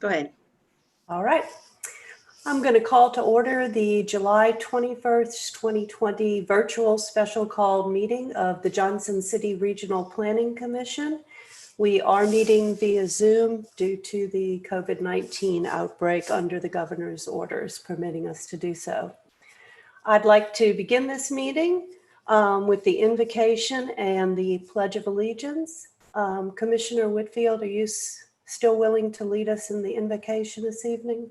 Go ahead. All right. I'm going to call to order the July 21st, 2020 virtual special call meeting of the Johnson City Regional Planning Commission. We are meeting via Zoom due to the COVID-19 outbreak under the governor's orders permitting us to do so. I'd like to begin this meeting with the invocation and the Pledge of Allegiance. Commissioner Whitfield, are you still willing to lead us in the invocation this evening?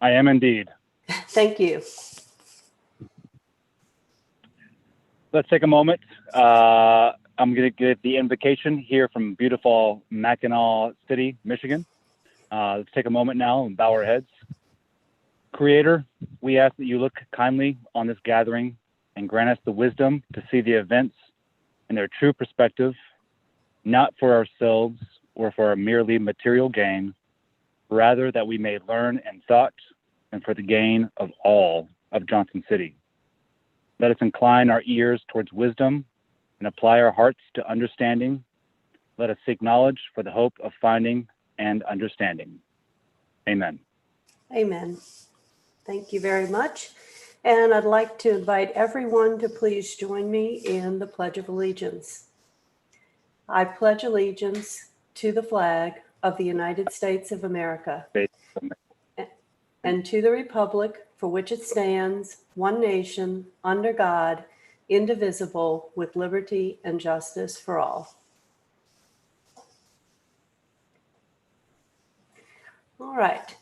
I am indeed. Thank you. Let's take a moment. I'm going to get the invocation here from beautiful Mackinac City, Michigan. Let's take a moment now and bow our heads. Creator, we ask that you look kindly on this gathering and grant us the wisdom to see the events in their true perspective, not for ourselves or for a merely material gain, rather that we may learn in thought and for the gain of all of Johnson City. Let us incline our ears towards wisdom and apply our hearts to understanding. Let us seek knowledge for the hope of finding and understanding. Amen. Amen. Thank you very much. And I'd like to invite everyone to please join me in the Pledge of Allegiance. I pledge allegiance to the flag of the United States of America and to the republic for which it stands, one nation, under God, indivisible, with liberty and justice for all. All right.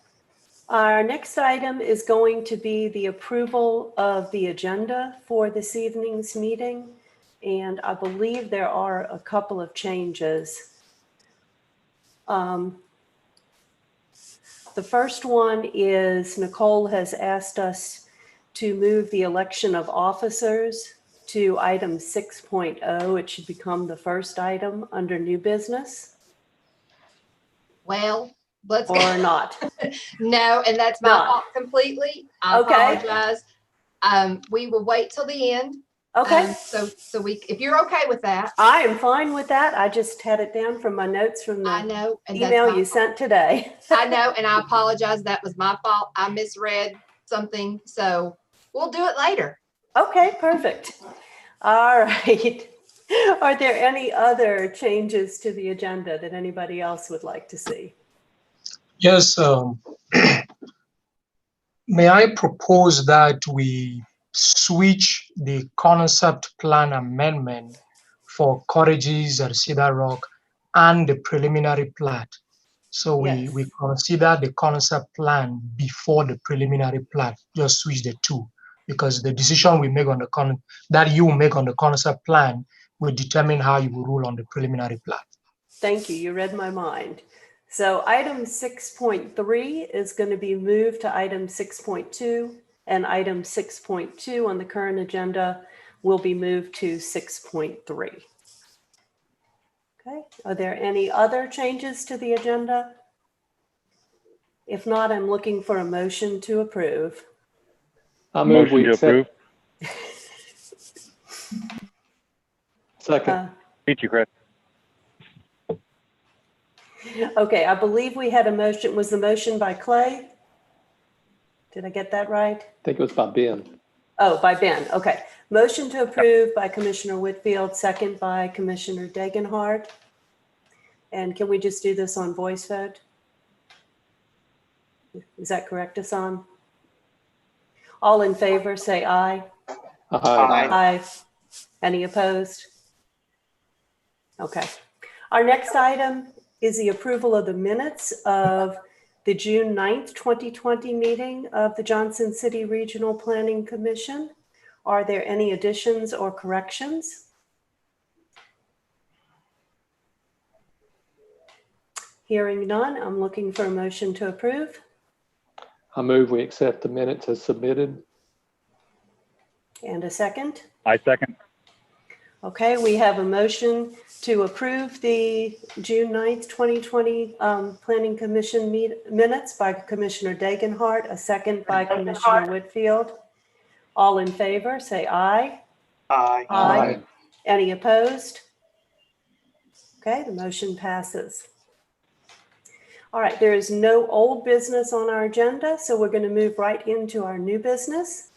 Our next item is going to be the approval of the agenda for this evening's meeting. And I believe there are a couple of changes. The first one is Nicole has asked us to move the election of officers to item 6.0. It should become the first item under new business. Well, let's or go. not. No, and that's my fault completely. I apologize. We will wait till the end. Okay. So if you're okay with that. I am fine with that. I just had it down from my notes from the email you sent today. I know, and I apologize. That was my fault. I misread something. So we'll do it later. Okay, perfect. All right. Are there any other changes to the agenda that anybody else would like to see? Yes. May I propose that we switch the concept plan amendment for Cottages at Cedar Rock and the preliminary plat. So Yes. we consider the concept plan before the preliminary plat, just switch the two, because the decision we make on the that you make on the concept plan will determine how you will rule on the preliminary plat. Thank you. You read my mind. So item 6.3 is going to be moved to item 6.2, and item 6.2 on the current agenda will be moved to 6.3. Okay. Are there any other changes to the agenda? If not, I'm looking for a motion to approve. I move we approve. Second. Beat you, Chris. Okay, I believe we had a motion. Was the motion by Clay? Did I get that right? I think it was by Ben. Oh, by Ben. Okay. Motion to approve by Commissioner Whitfield, second by Commissioner Degenhardt. And can we just do this on voice vote? Is that correct, Hassan? All in favor, say aye. Aye. Aye. Any opposed? Okay. Our next item is the approval of the minutes of the June 9th, 2020 meeting of the Johnson City Regional Planning Commission. Are there any additions or corrections? Hearing none, I'm looking for a motion to approve. I move we accept the minutes as submitted. And a second? I second. Okay, we have a motion to approve the June 9th, 2020 Planning Commission minutes by Commissioner Degenhardt, a second by Commissioner Whitfield. All in favor, say aye. Aye. Aye. Any opposed? Okay, the motion passes. All right, there is no old business on our agenda, so we're going to move right into our new business.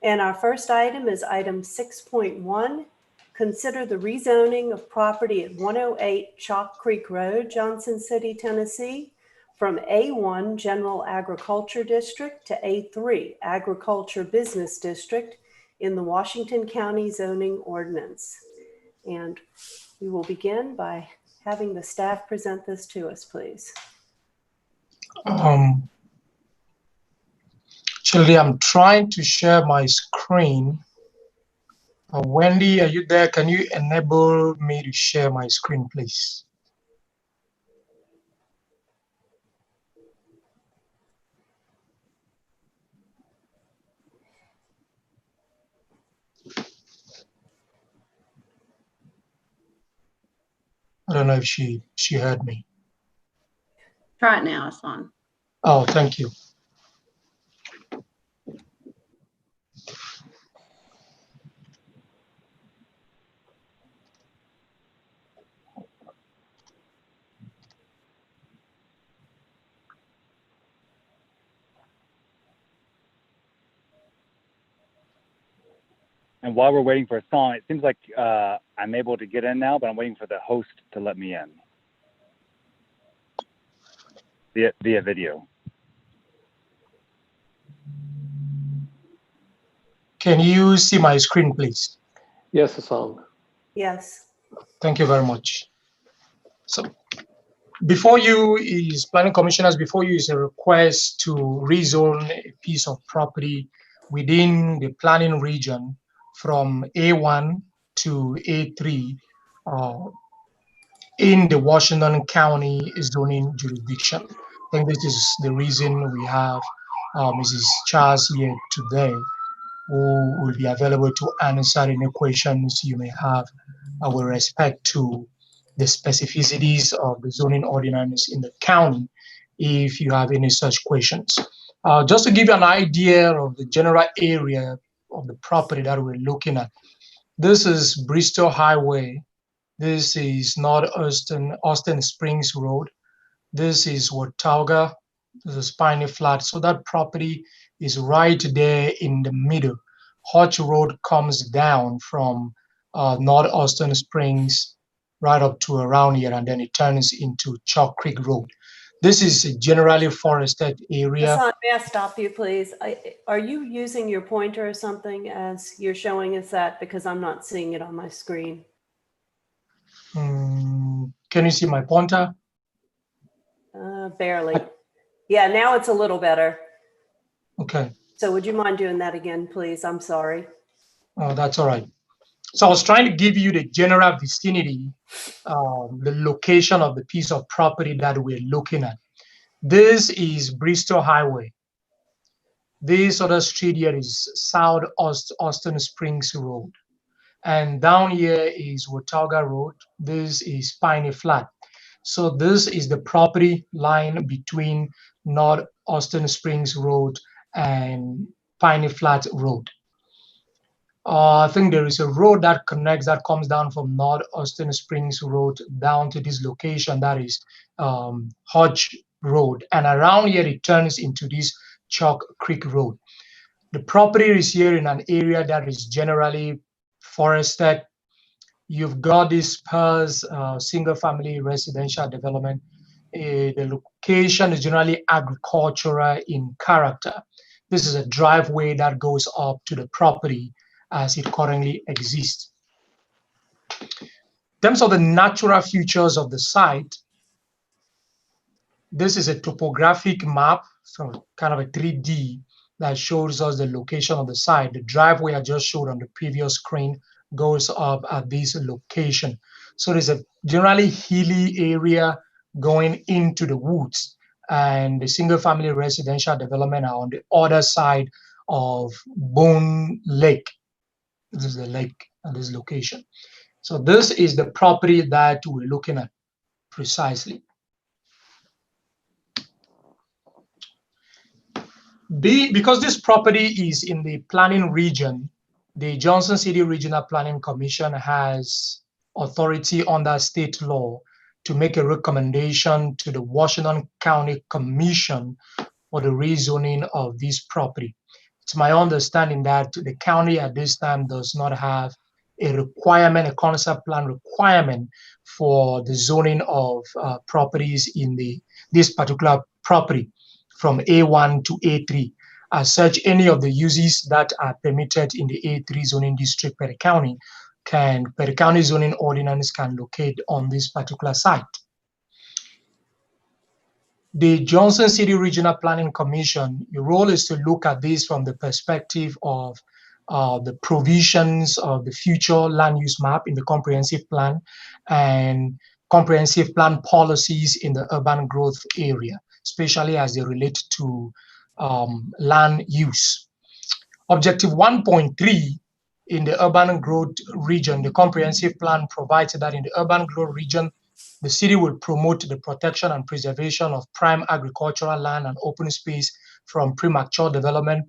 And our first item is item 6.1. Consider the rezoning of property at 108 Chock Creek Road, Johnson City, Tennessee, from A1 General Agriculture District to A3 Agriculture Business District in the Washington County Zoning Ordinance. And we will begin by having the staff present this to us, please. Actually, I'm trying to share my screen. Wendy, are you there? Can you enable me to share my screen, please? I don't know if she heard me. Try it now, it's on. Oh, thank you. And while we're waiting for a song, it seems like I'm able to get in now, but I'm waiting for the host to let me in via video. Can you see my screen, please? Yes, it's on. Yes. Thank you very much. So before you is planning commissioners, before you is a request to rezone a piece of property within the planning region from A1 to A3 in the Washington County zoning jurisdiction. I think this is the reason we have Mrs. Charles here today, who will be available to answer any questions you may have with respect to the specificities of the zoning ordinance in the county, if you have any such questions. Just to give you an idea of the general area of the property that we're looking at, this is Bristol Highway. This is North Austin Springs Road. This is Watauga. This is Piney Flat. So that property is right there in the middle. Hodge Road comes down from North Austin Springs right up to around here, and then it turns into Chock Creek Road. This is a generally forested area. Hassan, may I stop you, please? Are you using your pointer or something as you're showing us that? Because I'm not seeing it on my screen. Can you see my pointer? Barely. Yeah, now it's a little better. Okay. So would you mind doing that again, please? I'm sorry. Oh, that's all right. So I was trying to give you the general vicinity, the location of the piece of property that we're looking at. This is Bristol Highway. This other street here is South Austin Springs Road. And down here is Watauga Road. This is Piney Flat. So this is the property line between North Austin Springs Road and Piney Flat Road. I think there is a road that connects, that comes down from North Austin Springs Road down to this location, that is Hodge Road. And around here, it turns into this Chock Creek Road. The property is here in an area that is generally forested. You've got this sparse single-family residential development. The location is generally agricultural in character. This is a driveway that goes up to the property as it currently exists. In terms of the natural features of the site, this is a topographic map, so kind of a 3D that shows us the location of the site. The driveway I just showed on the previous screen goes up at this location. So there's a generally hilly area going into the woods, and the single family residential development are on the other side of Bone Lake. This is the lake at this location. So this is the property that we're looking at precisely. Because this property is in the planning region, The Johnson City Regional Planning Commission has authority under state law to make a recommendation to the Washington County Commission for the rezoning of this property. It's my understanding that the county at this time does not have a requirement, a concept plan requirement for the zoning of properties in this particular property from A1 to A3. As such, any of the uses that are permitted in the A3 zoning district per county zoning ordinance can locate on this particular site. The Johnson City Regional Planning Commission, the role is to look at this from the perspective of the provisions of the future land use map in the comprehensive plan and comprehensive plan policies in the urban growth area, especially as they relate to land use. Objective 1.3 in the urban growth region, the comprehensive plan provides that in the urban growth region, the city will promote the protection and preservation of prime agricultural land and open space from premature development.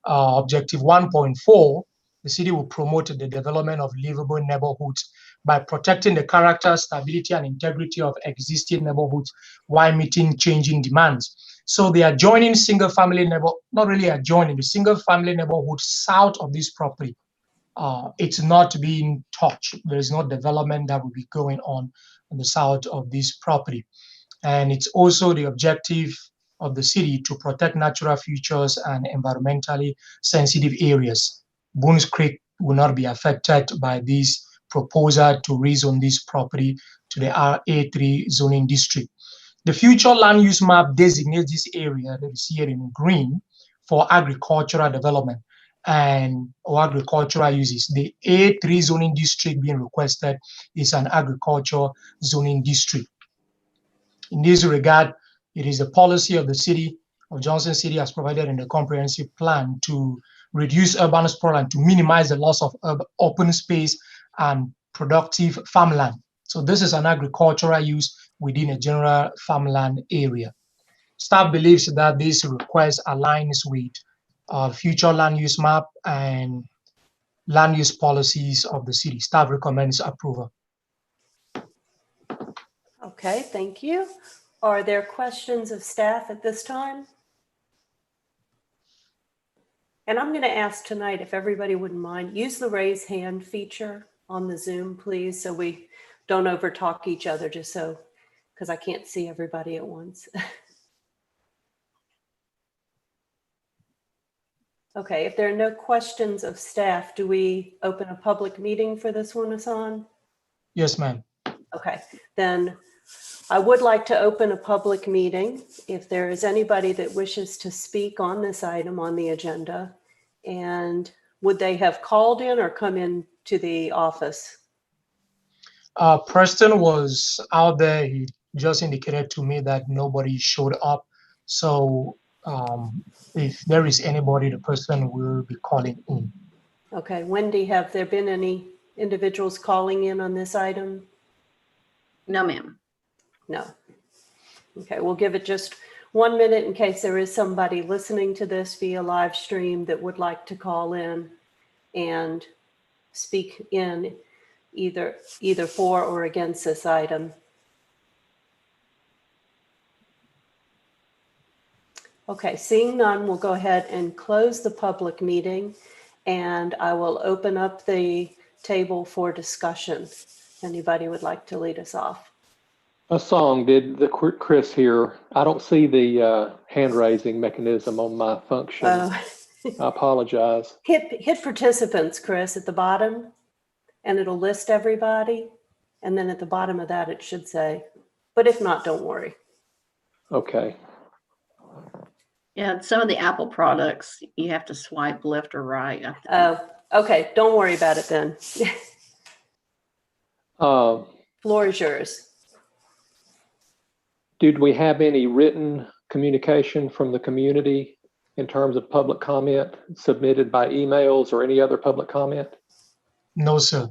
Objective 1.4, the city will promote the development of livable neighborhoods by protecting the character, stability, and integrity of existing neighborhoods while meeting changing demands. So the adjoining single-family neighborhood, not really adjoining, the single-family neighborhood south of this property, it's not being touched. There is no development that will be going on the south of this property. And it's also the objective of the city to protect natural features and environmentally sensitive areas. Boones Creek will not be affected by this proposal to rezone this property to the RA3 zoning district. The future land use map designates this area that is here in green for agricultural development or agricultural uses. The A3 zoning district being requested is an agriculture zoning district. In this regard, it is the policy of the city of Johnson City as provided in the comprehensive plan to reduce urban sprawl and to minimize the loss of open space and productive farmland. So this is an agricultural use within a general farmland area. Staff believes that this request aligns with future land use map and land use policies of the city. Staff recommends approval. Okay, thank you. Are there questions of staff at this time? And I'm going to ask tonight, if everybody wouldn't mind, use the raise hand feature on the Zoom, please, so we don't overtalk each other, just so, because I can't see everybody at once. Okay, if there are no questions of staff, do we open a public meeting for this one, Hassan? Yes, ma'am. Okay, then I would like to open a public meeting if there is anybody that wishes to speak on this item on the agenda. And would they have called in or come in to the office? Preston was out there. He just indicated to me that nobody showed up. So if there is anybody, the person will be calling in. Okay, Wendy, have there been any individuals calling in on this item? No, ma'am. No. Okay, we'll give it just 1 minute in case there is somebody listening to this via live stream that would like to call in and speak in either for or against this item. Okay, seeing none, we'll go ahead and close the public meeting, and I will open up the table for discussion. Anybody would like to lead us off? A song, did the Chris here? I don't see the hand raising mechanism on my function. I apologize. Hit participants, Chris, at the bottom, and it'll list everybody. And then at the bottom of that, it should say, but if not, don't worry. Okay. Yeah, some of the Apple products, you have to swipe left or right. Oh, okay. Don't worry about it then. Floor is yours. Did we have any written communication from the community in terms of public comment submitted by emails or any other public comment? No, sir.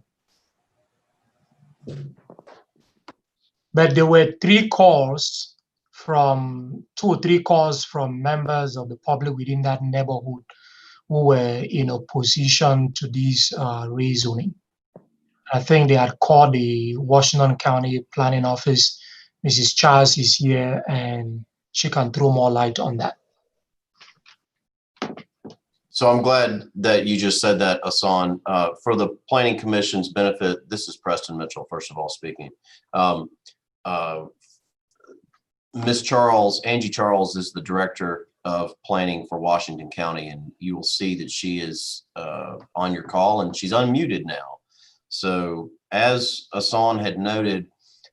But there were 2 or 3 calls from members of the public within that neighborhood who were in opposition to this rezoning. I think they had called the Washington County Planning Office. Mrs. Charles is here and she can throw more light on that. So I'm glad that you just said that, Hassan. For the Planning Commission's benefit, this is Preston Mitchell, first of all, speaking. Ms. Charles, Angie Charles, is the Director of Planning for Washington County, and you will see that she is on your call, and she's unmuted now. So as Hassan had noted,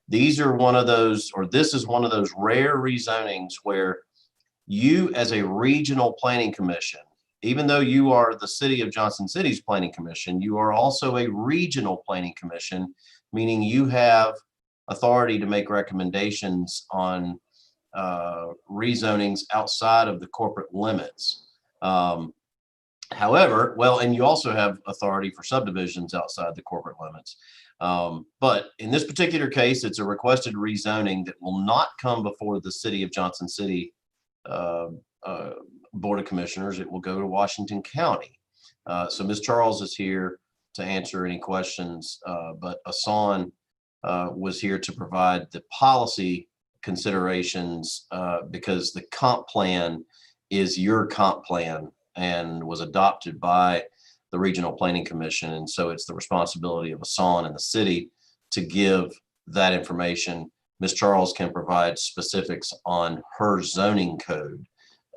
these are one of those, or this is one of those rare rezonings where you as a regional planning commission, even though you are the City of Johnson City's Planning Commission, you are also a regional planning commission, meaning you have authority to make recommendations on rezonings outside of the corporate limits. However, well, and you also have authority for subdivisions outside the corporate limits. But in this particular case, it's a requested rezoning that will not come before the City of Johnson City Board of Commissioners. It will go to Washington County. So Ms. Charles is here to answer any questions, but Hassan was here to provide the policy considerations because the comp plan is your comp plan and was adopted by the Regional Planning Commission. And so it's the responsibility of Hassan and the city to give that information. Ms. Charles can provide specifics on her zoning code.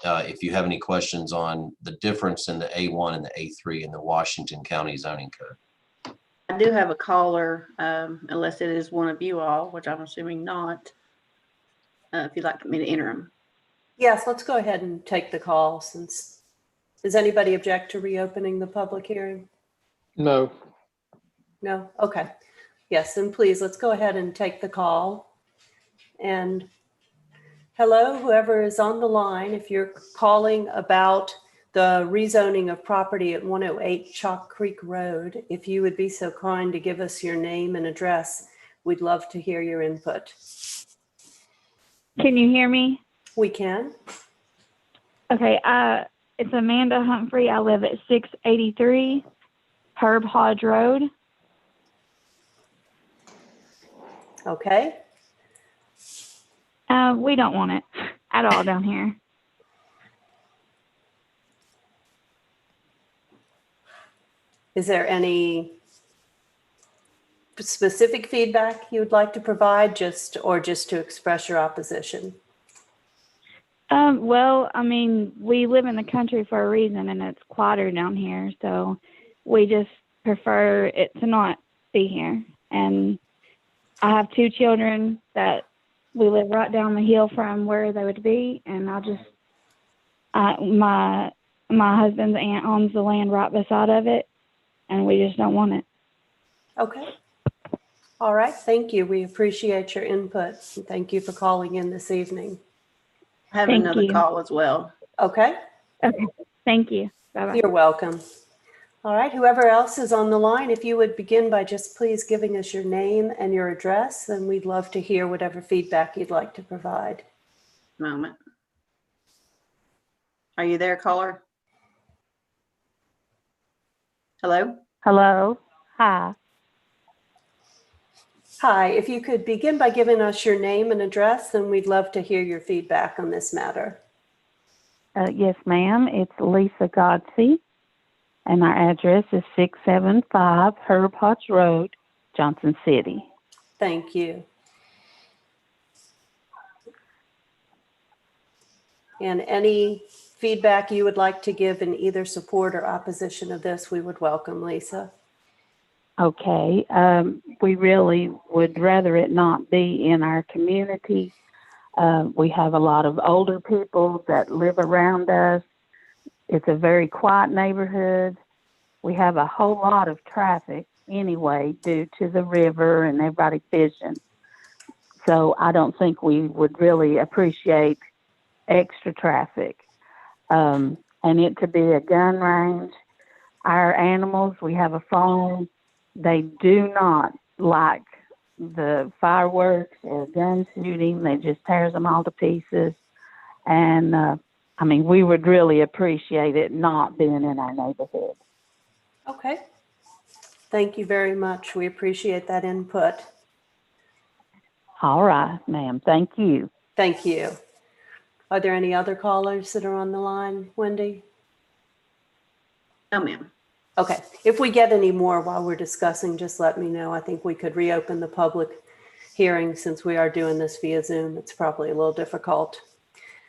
If you have any questions on the difference in the A1 and the A3 in the Washington County zoning code. I do have a caller, unless it is one of you all, which I'm assuming not. If you'd like me to enter him. Yes, let's go ahead and take the call since, does anybody object to reopening the public hearing? No. No? Okay. Yes, then please, let's go ahead and take the call. And hello, whoever is on the line, if you're calling about the rezoning of property at 108 Chock Creek Road, if you would be so kind to give us your name and address, we'd love to hear your input. Can you hear me? We can. Okay, it's Amanda Humphrey. I live at 683 Herb Hodge Road. Okay. We don't want it at all down here. Is there any specific feedback you would like to provide, just to express your opposition? Well, I mean, we live in the country for a reason, and it's quieter down here, so we just prefer it to not be here. And I have 2 children that we live right down the hill from where they would be, and my husband's aunt owns the land right beside of it, and we just don't want it. Okay. All right. Thank you. We appreciate your input. Thank you for calling in this evening. I have Thank another you. call as well. Okay. Okay, thank you. Bye-bye. You're welcome. All right. Whoever else is on the line, if you would begin by just please giving us your name and your address, then we'd love to hear whatever feedback you'd like to provide. Moment. Are you there, caller? Hello? Hello. Hi. Hi. If you could begin by giving us your name and address, then we'd love to hear your feedback on this matter. Yes, ma'am. It's Lisa Godsey, and our address is 675 Herb Hodge Road, Johnson City. Thank you. And any feedback you would like to give in either support or opposition of this, we would welcome, Lisa. Okay. We really would rather it not be in our community. We have a lot of older people that live around us. It's a very quiet neighborhood. We have a whole lot of traffic anyway due to the river and everybody fishing. So I don't think we would really appreciate extra traffic. And it to be a gun range. Our animals, we have a farm. They do not like the fireworks or gun shooting. They just tears them all to pieces. And I I mean, we would really appreciate it not being in our neighborhood. Okay. Thank you very much. We appreciate that input. All right, ma'am. Thank you. Thank you. Are there any other callers that are on the line, Wendy? No, ma'am. Okay. If we get any more while we're discussing, just let me know. I think we could reopen the public hearing since we are doing this via Zoom. It's probably a little difficult.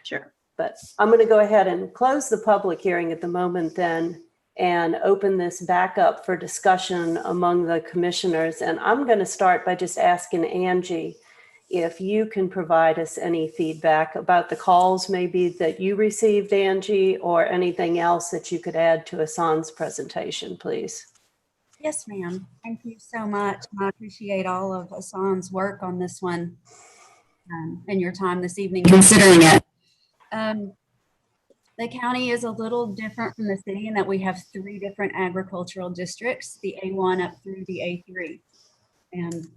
Sure. But I'm going to go ahead and close the public hearing at the moment then and open this back up for discussion among the commissioners. And I'm going to start by just asking Angie if you can provide us any feedback about the calls maybe that you received, Angie, or anything else that you could add to Hassan's presentation, please. Yes, ma'am. Thank you so much. I appreciate all of Hassan's work on this one and your time this evening considering it. The county is a little different from the city in that we have 3 different agricultural districts, the A1 up through the A3. And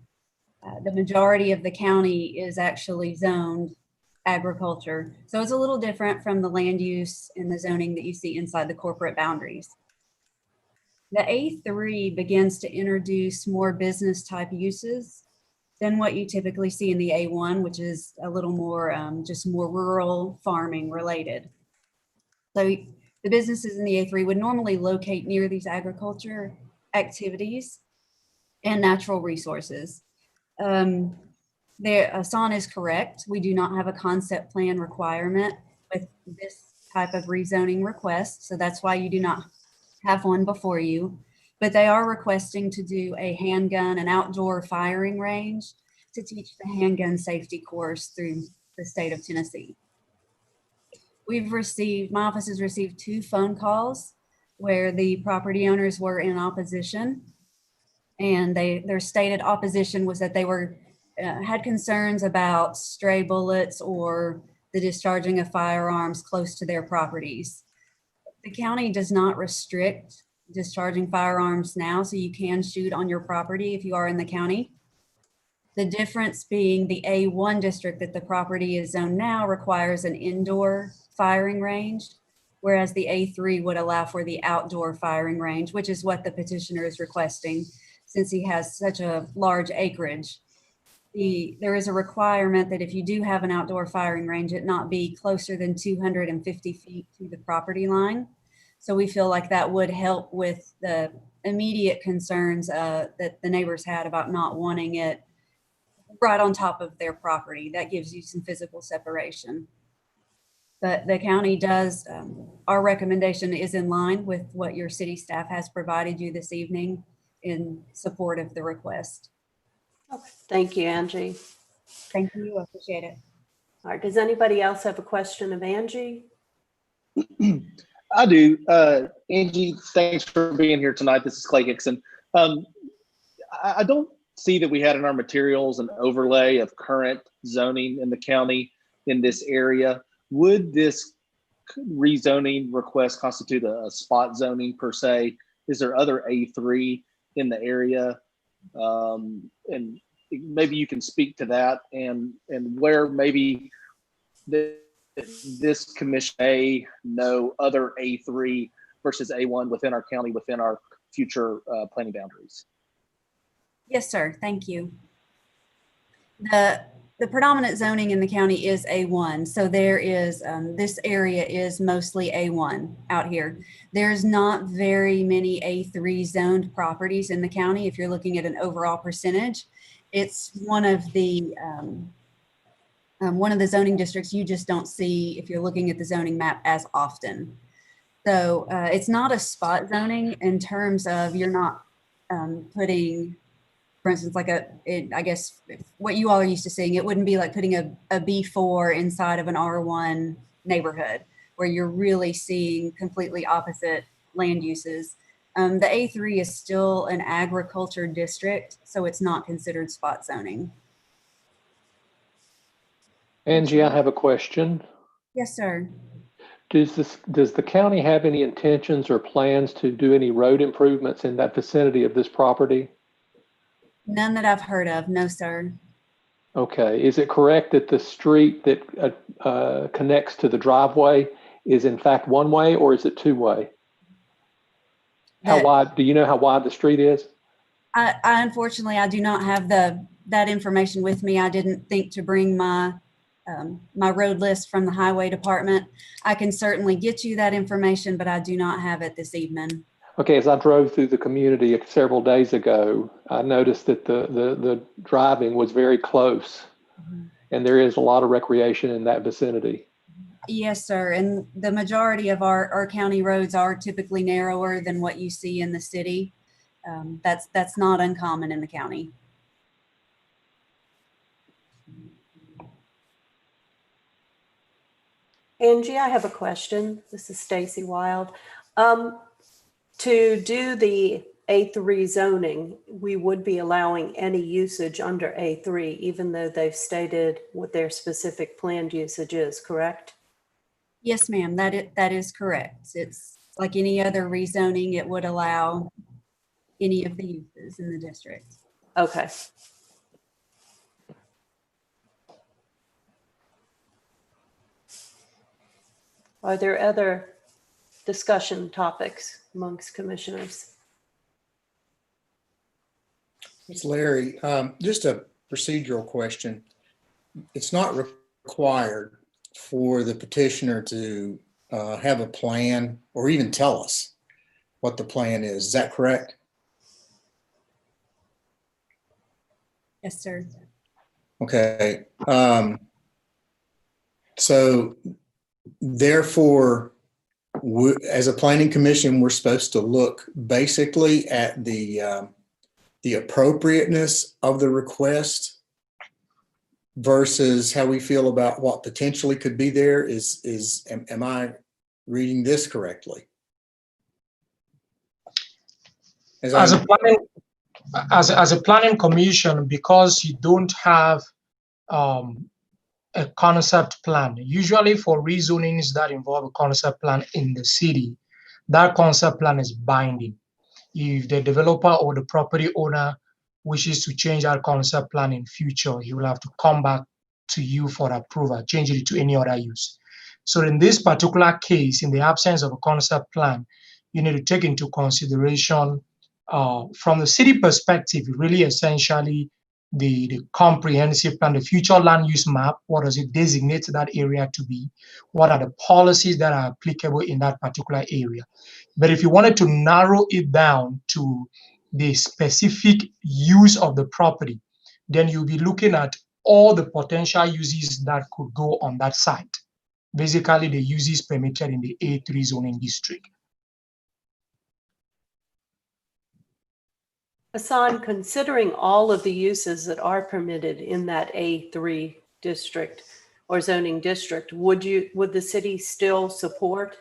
the majority of the county is actually zoned agriculture. So it's a little different from the land use and the zoning that you see inside the corporate boundaries. The A3 begins to introduce more business type uses than what you typically see in the A1, which is a little more just more rural farming related. So the businesses in the A3 would normally locate near these agriculture activities and natural resources. Hassan is correct. We do not have a concept plan requirement with this type of rezoning request. So that's why you do not have one before you, but they are requesting to do a handgun and outdoor firing range to teach the handgun safety course through the state of Tennessee. My office has received 2 phone calls where the property owners were in opposition, and their stated opposition was that they had concerns about stray bullets or the discharging of firearms close to their properties. The county does not restrict discharging firearms now, so you can shoot on your property if you are in the county. The difference being the A1 district that the property is zoned now requires an indoor firing range, whereas the A3 would allow for the outdoor firing range, which is what the petitioner is requesting since he has such a large acreage. There is a requirement that if you do have an outdoor firing range, it not be closer than 250 feet to the property line. So we feel like that would help with the immediate concerns that the neighbors had about not wanting it right on top of their property. That gives you some physical separation. But the county does, our recommendation is in line with what your city staff has provided you this evening in support of the request. Okay. Thank you, Angie. Thank you. I appreciate it. All right. Does anybody else have a question of Angie? I do. Angie, thanks for being here tonight. This is Clay Hickson. I don't see that we had in our materials an overlay of current zoning in the county in this area. Would this rezoning request constitute a spot zoning per se? Is there other A3 in the area? And maybe you can speak to that and where maybe this commission may know other A3 versus A1 within our county, within our future planning boundaries. Yes, sir. Thank you. The predominant zoning in the county is A1. So there is, this area is mostly A1 out here. There's not very many A3 zoned properties in the county. If you're looking at an overall percentage, it's one of the zoning districts you just don't see if you're looking at the zoning map as often. So it's not a spot zoning in terms of you're not putting, for instance, like I guess what you all are used to seeing, it wouldn't be like putting a B4 inside of an R1 neighborhood where you're really seeing completely opposite land uses. The A3 is still an agriculture district, so it's not considered spot zoning. Angie, I have a question. Yes, sir. Does the county have any intentions or plans to do any road improvements in that vicinity of this property? None that I've heard of, no, sir. Okay. Is it correct that the street that connects to the driveway is in fact one way, or is it two way? How wide, do you know how wide the street is? I unfortunately, I do not have that information with me. I didn't think to bring my my road list from the highway department. I can certainly get you that information, but I do not have it this evening. Okay, as I drove through the community several days ago, I noticed that the driving was very close, and there is a lot of recreation in that vicinity. Yes, sir. And the majority of our county roads are typically narrower than what you see in the city. That's not uncommon in the county. Angie, I have a question. This is Stacy Wild. To do the A3 zoning, we would be allowing any usage under A3, even though they've stated what their specific planned usage is, correct? Yes, ma'am, that is correct. It's like any other rezoning, it would allow any of the uses in the district. Okay. Are there other discussion topics amongst commissioners? It's Larry. Just a procedural question. It's not required for the petitioner to have a plan or even tell us what the plan is. Is that correct? Yes, sir. Okay. So therefore, as a planning commission, we're supposed to look basically at the appropriateness of the request versus how we feel about what potentially could be there. Am I reading this correctly? As a planning commission, because you don't have a concept plan, usually for rezonings that involve a concept plan in the city, that concept plan is binding. If the developer or the property owner wishes to change that concept plan in future, he will have to come back to you for approval, change it to any other use. So in this particular case, in the absence of a concept plan, you need to take into consideration from the city perspective, really essentially the comprehensive plan, the future land use map. What does it designate that area to be? What are the policies that are applicable in that particular area? But if you wanted to narrow it down to the specific use of the property, then you'll be looking at all the potential uses that could go on that site. Basically, the uses permitted in the A3 zoning district. Hassan, considering all of the uses that are permitted in that A3 district or zoning district, would the city still support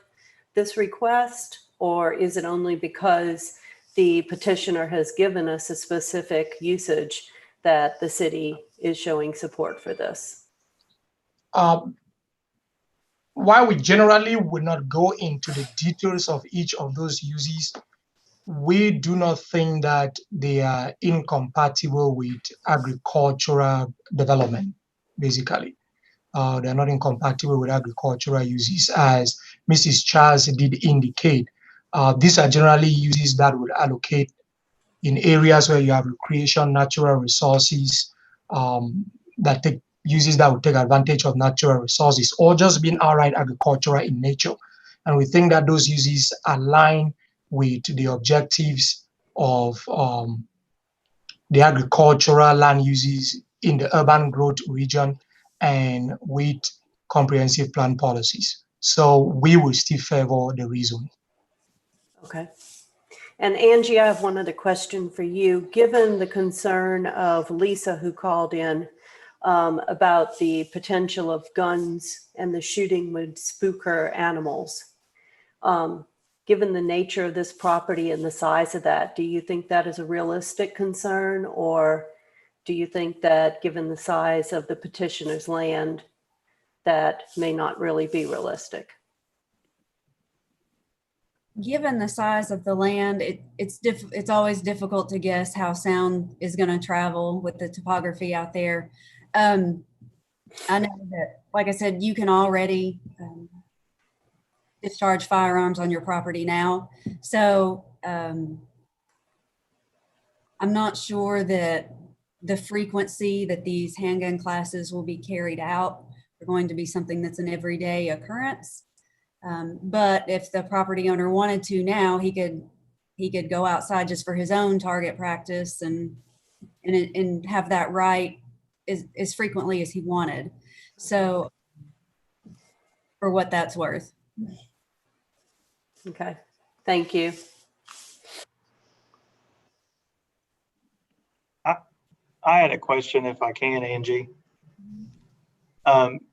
this request, or is it only because the petitioner has given us a specific usage that the city is showing support for this? While we generally would not go into the details of each of those uses, we do not think that they are incompatible with agricultural development, basically. They're not incompatible with agricultural uses, as Mrs. Charles did indicate. These are generally uses that would allocate in areas where you have recreation, natural resources, uses that would take advantage of natural resources, or just being outright agricultural in nature. And we think that those uses align with the objectives of the agricultural land uses in the urban growth region and with comprehensive plan policies. So we will still favor the rezoning. Okay. And Angie, I have one other question for you. Given the concern of Lisa, who called in about the potential of guns and the shooting would spook her animals, given the nature of this property and the size of that, do you think that is a realistic concern, or do you think that given the size of the petitioner's land, that may not really be realistic? Given the size of the land, it's always difficult to guess how sound is going to travel with the topography out there. I know that, like I said, you can already discharge firearms on your property now. So I'm not sure that the frequency that these handgun classes will be carried out are going to be something that's an everyday occurrence. But if the property owner wanted to now, he could go outside just for his own target practice and have that right as frequently as he wanted. So for what that's worth. Okay, thank you. I had a question if I can, Angie.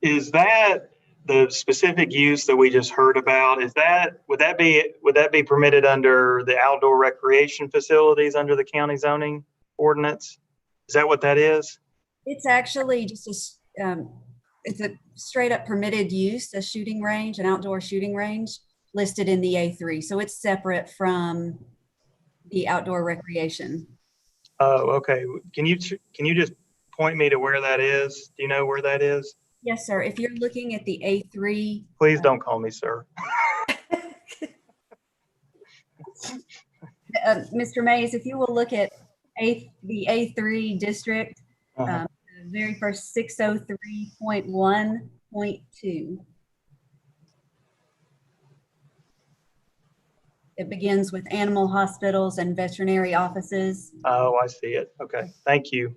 Is that the specific use that we just heard about? Would that be permitted under the outdoor recreation facilities under the county zoning ordinance? Is that what that is? It's actually just it's a straight up permitted use, a shooting range, an outdoor shooting range listed in the A3. So it's separate from the outdoor recreation. Oh, okay. Can you just point me to where that is? Do you know where that is? Yes, sir. If you're looking at the A3. Please don't call me sir. Mr. Mays, if you will look at the A3 district, the very first 603.1.2. It begins with animal hospitals and veterinary offices. Oh, I see it. Okay, thank you.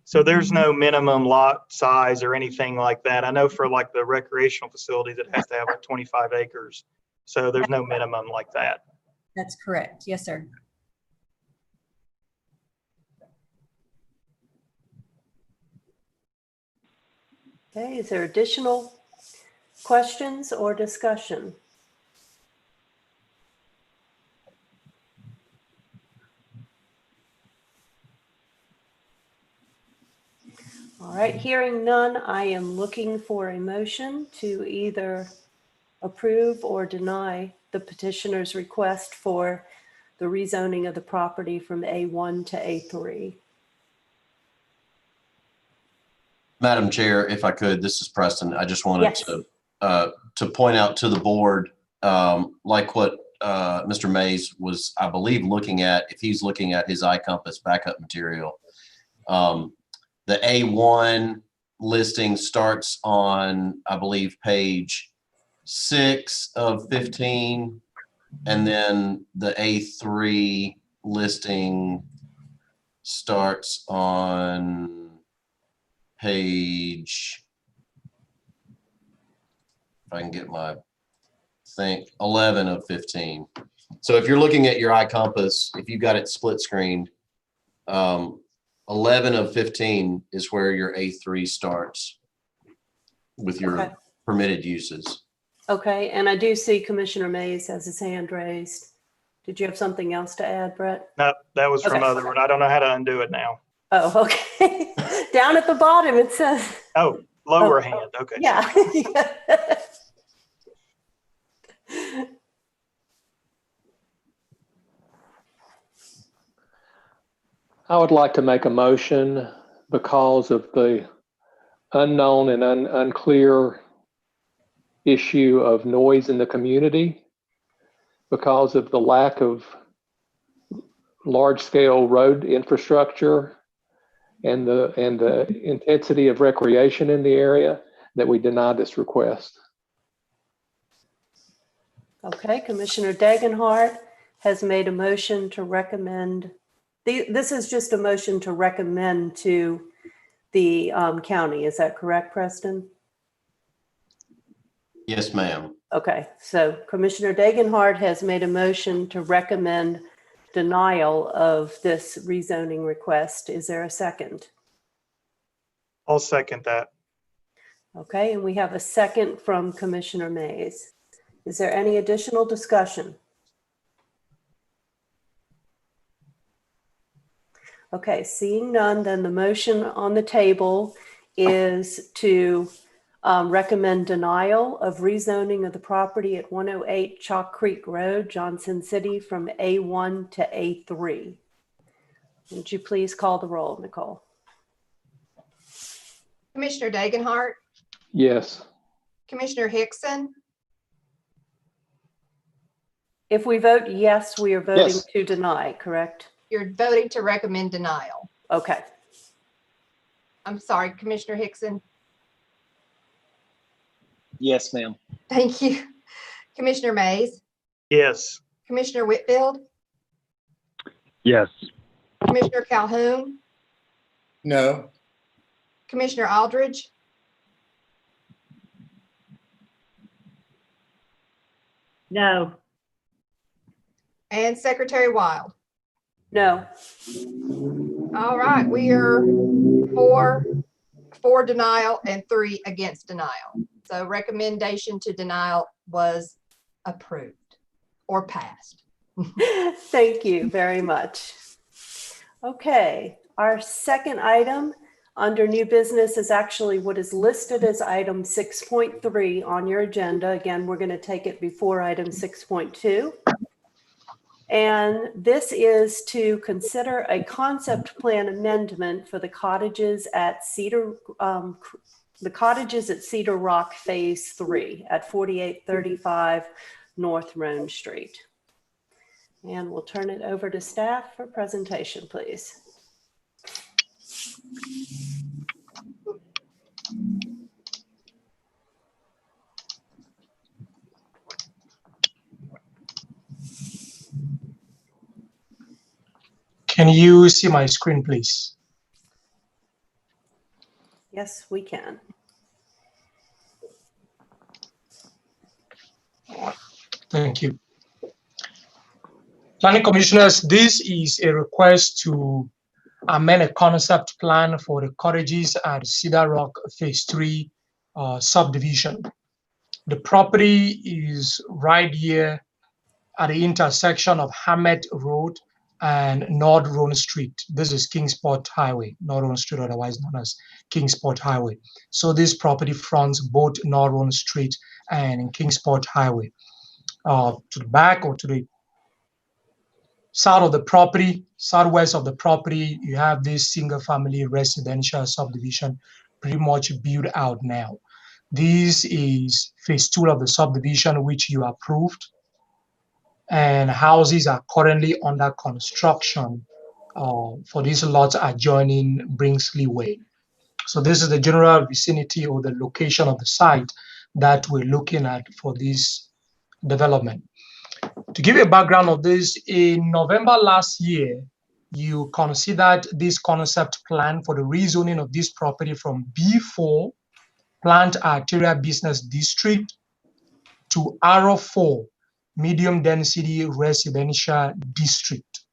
So there's no minimum lot size or anything like that. I know for like the recreational facilities, it has to have like 25 acres. So there's no minimum like that. That's correct. Yes, sir. Okay, is there additional questions or discussion? All right, hearing none, I am looking for a motion to either approve or deny the petitioner's request for the rezoning of the property from A1 to A3. Madam Chair, if I could, this is Preston. I just wanted to point out to the board, like what Mr. Mays was, I believe, looking at, if he's looking at his iCompass backup material. The A1 listing starts on, I believe, page 6 of 15, and then the A3 listing starts on page, if I can get my thing, 11 of 15. So if you're looking at your iCompass, if you've got it split screened, 11 of 15 is where your A3 starts with your permitted uses. Okay, and I do see Commissioner Mays has his hand raised. Did you have something else to add, Brett? No, that was from other one. I don't know how to undo it now. Oh, okay. Down at the bottom it says. Oh, lower hand. Okay. Yeah. I would like to make a motion because of the unknown and unclear issue of noise in the community, because of the lack of large-scale road infrastructure and the intensity of recreation in the area, that we deny this request. Okay, Commissioner Dagenhart has made a motion to recommend. This is just a motion to recommend to the county. Is that correct, Preston? Yes, ma'am. Okay, so Commissioner Dagenhart has made a motion to recommend denial of this rezoning request. Is there a second? I'll second that. Okay, and we have a second from Commissioner Mays. Is there any additional discussion? Okay, seeing none, then the motion on the table is to recommend denial of rezoning of the property at 108 Chock Creek Road, Johnson City, from A1 to A3. Would you please call the roll, Nicole? Commissioner Dagenhart, Yes. Commissioner Hickson, If we vote yes, we are voting Yes. to deny, correct? You're voting to recommend denial. Okay. I'm sorry, Commissioner Hickson. Yes, ma'am. Thank you. Commissioner Mays, Yes. Commissioner Whitfield, Yes. Commissioner Calhoun, No. Commissioner Aldridge, No. and Secretary Wild. No. All right, we are for denial and 3 against denial. So recommendation to denial was approved or passed. Thank you very much. Okay, our second item under new business is actually what is listed as item 6.3 on your agenda. Again, we're going to take it before item 6.2. And this is to consider a concept plan amendment for the cottages at Cedar Rock Phase 3 at 4835 North Roan Street. And we'll turn it over to staff for presentation, please. Can you see my screen, please? Yes, we can. Thank you. Planning Commissioners, this is a request to amend a concept plan for the cottages at Cedar Rock Phase 3 subdivision. The property is right here at the intersection of Hammett Road and North Roan Street. This is Kingsport Highway, North Roan Street, otherwise known as Kingsport Highway. So this property fronts both North Roan Street and Kingsport Highway. To the back or to the south of the property, southwest of the property, you have this single family residential subdivision pretty much built out now. This is phase 2 of the subdivision, which you approved, and houses are currently under construction for these lots adjoining Bringsley Way. So this is the general vicinity or the location of the site that we're looking at for this development. To give you a background of this, in November last year, you considered this concept plan for the rezoning of this property from B4, Plant Arterial Business District, to R4, Medium Density Residential District.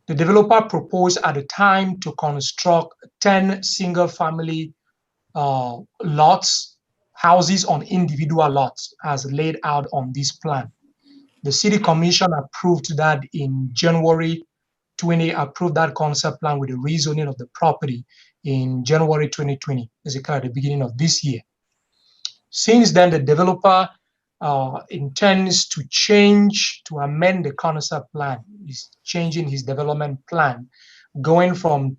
The developer proposed at the time to construct 10 single-family houses on individual lots as laid out on this plan. The City Commission approved that in January 20, approved that concept plan with the rezoning of the property in January 2020, basically at the beginning of this year. Since then, the developer intends to amend the concept plan. He's changing his development plan, going from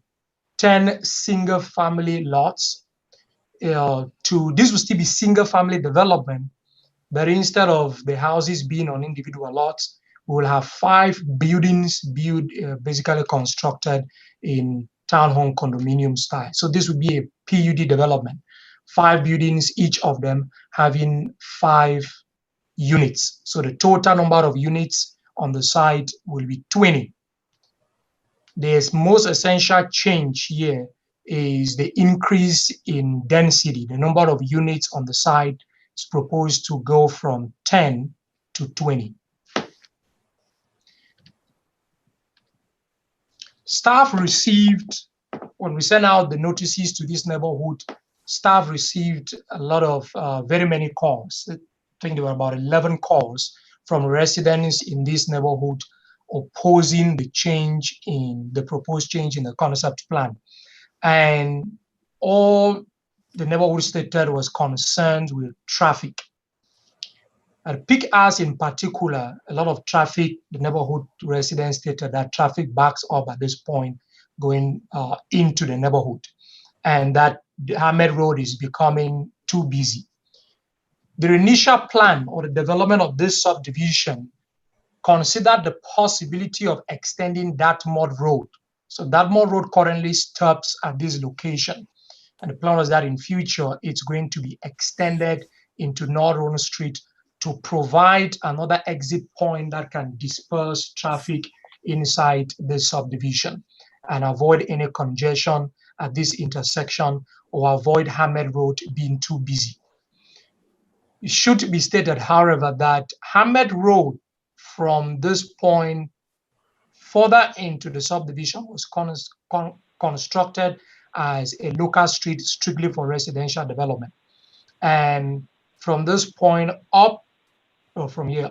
10 single-family lots to, this will still be single-family development, but instead of the houses being on individual lots, we will have 5 buildings basically constructed in townhome condominium style. So this would be a PUD development, 5 buildings, each of them having 5 units. So the total number of units on the site will be 20. The most essential change here is the increase in density. The number of units on the site is proposed to go from 10 to 20. Staff received, when we sent out the notices to this neighborhood, staff received a lot of very many calls. I think there were about 11 calls from residents in this neighborhood opposing the proposed change in the concept plan. And all the neighborhood stated was concerned with traffic. At peak hours in particular, a lot of traffic, the neighborhood residents stated that traffic backs up at this point going into the neighborhood, and that the Hammett Road is becoming too busy. The initial plan or the development of this subdivision considered the possibility of extending that mud road. So that mud road currently stops at this location. And the plan was that in future, it's going to be extended into North Roan Street to provide another exit point that can disperse traffic inside the subdivision and avoid any congestion at this intersection or avoid Hammett Road being too busy. It should be stated, however, that Hammett Road from this point further into the subdivision was constructed as a local street strictly for residential development. And from this point up, or from here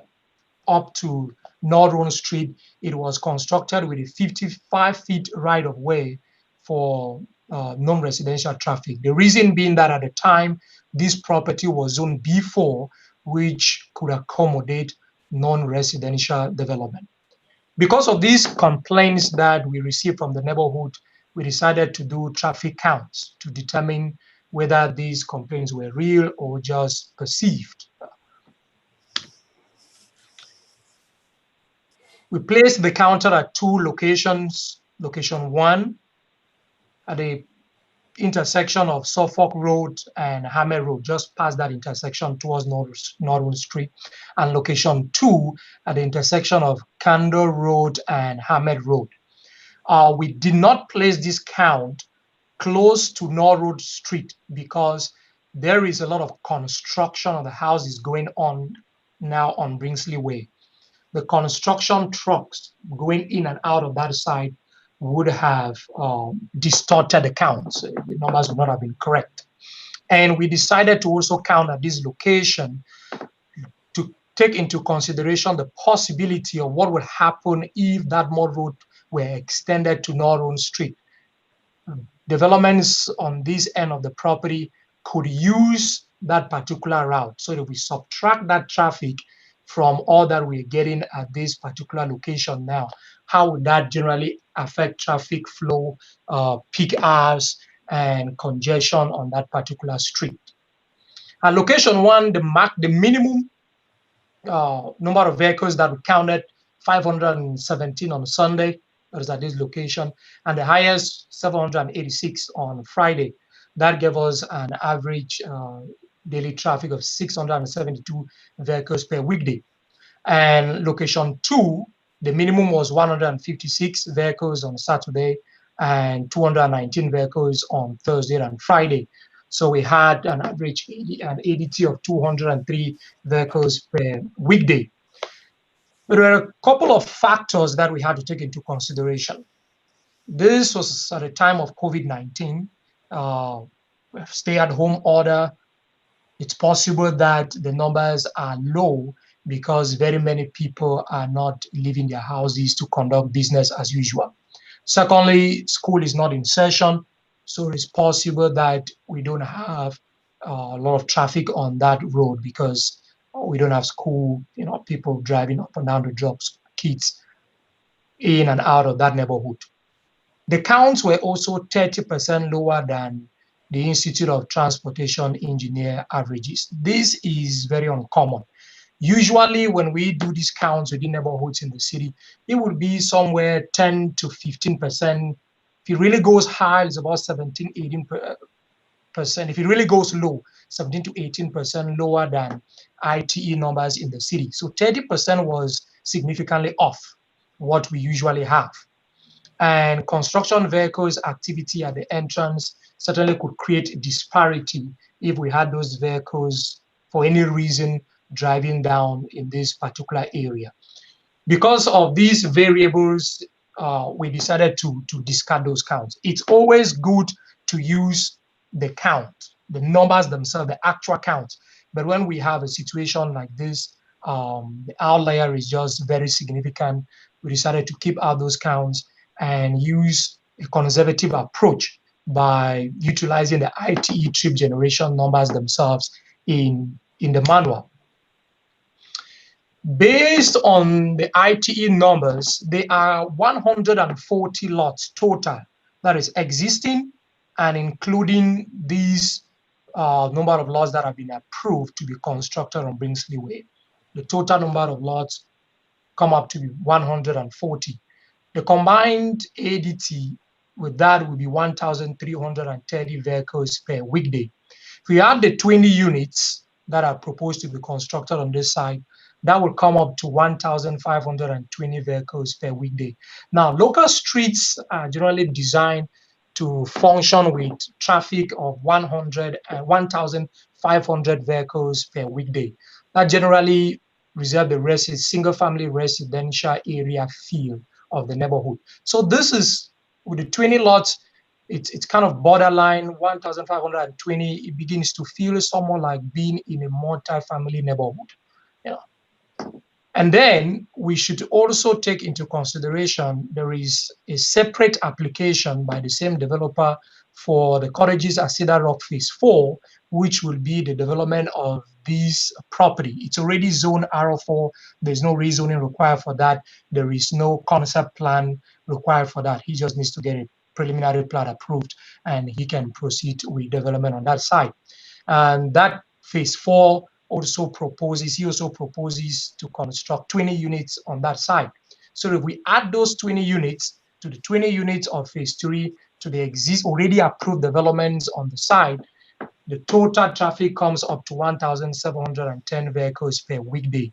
up to North Roan Street, it was constructed with a 55 feet right of way for non-residential traffic. The reason being that at the time, this property was zone B4, which could accommodate non-residential development. Because of these complaints that we received from the neighborhood, we decided to do traffic counts to determine whether these complaints were real or just perceived. We placed the counter at 2 locations. Location 1 at the intersection of Suffolk Road and Hammett Road, just past that intersection towards Norwood Street, and location 2 at the intersection of Candor Road and Hammett Road. We did not place this count close to Norwood Street because there is a lot of construction of the houses going on now on Bringsley Way. The construction trucks going in and out of that side would have distorted the counts. The numbers would not have been correct. And we decided to also count at this location to take into consideration the possibility of what would happen if that mud road were extended to North Roan Street. Developments on this end of the property could use that particular route. So if we subtract that traffic from all that we're getting at this particular location now, how would that generally affect traffic flow, peak hours, and congestion on that particular street? At location 1, the minimum number of vehicles that we counted, 517 on Sunday, that is at this location, and the highest 786 on Friday. That gave us an average daily traffic of 672 vehicles per weekday. And location 2, the minimum was 156 vehicles on Saturday and 219 vehicles on Thursday and Friday. So we had an average ADT of 203 vehicles per weekday. But there were a couple of factors that we had to take into consideration. This was at a time of COVID-19, stay-at-home order. It's possible that the numbers are low because very many people are not leaving their houses to conduct business as usual. Secondly, school is not in session, so it's possible that we don't have a lot of traffic on that road because we don't have school, people driving up and down to drop kids in and out of that neighborhood. The counts were also 30% lower than the Institute of Transportation Engineer averages. This is very uncommon. Usually when we do these counts within neighborhoods in the city, it would be somewhere 10 to 15%. If it really goes high, it's about 17, 18%. If it really goes low, 17 to 18% lower than ITE numbers in the city. So 30% was significantly off what we usually have. And construction vehicles activity at the entrance certainly could create disparity if we had those vehicles for any reason driving down in this particular area. Because of these variables, we decided to discard those counts. It's always good to use the count, the numbers themselves, the actual count. But when we have a situation like this, the outlier is just very significant. We decided to keep out those counts and use a conservative approach by utilizing the ITE trip generation numbers themselves in the manual. Based on the ITE numbers, there are 140 lots total, that is existing and including these number of lots that have been approved to be constructed on Bringsley Way. The total number of lots come up to be 140. The combined ADT with that would be 1,330 vehicles per weekday. If we add the 20 units that are proposed to be constructed on this site, that will come up to 1,520 vehicles per weekday. Now, local streets are generally designed to function with traffic of 1,500 vehicles per weekday. That generally reserve the single-family residential area feel of the neighborhood. So this is, with the 20 lots, it's kind of borderline 1,520. It begins to feel somewhat like being in a multi-family neighborhood. You know. And then we should also take into consideration there is a separate application by the same developer for the Cottages at Cedar Rock Phase 4, which will be the development of this property. It's already zoned R4. There's no rezoning required for that. There is no concept plan required for that. He just needs to get a preliminary plat approved and he can proceed with development on that site. And that Phase 4 he also proposes to construct 20 units on that site. So if we add those 20 units to the 20 units of Phase 3 to the already approved developments on the site, the total traffic comes up to 1,710 vehicles per weekday.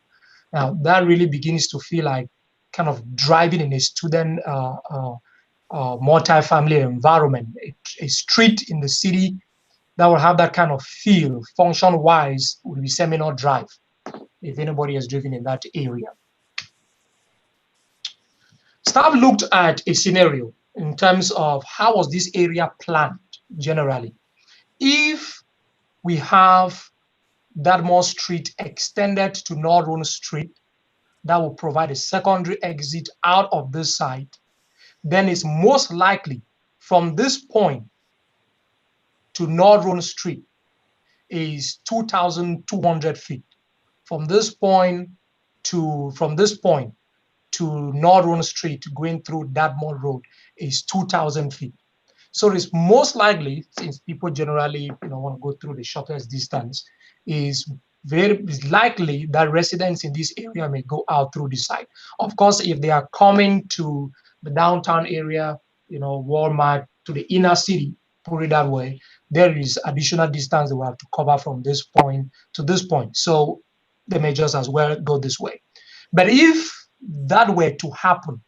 Now that really begins to feel like kind of driving in a student multi-family environment, a street in the city that will have that kind of feel, function-wise, will be Seminole Drive, if anybody has driven in that area. Staff looked at a scenario in terms of how was this area planned generally. If we have Dartmoor Street extended to North Roan Street, that will provide a secondary exit out of this site, then it's most likely from this point to North Roan Street is 2,200 feet. From this point to North Roan Street going through Dartmoor Road is 2,000 feet. So it's most likely, since people generally want to go through the shortest distance, is likely that residents in this area may go out through the site. Of course, if they are coming to the downtown area, Walmart, to the inner city, put it that way, there is additional distance they will have to cover from this point to this point. So they may just as well go this way. But if that were to happen,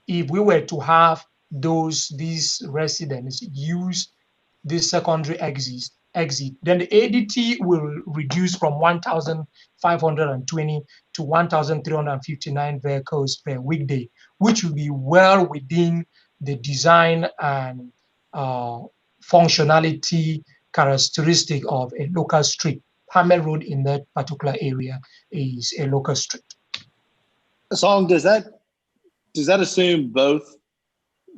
if we were to have these residents use this secondary exit, then the ADT will reduce from 1,520 to 1,359 vehicles per weekday, which will be well within the design and functionality characteristic of a local street. Hammett Road in that particular area is a local street. Song, does that assume both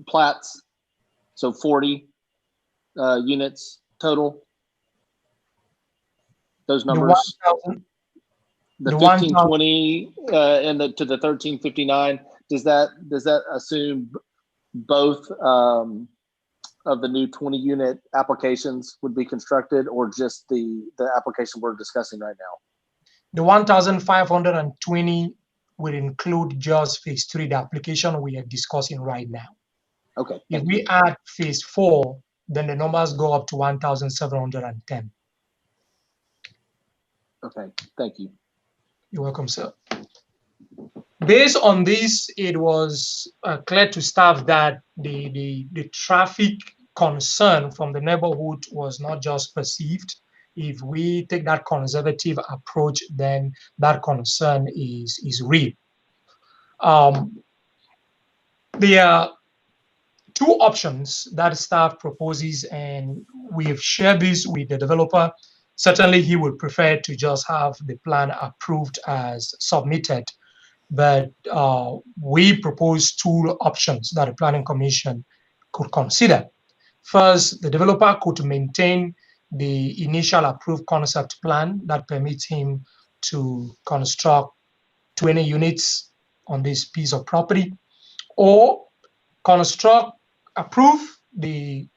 plats? So 40 units total? Those numbers? The 1520 and to the 1359. Does that assume both of the new 20 unit applications would be constructed, or just the application we're discussing right now? The 1,520 will include just Phase 3, the application we are discussing right now. Okay. If we add Phase 4, then the numbers go up to 1,710. Okay, thank you. You're welcome, sir. Based on this, it was clear to staff that the traffic concern from the neighborhood was not just perceived. If we take that conservative approach, then that concern is real. There are two options that staff proposes, and we have shared this with the developer. Certainly, he would prefer to just have the plan approved as submitted. But we propose two options that the Planning Commission could consider. First, the developer could maintain the initial approved concept plan that permits him to construct 20 units on this piece of property, or approve the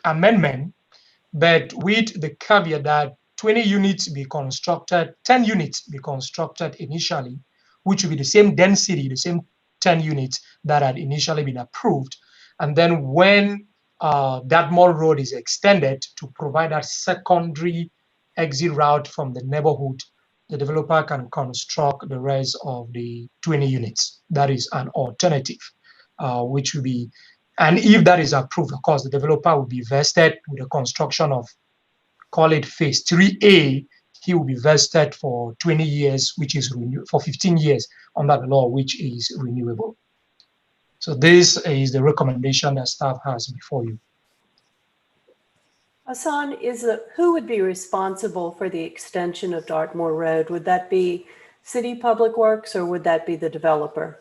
amendment, but with the caveat that 20 units be constructed, 10 units be constructed initially, which will be the same density, the same 10 units that had initially been approved. And then when Dartmoor Road is extended to provide that secondary exit route from the neighborhood, the developer can construct the rest of the 20 units. That is an alternative, which will be, and if that is approved, of course, the developer will be vested with the construction of, call it phase 3A. He will be vested for 20 years, which is for 15 years under the law, which is renewable. So this is the recommendation that staff has before you. Hassan, who would be responsible for the extension of Dartmoor Road? Would that be City Public Works or would that be the developer?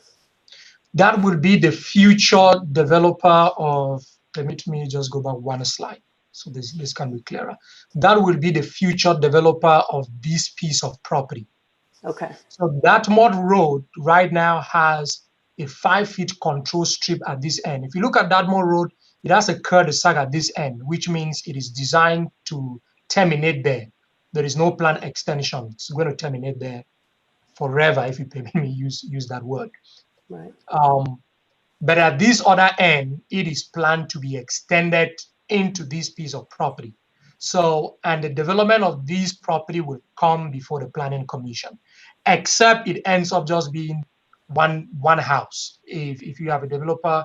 That will be the future developer of, let me just go back one slide so this can be clearer. That will be the future developer of this piece of property. Okay. So Dartmoor Road right now has a 5-foot control strip at this end. If you look at Dartmoor Road, it has a cul-de-sac at this end, which means it is designed to terminate there. There is no planned extension. It's going to terminate there forever, if you permit me use that word. Right. But at this other end, it is planned to be extended into this piece of property. So, and the development of this property will come before the Planning Commission, except it ends up just being one house. If you have a developer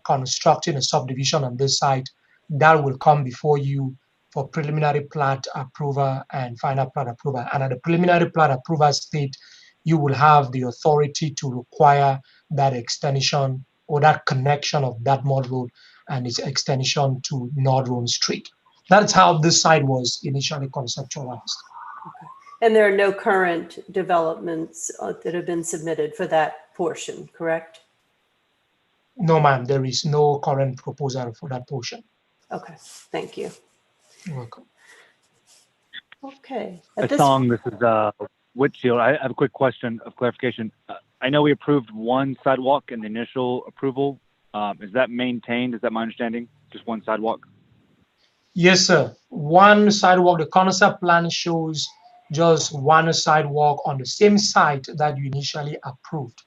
constructing a subdivision on this site, that will come before you for preliminary plat approval and final plat approval. And at the preliminary plat approval state, you will have the authority to require that extension or that connection of Dartmoor Road and its extension to North Roan Street. That's how this site was initially conceptualized. Okay. And there are no current developments that have been submitted for that portion, correct? No, ma'am, there is no current proposal for that portion. Okay, thank you. You're welcome. Okay. Song, this is Whitfield. I have a quick question of clarification. I know we approved one sidewalk in the initial approval. Is that maintained? Is that my understanding? Just one sidewalk? Yes, sir. One sidewalk. The concept plan shows just one sidewalk on the same site that you initially approved,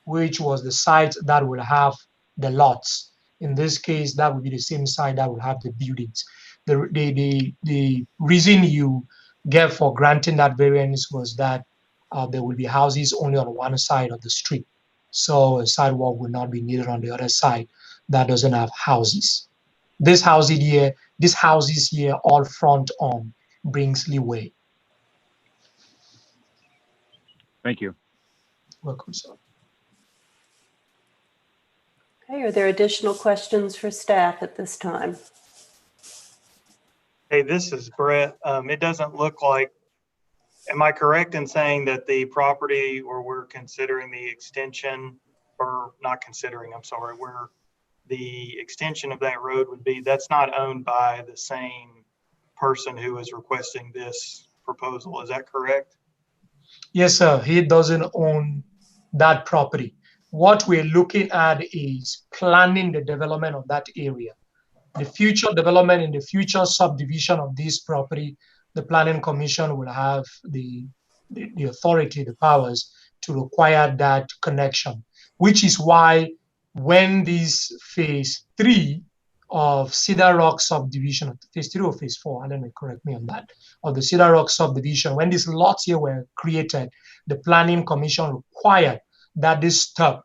which was the site that will have the lots. In this case, that would be the same site that will have the buildings. The reason you gave for granting that variance was that there will be houses only on one side of the street. So a sidewalk will not be needed on the other side that doesn't have houses. This houses here all front on Bringsley Way. Thank you. Welcome, sir. Okay, are there additional questions for staff at this time? Hey, this is Brett. It doesn't look like, am I correct in saying that the property, or we're considering the extension, or not considering, I'm sorry, where the extension of that road would be, that's not owned by the same person who is requesting this proposal. Is that correct? Yes, sir. He doesn't own that property. What we're looking at is planning the development of that area. The future development in the future subdivision of this property, the Planning Commission will have the authority, the powers to require that connection, which is why when this phase 3 of Cedar Rock subdivision, phase 3 or phase 4, let me correct me on that, of the Cedar Rock subdivision, when these lots here were created, the Planning Commission required that this stub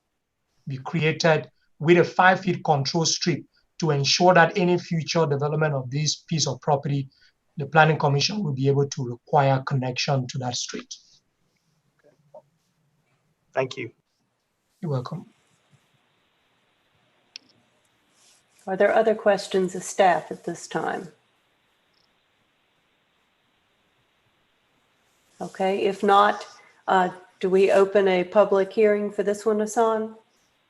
be created with a 5-foot control strip to ensure that any future development of this piece of property, the Planning Commission will be able to require connection to that street. Thank you. You're welcome. Are there other questions of staff at this time? Okay, if not, do we open a public hearing for this one, Hassan?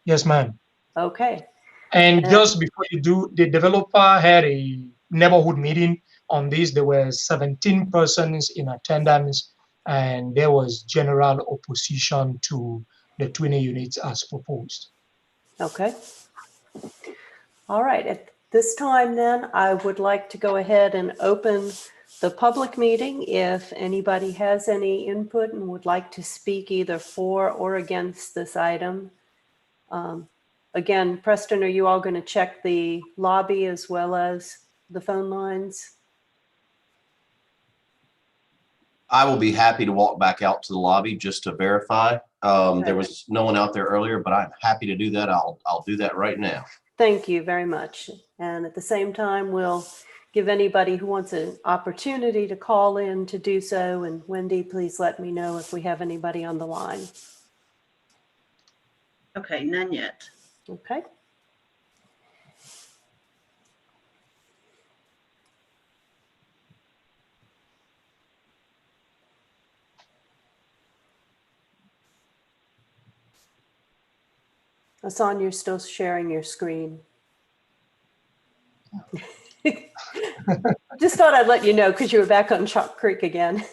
Yes, ma'am. Okay. And just before you do, the developer had a neighborhood meeting on this. There were 17 persons in attendance, and there was general opposition to the 20 units as proposed. Okay. All right. At this time, then, I would like to go ahead and open the public meeting. If anybody has any input and would like to speak either for or against this item. Again, Preston, are you all going to check the lobby as well as the phone lines? I will be happy to walk back out to the lobby just to verify. There was no one out there earlier, but I'm happy to do that. I'll do that right now. Thank you very much. And at the same time, we'll give anybody who wants an opportunity to call in to do so. And Wendy, please let me know if we have anybody on the line. Okay, none yet. Okay. Hassan, you're still sharing your screen. Just thought I'd let you know because you were back on Chock Creek again.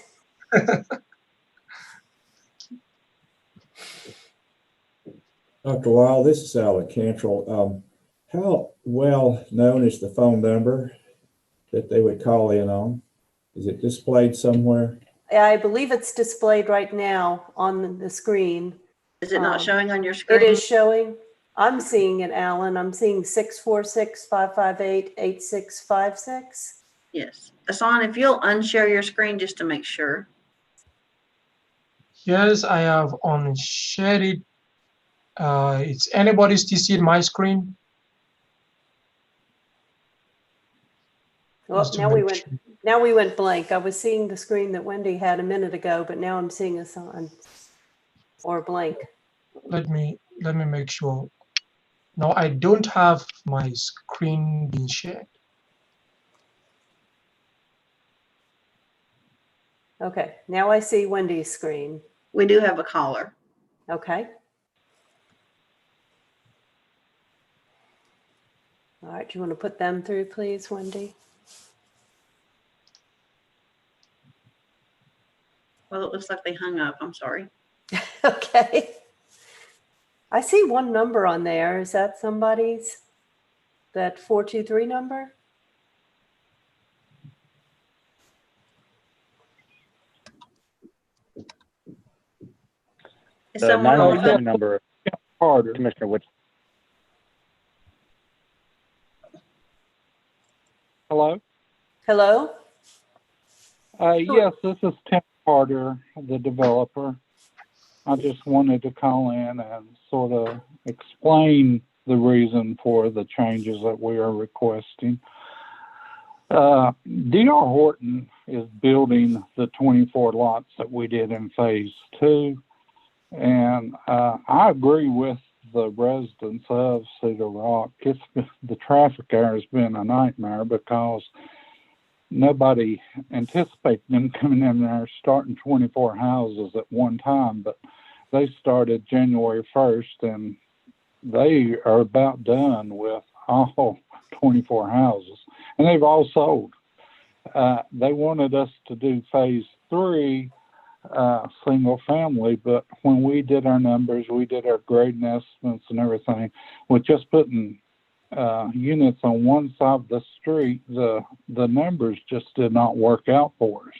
Dr. Weil, this is Alan Cantrell. How well known is the phone number that they would call in on? Is it displayed somewhere? I believe it's displayed right now on the screen. Is it not showing on your screen? It is showing. I'm seeing it, Alan. I'm seeing 646-558-8656. Yes. Hassan, if you'll unshare your screen just to make sure. Yes, I have unshared it. It's anybody still see my screen? Well, Just to make sure. now we went blank. I was seeing the screen that Wendy had a minute ago, but now I'm seeing Hassan or blank. Let me make sure. No, I don't have my screen being shared. Okay, now I see Wendy's screen. We do have a caller. Okay. All right, do you want to put them through, please, Wendy? Well, it looks like they hung up. I'm sorry. Okay. I see one number on there. Is that somebody's? That 423 number? Is The someone on the 917 phone? number, Commissioner Woods. Hello? Hello? Yes, this is Tim Carter, the developer. I just wanted to call in and sort of explain the reason for the changes that we are requesting. D.R. Horton is building the 24 lots that we did in phase 2. And I agree with the residents of Cedar Rock. The traffic there has been a nightmare because nobody anticipated them coming in there starting 24 houses at one time, but they started January 1st and they are about done with all 24 houses, and they've all sold. They wanted us to do phase 3 single family, but when we did our numbers, we did our grading estimates and everything, with just putting units on one side of the street, the numbers just did not work out for us.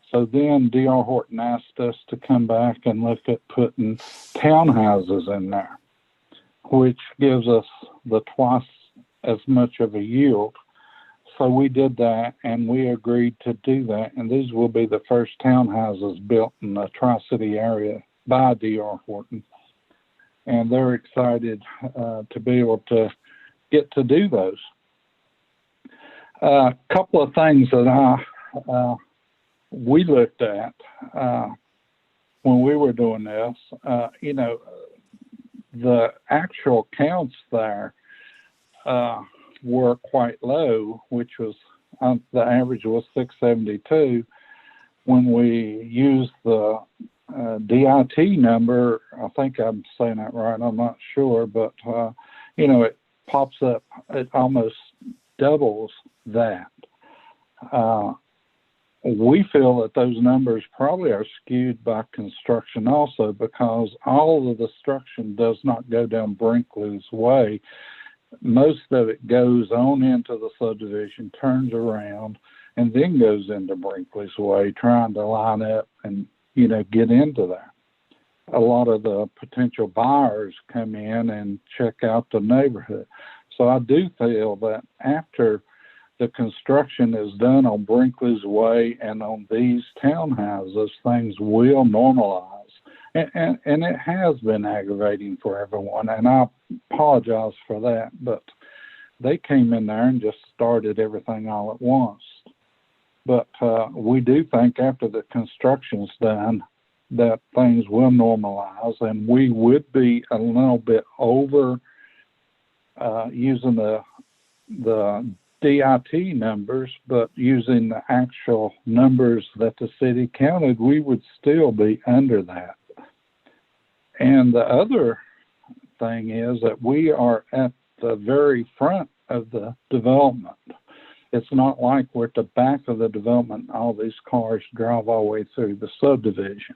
So then D.R. Horton asked us to come back and look at putting townhouses in there, which gives us the twice as much of a yield. So we did that, and we agreed to do that. And these will be the first townhouses built in the Tri-City area by D.R. Horton. And they're excited to be able to get to do those. A couple of things that we looked at when we were doing this, the actual counts there were quite low, which was the average was 672. When we used the DIT number, I think I'm saying that right, I'm not sure, but it pops up, it almost doubles that. We feel that those numbers probably are skewed by construction also, because all of the construction does not go down Brinkley's way. Most of it goes on into the subdivision, turns around, and then goes into Brinkley's Way, trying to line up and, you know, get into there. A lot of the potential buyers come in and check out the neighborhood. So I do feel that after the construction is done on Brinkley's Way and on these townhouses, things will normalize. And it has been aggravating for everyone, and I apologize for that, but they came in there and just started everything all at once. But we do think after the construction's done that things will normalize, and we would be a little bit over using the DIT numbers, but using the actual numbers that the city counted, we would still be under that. And the other thing is that we are at the very front of the development. It's not like we're at the back of the development and all these cars drive all the way through the subdivision.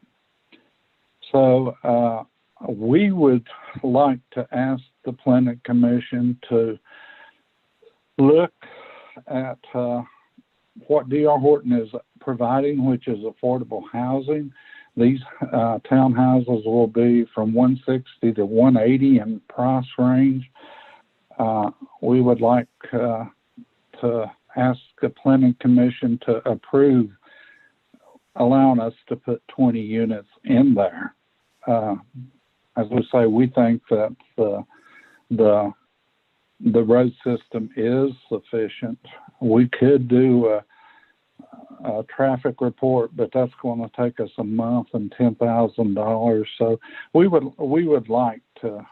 So we would like to ask the Planning Commission to look at what D.R. Horton is providing, which is affordable housing. These townhouses will be from 160 to 180 in price range. We would like to ask the Planning Commission to approve allowing us to put 20 units in there. As we say, we think that the road system is sufficient. We could do a traffic report, but that's going to take us a month and $10,000. So we would like to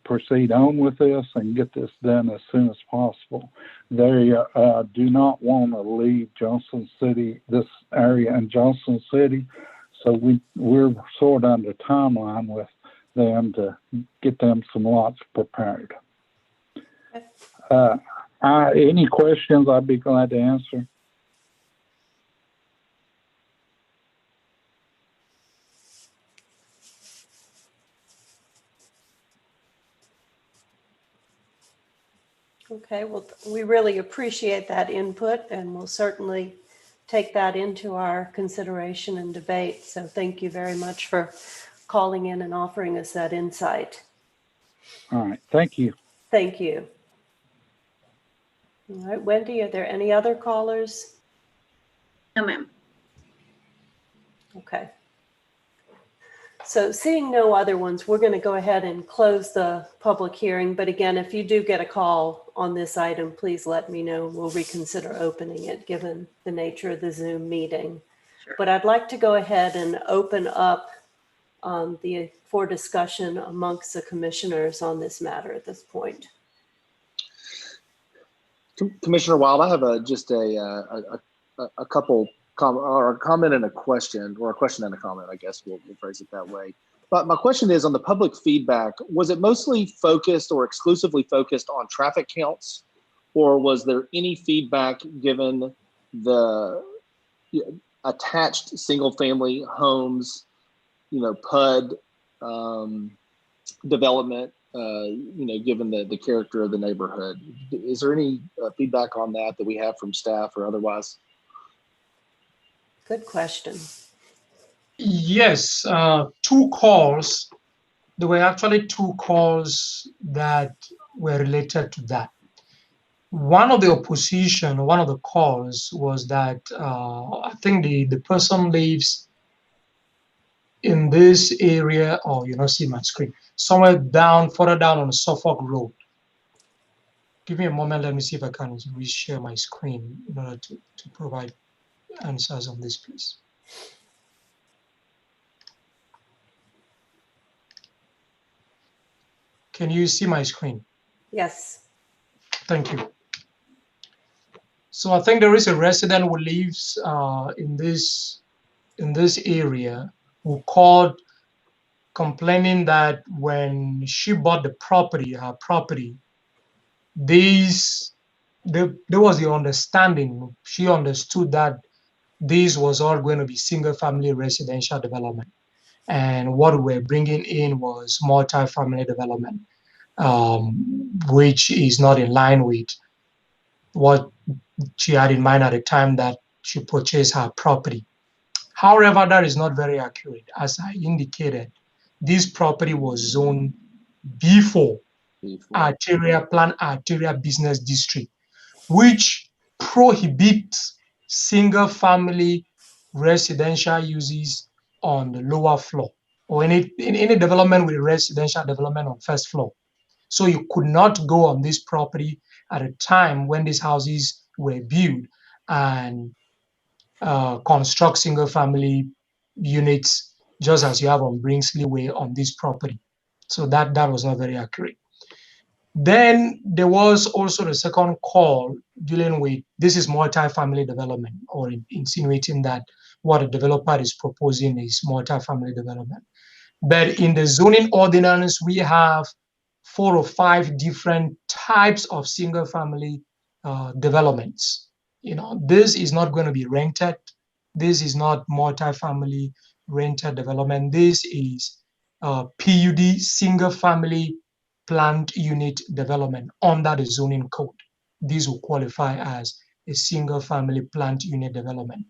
proceed on with this and get this done as soon as possible. They do not want to leave Johnson City, this area in Johnson City. So we're sort of under timeline with them to get them some lots prepared. Any questions, I'd be glad to answer. Okay, well, we really appreciate that input, and we'll certainly take that into our consideration and debate. So thank you very much for calling in and offering us that insight. All right, thank you. Thank you. All right, Wendy, are there any other callers? No, ma'am. Okay. So seeing no other ones, we're going to go ahead and close the public hearing. But again, if you do get a call on this item, please let me know. We'll reconsider opening it given the nature of the Zoom meeting. Sure. But I'd like to go ahead and open up for discussion amongst the commissioners on this matter at this point. Commissioner Wild, I have just a couple or a comment and a question, or a question and a comment, I guess we'll phrase it that way. But my question is on the public feedback, was it mostly focused or exclusively focused on traffic counts, or was there any feedback given the attached single family homes, PUD development, given the character of the neighborhood? Is there any feedback on that we have from staff or otherwise? Good question. Yes, 2 calls. There were actually 2 calls that were related to that. One of the opposition, one of the calls was that I think the person lives in this area, or you not see my screen, somewhere further down on Suffolk Road. Give me a moment, let me see if I can reshare my screen in order to provide answers on this, please. Can you see my screen? Yes. Thank you. So I think there is a resident who lives in this area who called complaining that when she bought the property, her property, there was the understanding, she understood that this was all going to be single family residential development. And what we're bringing in was multi-family development, which is not in line with what she had in mind at the time that she purchased her property. However, that is not very accurate. As I indicated, this property was zoned B4, Arteria Business District, which prohibits single-family residential uses on the lower floor, or in any development with residential development on first floor. So you could not go on this property at a time when these houses were built and construct single-family units, just as you have on Bringsley Way on this property. So that was not very accurate. Then there was also the second call dealing with this is multi-family development, or insinuating that what a developer is proposing is multi-family development. But in the zoning ordinance, we have 4 or 5 different types of single-family developments. This is not going to be rented. This is not multi-family rented development. This is PUD, single-family planned unit development under the zoning code. These will qualify as a single-family planned unit development.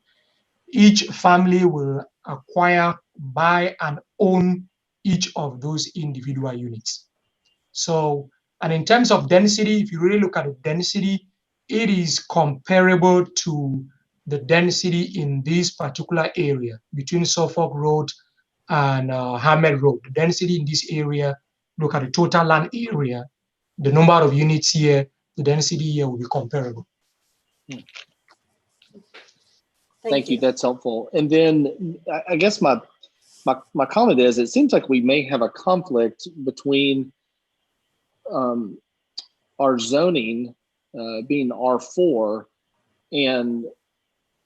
Each family will acquire, buy, and own each of those individual units. So, and in terms of density, if you really look at the density, it is comparable to the density in this particular area between Suffolk Road and Hammett Road. The density in this area, look at the total land area, the number of units here, the density here will be comparable. Thank you. That's helpful. And then I guess my comment is, it seems like we may have a conflict between our zoning being R4 and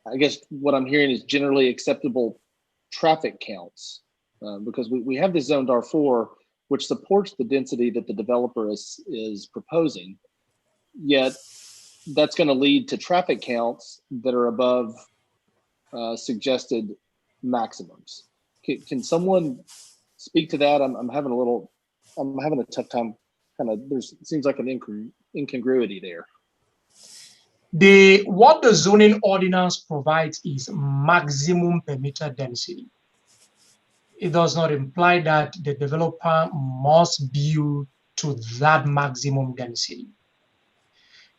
I guess what I'm hearing is generally acceptable traffic counts, because we have this zoned R4, which supports the density that the developer is proposing, yet that's going to lead to traffic counts that are above suggested maximums. Can someone speak to that? I'm having a tough time. It seems like an incongruity there. What the zoning ordinance provides is maximum permitted density. It does not imply that the developer must build to that maximum density.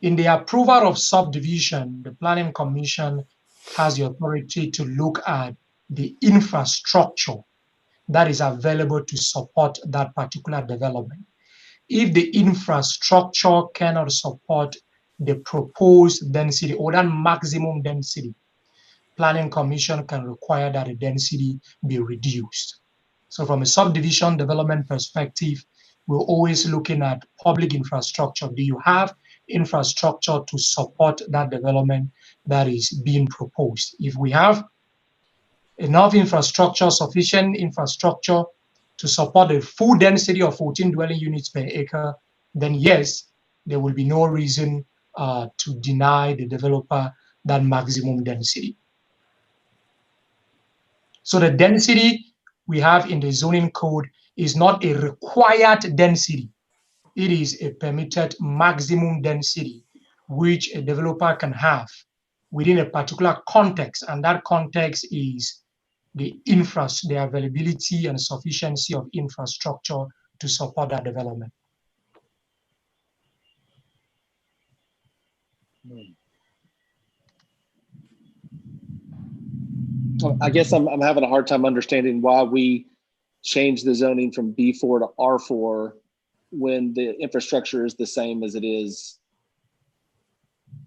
In the approval of subdivision, the Planning Commission has the authority to look at the infrastructure that is available to support that particular development. If the infrastructure cannot support the proposed density or that maximum density, Planning Commission can require that the density be reduced. So from a subdivision development perspective, we're always looking at public infrastructure. Do you have infrastructure to support that development that is being proposed? If we have enough infrastructure, sufficient infrastructure to support the full density of 14 dwelling units per acre, then yes, there will be no reason to deny the developer that maximum density. So the density we have in the zoning code is not a required density. It is a permitted maximum density, which a developer can have within a particular context, and that context is the availability and sufficiency of infrastructure to support that development. I guess I'm having a hard time understanding why we changed the zoning from B4 to R4 when the infrastructure is the same as it is,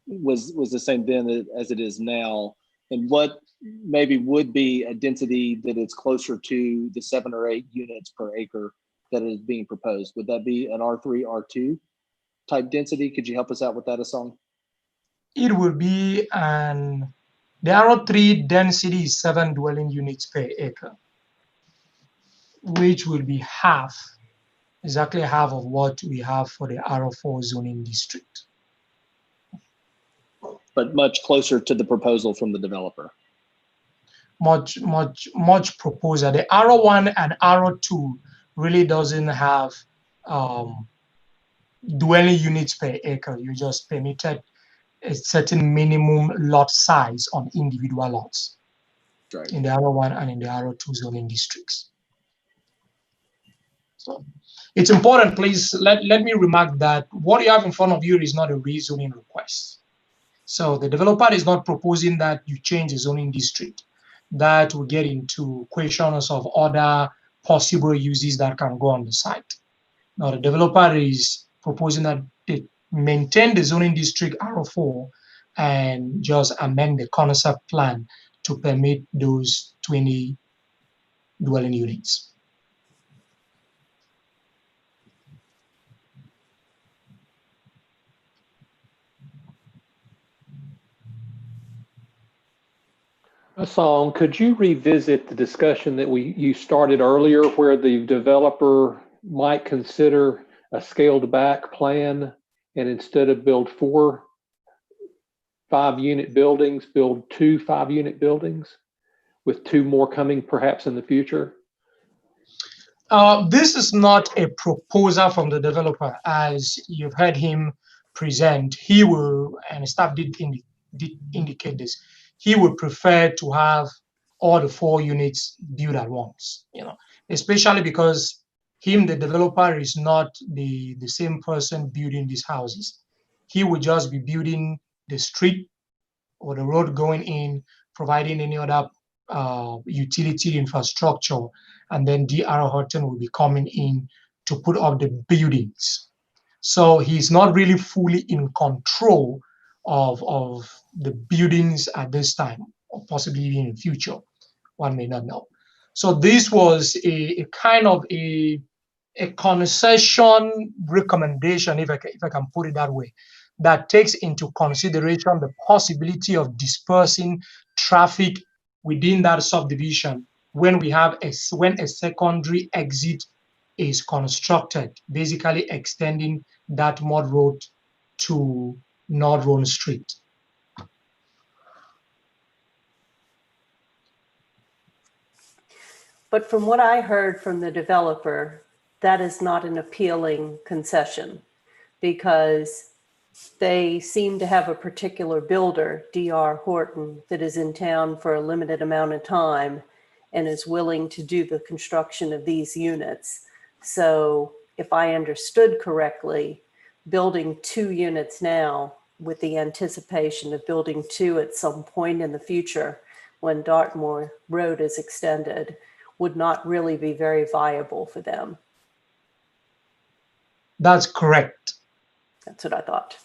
was the same then as it is now, and what maybe would be a density that is closer to the 7 or 8 units per acre that is being proposed. Would that be an R3, R2 type density? Could you help us out with that, Asong? It will be the R3 density is 7 dwelling units per acre, which will be exactly half of what we have for the R4 zoning district. But much closer to the proposal from the developer. Much proposal. The R1 and R2 really doesn't have dwelling units per acre. You just permitted a certain minimum lot size on individual lots Right. in the R1 and in the R2 zoning districts. So it's important, please, let me remark that what you have in front of you is not a rezoning request. So the developer is not proposing that you change the zoning district. That will get into questions of other possible uses that can go on the site. Now the developer is proposing that they maintain the zoning district R4 and just amend the concept plan to permit those 20 dwelling units. Song, could you revisit the discussion that you started earlier where the developer might consider a scaled back plan and instead of build 4 5-unit buildings, build 2 5-unit buildings with 2 more coming perhaps in the future? This is not a proposal from the developer, as you've heard him present. He will, and staff did indicate this, he would prefer to have all the 4 units built at once, especially because the developer, is not the same person building these houses. He would just be building the street or the road going in, providing any other utility infrastructure, and then D.R. Horton will be coming in to put up the buildings. So he's not really fully in control of the buildings at this time, or possibly even in the future. One may not know. So this was a kind of a concession recommendation, if I can put it that way, that takes into consideration the possibility of dispersing traffic within that subdivision when when a secondary exit is constructed, basically extending that mud road to North Roan Street. But from what I heard from the developer, that is not an appealing concession because they seem to have a particular builder, D.R. Horton, that is in town for a limited amount of time and is willing to do the construction of these units. So if I understood correctly, building 2 units now with the anticipation of building 2 at some point in the future when Dartmoor Road is extended would not really be very viable for them. That's correct. That's what I thought.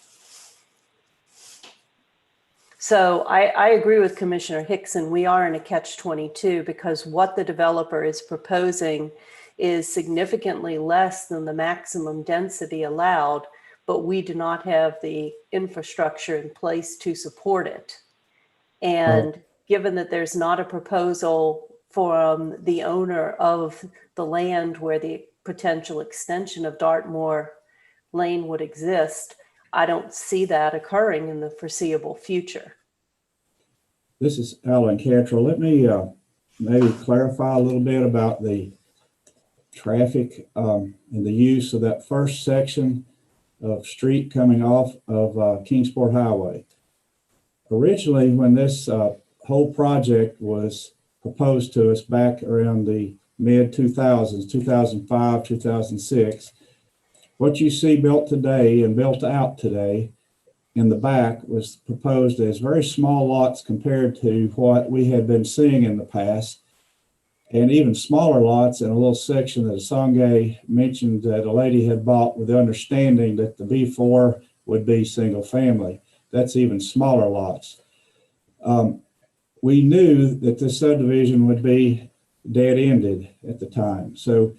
So I agree with Commissioner Hickson. We are in a catch-22 because what the developer is proposing is significantly less than the maximum density allowed, but we do not have the infrastructure in place to support it. And given that there's not a proposal from the owner of the land where the potential extension of Dartmoor Lane would exist, I don't see that occurring in the foreseeable future. This is Alan Cantrell. Let me maybe clarify a little bit about the traffic and the use of that first section of street coming off of Kingsport Highway. Originally, when this whole project was proposed to us back around the mid-2000s, 2005, 2006, what you see built today and built out today in the back was proposed as very small lots compared to what we had been seeing in the past, and even smaller lots in a little section that Sangay mentioned that a lady had bought with the understanding that the B4 would be single family. That's even smaller lots. We knew that this subdivision would be dead-ended at the time. So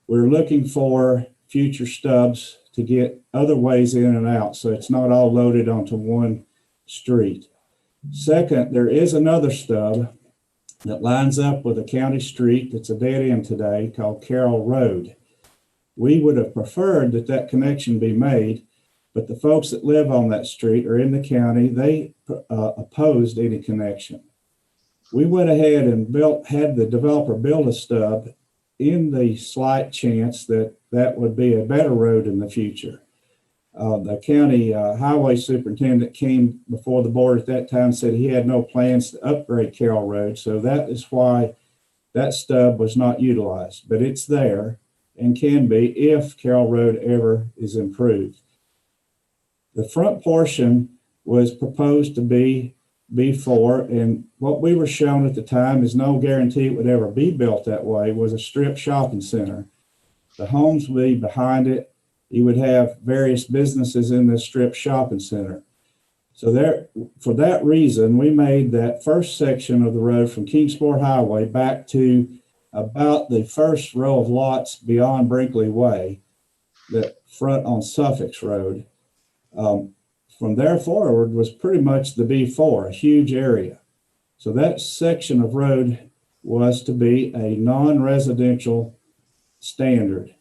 we're looking for future stubs to get other ways in and out, so it's not all loaded onto one street. Second, there is another stub that lines up with a county street that's a dead end today called Carroll Road. We would have preferred that that connection be made, but the folks that live on that street or in the county, they opposed any connection. We went ahead and had the developer build a stub in the slight chance that that would be a better road in the future. The county highway superintendent came before the board at that time, said he had no plans to upgrade Carroll Road. So that is why that stub was not utilized, but it's there and can be if Carroll Road ever is improved. The front portion was proposed to be B4, and what we were shown at the time is no guarantee it would ever be built that way, was a strip shopping center. The homes would be behind it. You would have various businesses in this strip shopping center. So there, for that reason, we made that first section of the road from Kingsport Highway back to about the first row of lots beyond Brinkley Way, that front on Suffolk Road. From there forward was pretty much the B4, a huge area. So that section of road was to be a non-residential standard.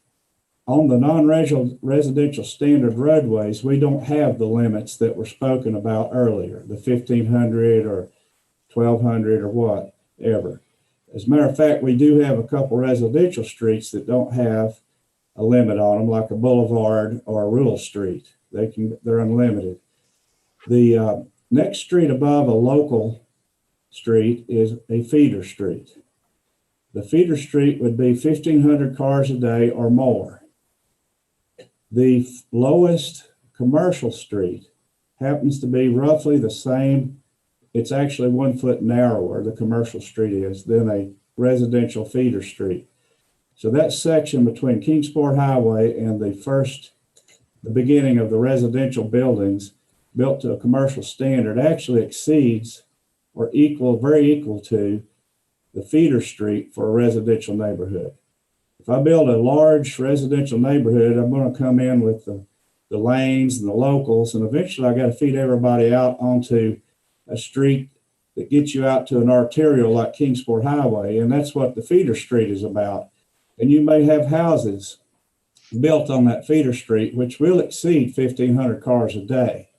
On the non-residential standard roadways, we don't have the limits that were spoken about earlier, the 1,500 or 1,200 or whatever. As a matter of fact, we do have a couple residential streets that don't have a limit on them, like a boulevard or a rural street. They're unlimited. The next street above a local street is a feeder street. The feeder street would be 1,500 cars a day or more. The lowest commercial street happens to be roughly the same. It's actually 1 foot narrower, the commercial street is, than a residential feeder street. So that section between Kingsport Highway and the beginning of the residential buildings built to a commercial standard actually exceeds or very equal to the feeder street for a residential neighborhood. If I build a large residential neighborhood, I'm going to come in with the lanes and the locals, and eventually I got to feed everybody out onto a street that gets you out to an arterial like Kingsport Highway, and that's what the feeder street is about. And you may have houses built on that feeder street, which will exceed 1,500 cars a day.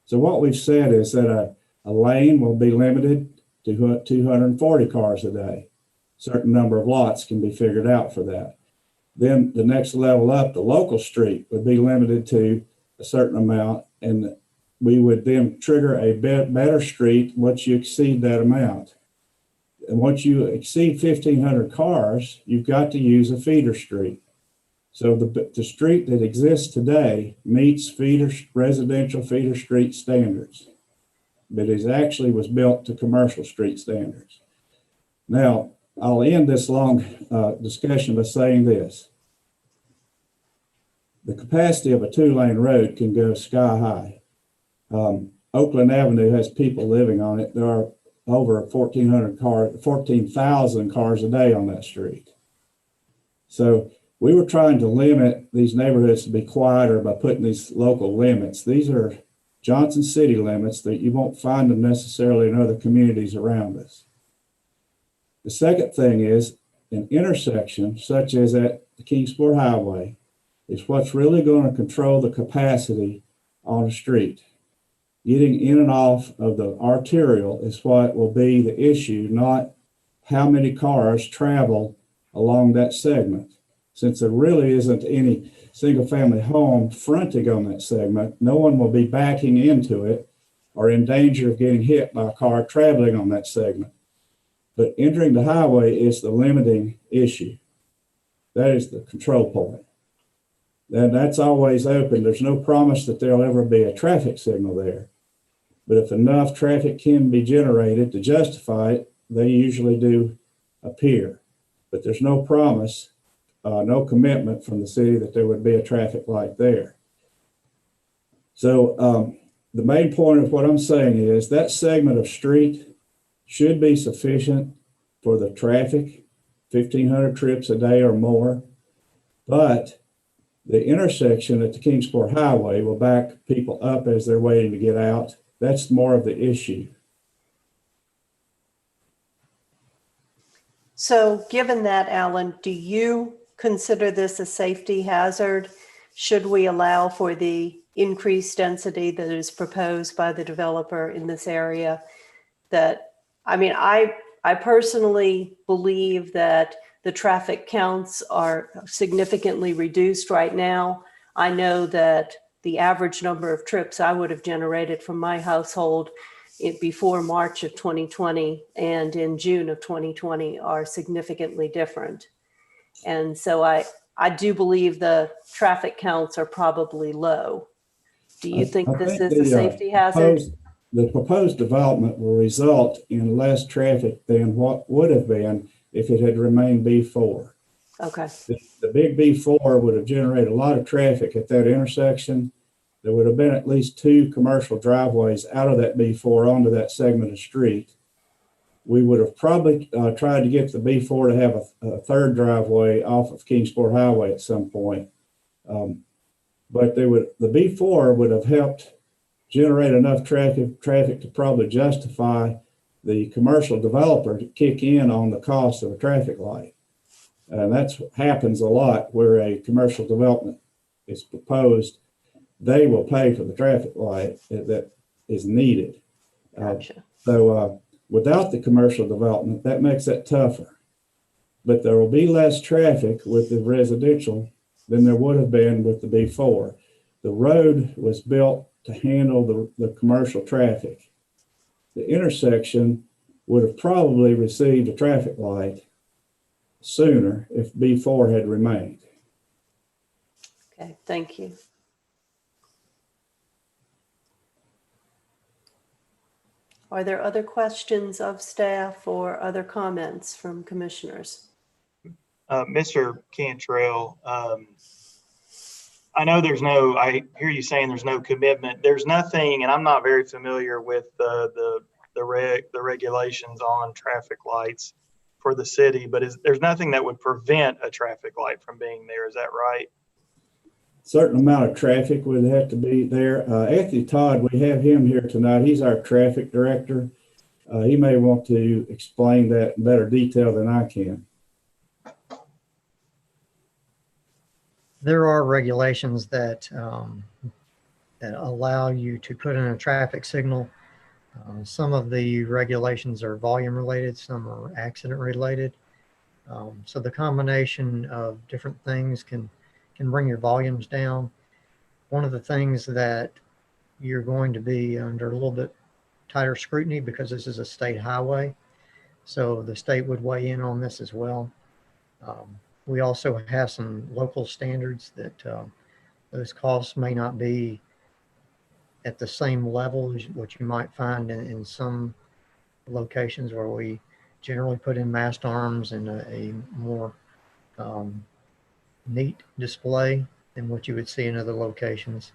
So what we've said is that a lane will be limited to 240 cars a day. Certain number of lots can be figured out for that. Then the next level up, the local street would be limited to a certain amount, and we would then trigger a better street once you exceed that amount. And once you exceed 1,500 cars, you've got to use a feeder street. So the street that exists today meets residential feeder street standards, but it actually was built to commercial street standards. Now, I'll end this long discussion by saying this. The capacity of a 2-lane road can go sky high. Oakland Avenue has people living on it. There are over 14,000 cars a day on that street. So we were trying to limit these neighborhoods to be quieter by putting these local limits. These are Johnson City limits that you won't find them necessarily in other communities around us. The second thing is an intersection such as at the Kingsport Highway is what's really going to control the capacity on a street. Getting in and off of the arterial is what will be the issue, not how many cars travel along that segment. Since there really isn't any single family home fronting on that segment, no one will be backing into it or in danger of getting hit by a car traveling on that segment. But entering the highway is the limiting issue. That is the control point. And that's always open. There's no promise that there'll ever be a traffic signal there. But if enough traffic can be generated to justify it, they usually do appear. But there's no promise, no commitment from the city that there would be a traffic light there. So the main point of what I'm saying is that segment of street should be sufficient for the traffic, 1,500 trips a day or more. But the intersection at the Kingsport Highway will back people up as they're waiting to get out. That's more of the issue. So given that, Alan, do you consider this a safety hazard? Should we allow for the increased density that is proposed by the developer in this area? I personally believe that the traffic counts are significantly reduced right now. I know that the average number of trips I would have generated from my household before March of 2020 and in June of 2020 are significantly different. And so I do believe the traffic counts are probably low. Do you think I this think is a safety hazard? The proposed development will result in less traffic than what would have been if it had remained B4. Okay. The big B4 would have generated a lot of traffic at that intersection. There would have been at least 2 commercial driveways out of that B4 onto that segment of street. We would have probably tried to get the B4 to have a third driveway off of Kingsport Highway at some point. But the B4 would have helped generate enough traffic to probably justify the commercial developer to kick in on the cost of a traffic light. And that's what happens a lot where a commercial development is proposed. They will pay for the traffic light that is needed. Gotcha. So without the commercial development, that makes that tougher. But there will be less traffic with the residential than there would have been with the B4. The road was built to handle the commercial traffic. The intersection would have probably received a traffic light sooner if B4 had remained. Okay, thank you. Are there other questions of staff or other comments from commissioners? Mr. Cantrell, I know I hear you saying there's no commitment. There's nothing, and I'm not very familiar with the regulations on traffic lights for the city, but there's nothing that would prevent a traffic light from being there. Is that right? Certain amount of traffic would have to be there. Anthony Todd, we have him here tonight. He's our traffic director. He may want to explain that in better detail than I can. There are regulations that that allow you to put in a traffic signal. Some of the regulations are volume related, some are accident related. So the combination of different things can bring your volumes down. One of the things that you're going to be under a little bit tighter scrutiny because this is a state highway. So the state would weigh in on this as well. We also have some local standards that those costs may not be at the same level as what you might find in some locations where we generally put in mast arms and a more neat display than what you would see in other locations.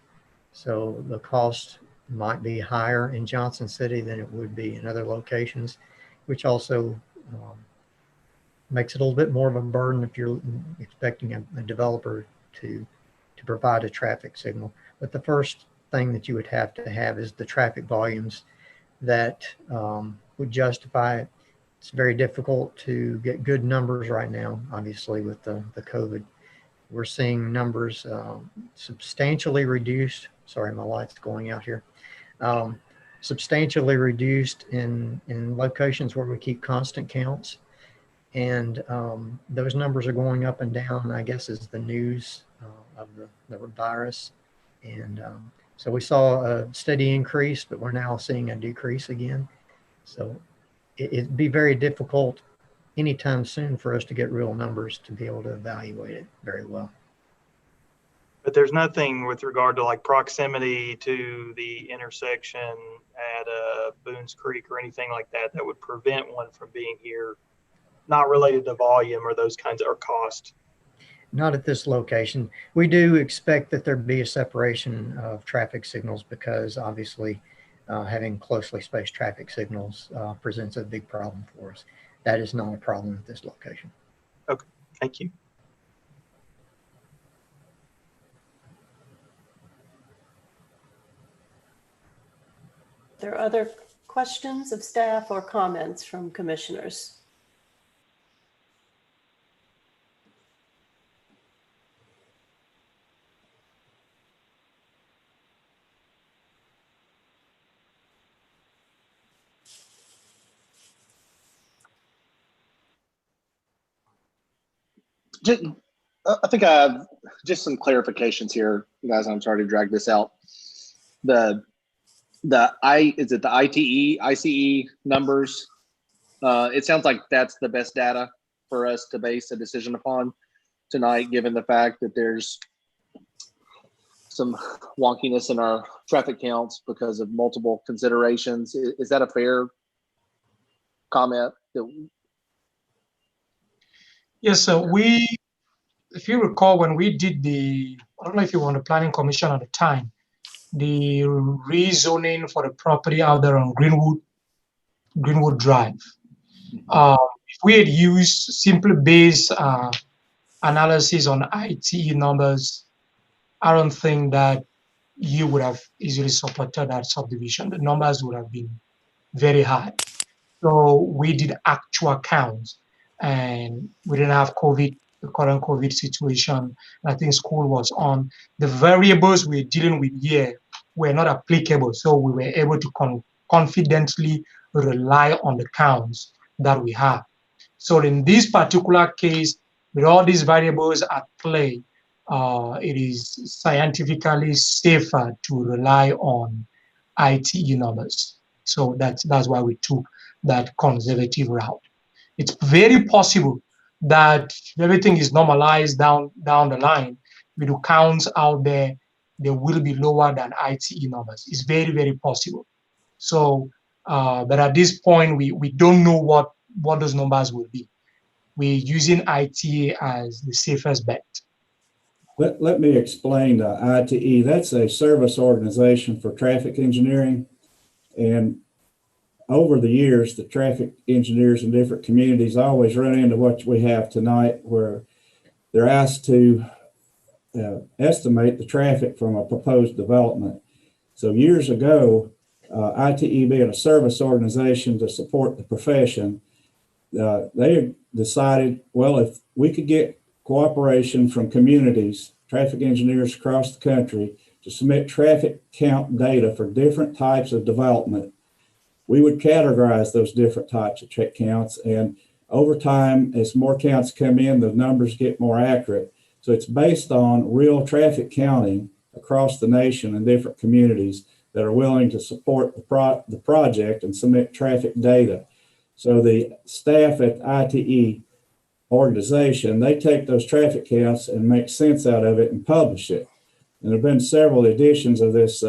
So the cost might be higher in Johnson City than it would be in other locations, which also makes it a little bit more of a burden if you're expecting a developer to provide a traffic signal. But the first thing that you would have to have is the traffic volumes that would justify it. It's very difficult to get good numbers right now, obviously, with the COVID. We're seeing numbers substantially reduced. Sorry, my light's going out here. Substantially reduced in locations where we keep constant counts. And those numbers are going up and down, I guess, as the news of the virus. And so we saw a steady increase, but we're now seeing a decrease again. So it'd be very difficult anytime soon for us to get real numbers to be able to evaluate it very well. But there's nothing with regard to like proximity to the intersection at Boone's Creek or anything like that that would prevent one from being here, not related to volume or those kinds of, or cost. Not at this location. We do expect that there be a separation of traffic signals because obviously having closely spaced traffic signals presents a big problem for us. That is not a problem at this location. Okay, thank you. Are there other questions of staff or comments from commissioners? I think I have just some clarifications here, guys. I'm sorry to drag this out. Is it the ICE numbers? It sounds like that's the best data for us to base a decision upon tonight, given the fact that there's some wonkiness in our traffic counts because of multiple considerations. Is that a fair comment? Yes, so if you recall, when we did I don't know if you were on the planning commission at the time, the rezoning for the property out there on Greenwood Drive. If we had used simply based analysis on ITE numbers, I don't think that you would have easily supported that subdivision. The numbers would have been very high. So we did actual counts, and we didn't have COVID, the current COVID situation. I think school was on. The variables we're dealing with here were not applicable, so we were able to confidently rely on the counts that we have. So in this particular case, with all these variables at play, it is scientifically safer to rely on ITE numbers. So that's why we took that conservative route. It's very possible that if everything is normalized down the line, with the counts out there, they will be lower than ITE numbers. It's very, very possible. So, but at this point, we don't know what those numbers will be. We're using ITE as the safest bet. Let me explain ITE. That's a service organization for traffic engineering. And over the years, the traffic engineers in different communities always run into what we have tonight, where they're asked to estimate the traffic from a proposed development. So years ago, ITE being a service organization to support the profession, they decided, well, if we could get cooperation from communities, traffic engineers across the country, to submit traffic count data for different types of development, we would categorize those different types of check counts. And over time, as more counts come in, the numbers get more accurate. So it's based on real traffic counting across the nation and different communities that are willing to support the project and submit traffic data. So the staff at ITE organization, they take those traffic counts and make sense out of it and publish it. And there have been several editions of this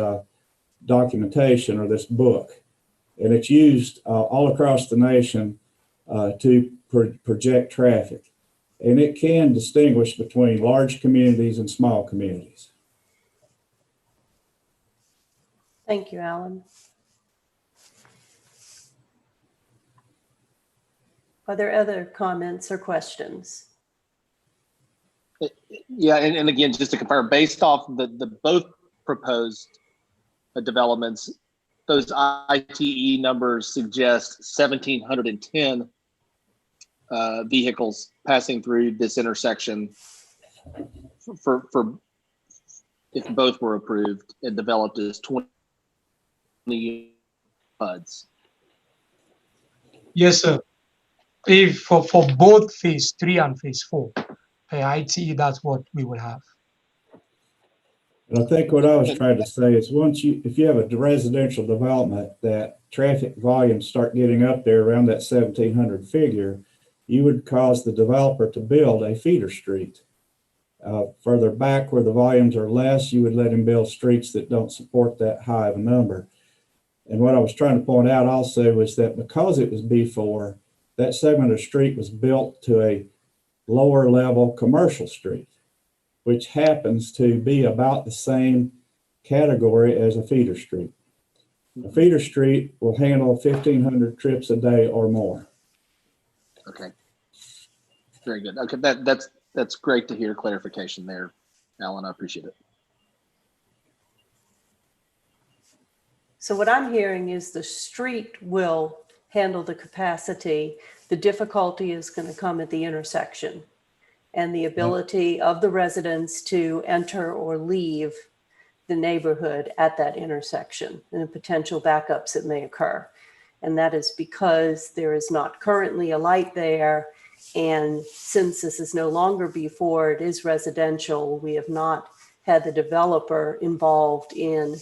documentation or this book. And it's used all across the nation to project traffic. And it can distinguish between large communities and small communities. Thank you, Alan. Are there other comments or questions? Yeah, and again, just to compare, based off the both proposed developments, those ITE numbers suggest 1,710 vehicles passing through this intersection for if both were approved and developed as 20 PUDs. Yes, sir. If for both phase 3 and phase 4, ITE, that's what we would have. And I think what I was trying to say is if you have a residential development that traffic volumes start getting up there around that 1,700 figure, you would cause the developer to build a feeder street. Further back where the volumes are less, you would let him build streets that don't support that high of a number. And what I was trying to point out also was that because it was B4, that segment of street was built to a lower level commercial street, which happens to be about the same category as a feeder street. A feeder street will handle 1,500 trips a day or more. Okay, very good. Okay, that's great to hear clarification there, Alan. I appreciate it. So what I'm hearing is the street will handle the capacity. The difficulty is going to come at the intersection and the ability of the residents to enter or leave the neighborhood at that intersection and the potential backups that may occur. And that is because there is not currently a light there And since this is no longer B4, it is residential, we have not had the developer involved in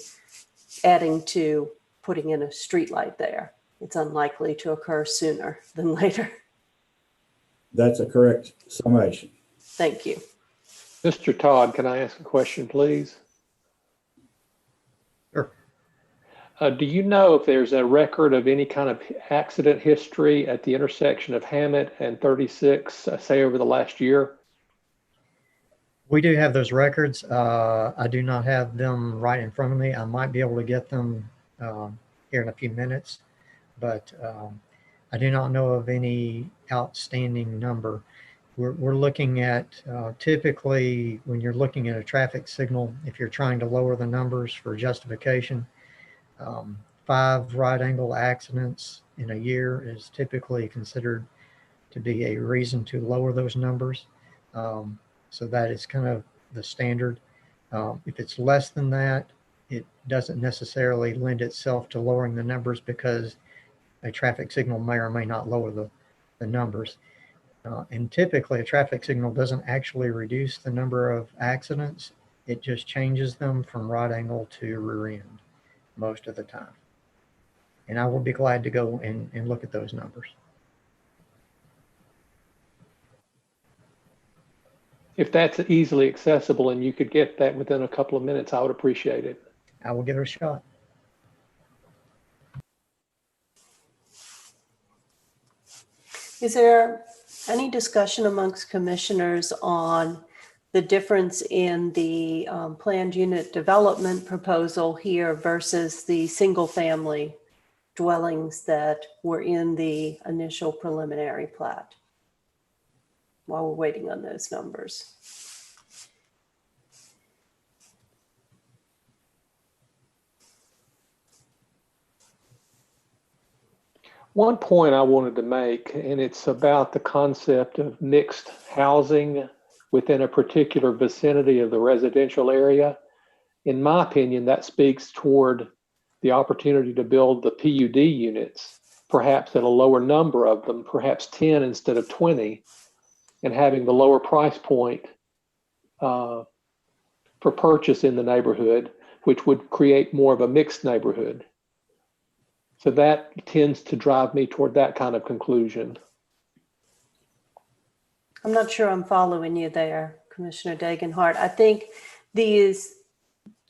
adding to putting in a streetlight there. It's unlikely to occur sooner than later. That's a correct summation. Thank you. Mr. Todd, can I ask a question, please? Sure. Do you know if there's a record of any kind of accident history at the intersection of Hammett and 36, say over the last year? We do have those records. I do not have them right in front of me. I might be able to get them here in a few minutes, but I do not know of any outstanding number. We're looking at typically when you're looking at a traffic signal, if you're trying to lower the numbers for justification, 5 right angle accidents in a year is typically considered to be a reason to lower those numbers. So that is kind of the standard. If it's less than that, it doesn't necessarily lend itself to lowering the numbers because a traffic signal may or may not lower the numbers. And typically a traffic signal doesn't actually reduce the number of accidents. It just changes them from right angle to rear end most of the time. And I will be glad to go and look at those numbers. If that's easily accessible and you could get that within a couple of minutes, I would appreciate it. I will give it a shot. Is there any discussion amongst commissioners on the difference in the planned unit development proposal here versus the single family dwellings that were in the initial preliminary plat while we're waiting on those numbers? One point I wanted to make, and it's about the concept of mixed housing within a particular vicinity of the residential area. In my opinion, that speaks toward the opportunity to build the PUD units, perhaps at a lower number of them, perhaps 10 instead of 20, and having the lower price point for purchase in the neighborhood, which would create more of a mixed neighborhood. So that tends to drive me toward that kind of conclusion. I'm not sure I'm following you there, Commissioner Dagenhart. I think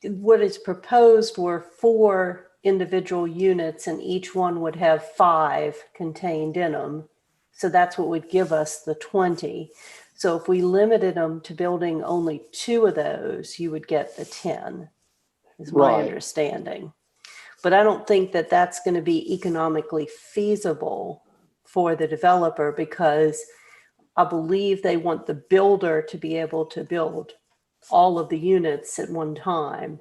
what is proposed were 4 individual units and each one would have 5 contained in them. So that's what would give us the 20. So if we limited them to building only 2 of those, you would get the 10, is my understanding. But I don't think that that's going to be economically feasible for the developer because I believe they want the builder to be able to build all of the units at one time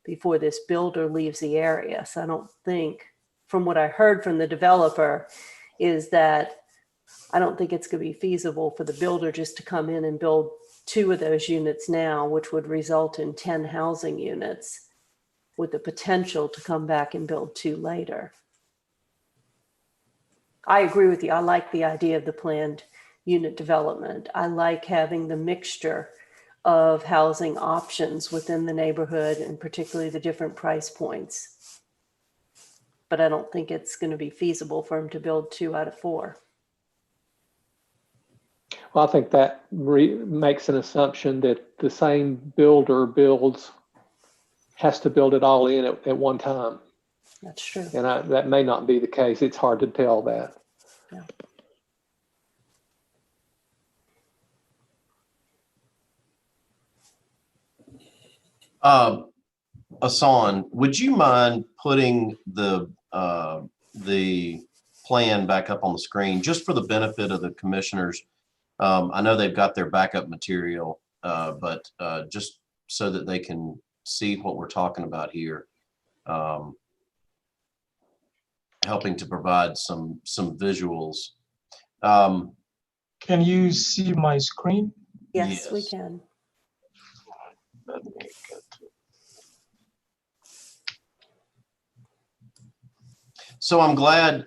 before this builder leaves the area. So I don't think, from what I heard from the developer, is that I don't think it's going to be feasible for the builder just to come in and build 2 of those units now, which would result in 10 housing units with the potential to come back and build 2 later. I agree with you. I like the idea of the planned unit development. I like having the mixture of housing options within the neighborhood and particularly the different price points. But I don't think it's going to be feasible for him to build 2 out of 4. Well, I think that makes an assumption that the same builder has to build it all in at one time. That's true. And that may not be the case. It's hard to tell that. Yeah. Hassan, would you mind putting the plan back up on the screen just for the benefit of the commissioners? I know they've got their backup material, but just so that they can see what we're talking about here, helping to provide some visuals. Can you see my screen? Yes, we can. Let me get to So I'm glad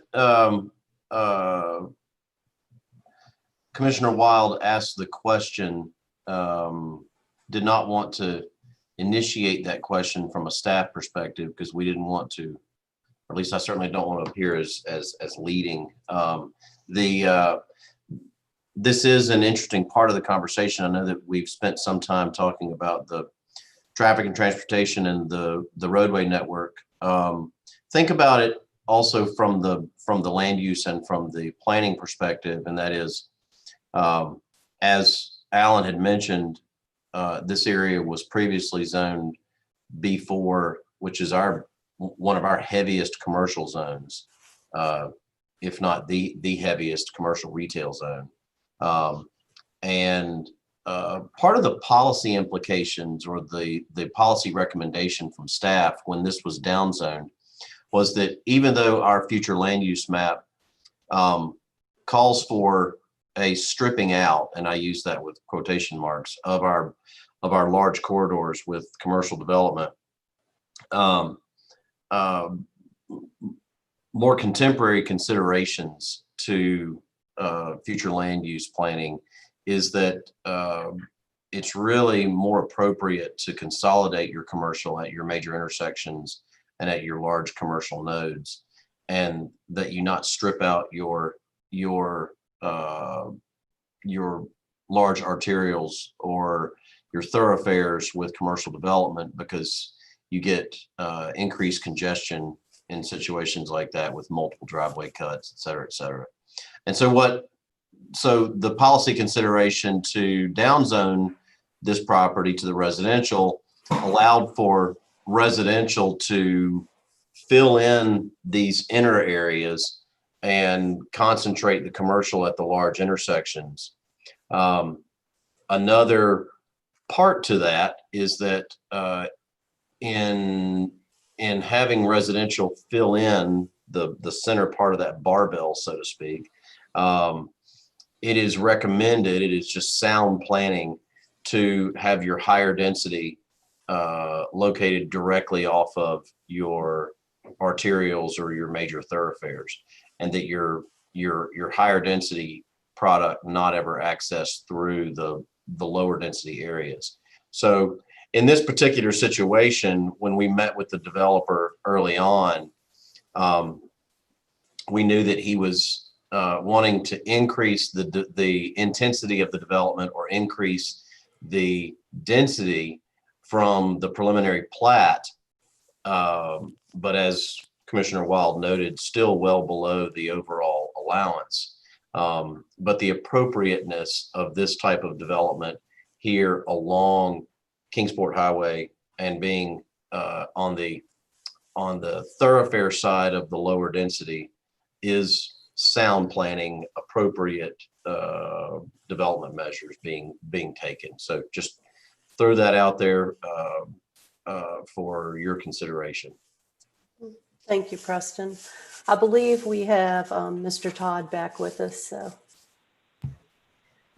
Commissioner Wild asked the question, did not want to initiate that question from a staff perspective because we didn't want to, or at least I certainly don't want to appear as leading. This is an interesting part of the conversation. I know that we've spent some time talking about the traffic and transportation and the roadway network. Think about it also from the land use and from the planning perspective, and that is, as Alan had mentioned, this area was previously zoned B4, which is one of our heaviest commercial zones, if not the heaviest commercial retail zone. And part of the policy implications or the policy recommendation from staff when this was downzoned was that even though our future land use map calls for a stripping out, and I use that with quotation marks, of our large corridors with commercial development, more contemporary considerations to future land use planning is that it's really more appropriate to consolidate your commercial at your major intersections and at your large commercial nodes, and that you not strip out your large arterials or your thoroughfares with commercial development, because you get increased congestion in situations like that with multiple driveway cuts, et cetera, et cetera. And so the policy consideration to downzone this property to the residential allowed for residential to fill in these inner areas and concentrate the commercial at the large intersections. Another part to that is that in having residential fill in the center part of that barbell, so to speak, it is recommended, it is just sound planning to have your higher density located directly off of your arterials or your major thoroughfares, and that your higher density product not ever accessed through the lower density areas. So in this particular situation, when we met with the developer early on, we knew that he was wanting to increase the intensity of the development or increase the density from the preliminary plat, but as Commissioner Wild noted, still well below the overall allowance. But the appropriateness of this type of development here along Kingsport Highway and being on the thoroughfare side of the lower density is sound planning, appropriate development measures being taken. So just throw that out there for your consideration. Thank you, Preston. I believe we have Mr. Todd back with us. So.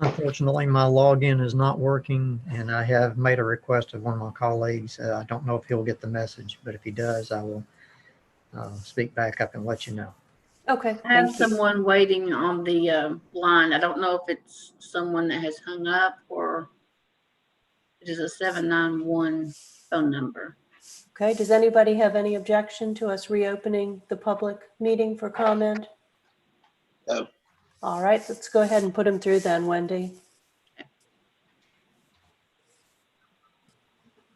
Unfortunately, my login is not working, and I have made a request of one of my colleagues. I don't know if he'll get the message, but if he does, I will speak back up and let you know. Okay. I have someone waiting on the line. I don't know if it's someone that has hung up or it is a 791 phone number. Okay. Does anybody have any objection to us reopening the public meeting for comment? No. All right. Let's go ahead and put him through then, Wendy.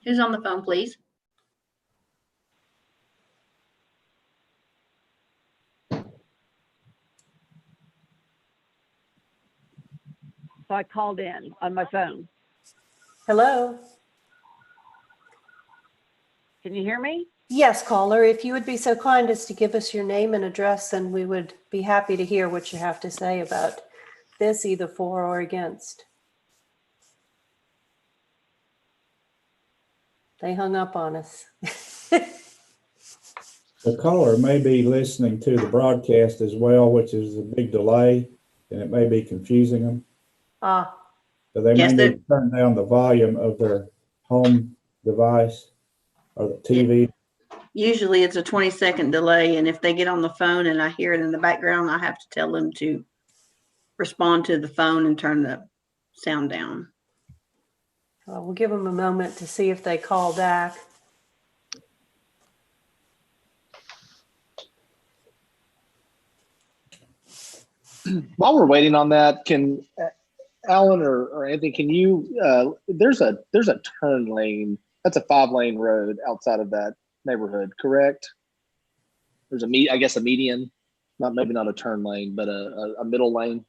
Who's on the phone, please? So I called in on my phone. Hello. Can you hear me? Yes, caller. If you would be so kind as to give us your name and address, and we would be happy to hear what you have to say about this, either for or against. They hung up on us. The caller may be listening to the broadcast as well, which is a big delay, and it may be confusing them. So they may need to turn down the volume of their home device or the TV. Usually it's a 20-second delay, and if they get on the phone and I hear it in the background, I have to tell them to respond to the phone and turn the sound down. We'll give them a moment to see if they call back. While we're waiting on that, can Alan or Anthony, can you? There's a turn lane. That's a 5-lane road outside of that neighborhood, correct? There's I guess a median, maybe not a turn lane, but a middle lane.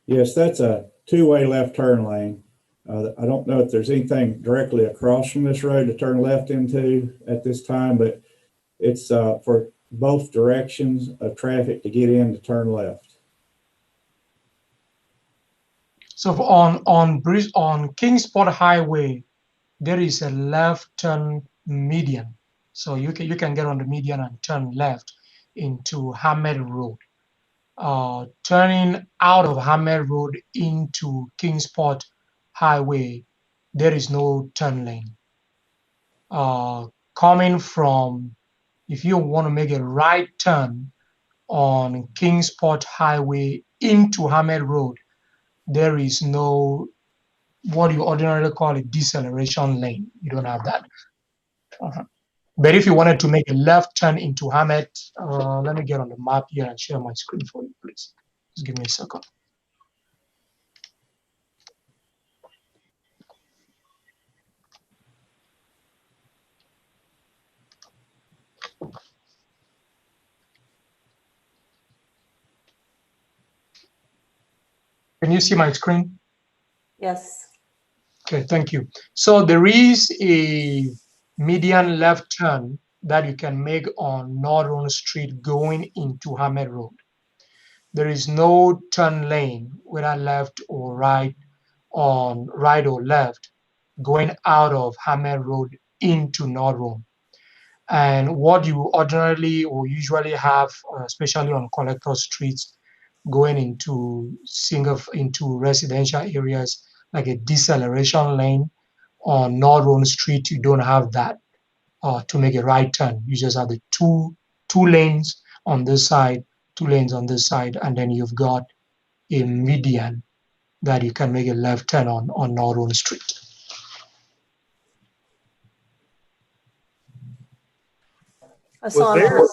Yes, that's a two-way left turn lane. I don't know if there's anything directly across from this road to turn left into at this time, but it's for both directions of traffic to get in to turn left. So on Kingsport Highway, there is a left turn median. So you can get on the median and turn left into Hammett Road. Turning out of Hammett Road into Kingsport Highway, there is no turn lane. Coming from, if you want to make a right turn on Kingsport Highway into Hammett Road, there is no, what you ordinarily call a deceleration lane. You don't have that. But if you wanted to make a left turn into Hammett, let me get on the map here and share my screen for you, please. Just give me a second. Can you see my screen? Yes. Okay, thank you. So there is a median left turn that you can make on Roan Street going into Hammett Road. There is no turn lane, whether left or right, on right or left, going out of Hammett Road into Roan. And what you ordinarily or usually have, especially on collector streets, going into residential areas, like a deceleration lane on Roan Street, you don't have that to make a right turn. You just have the two lanes on this side, 2 lanes on this side, and then you've got a median that you can make a left turn on Roan Street. Hassan, I'm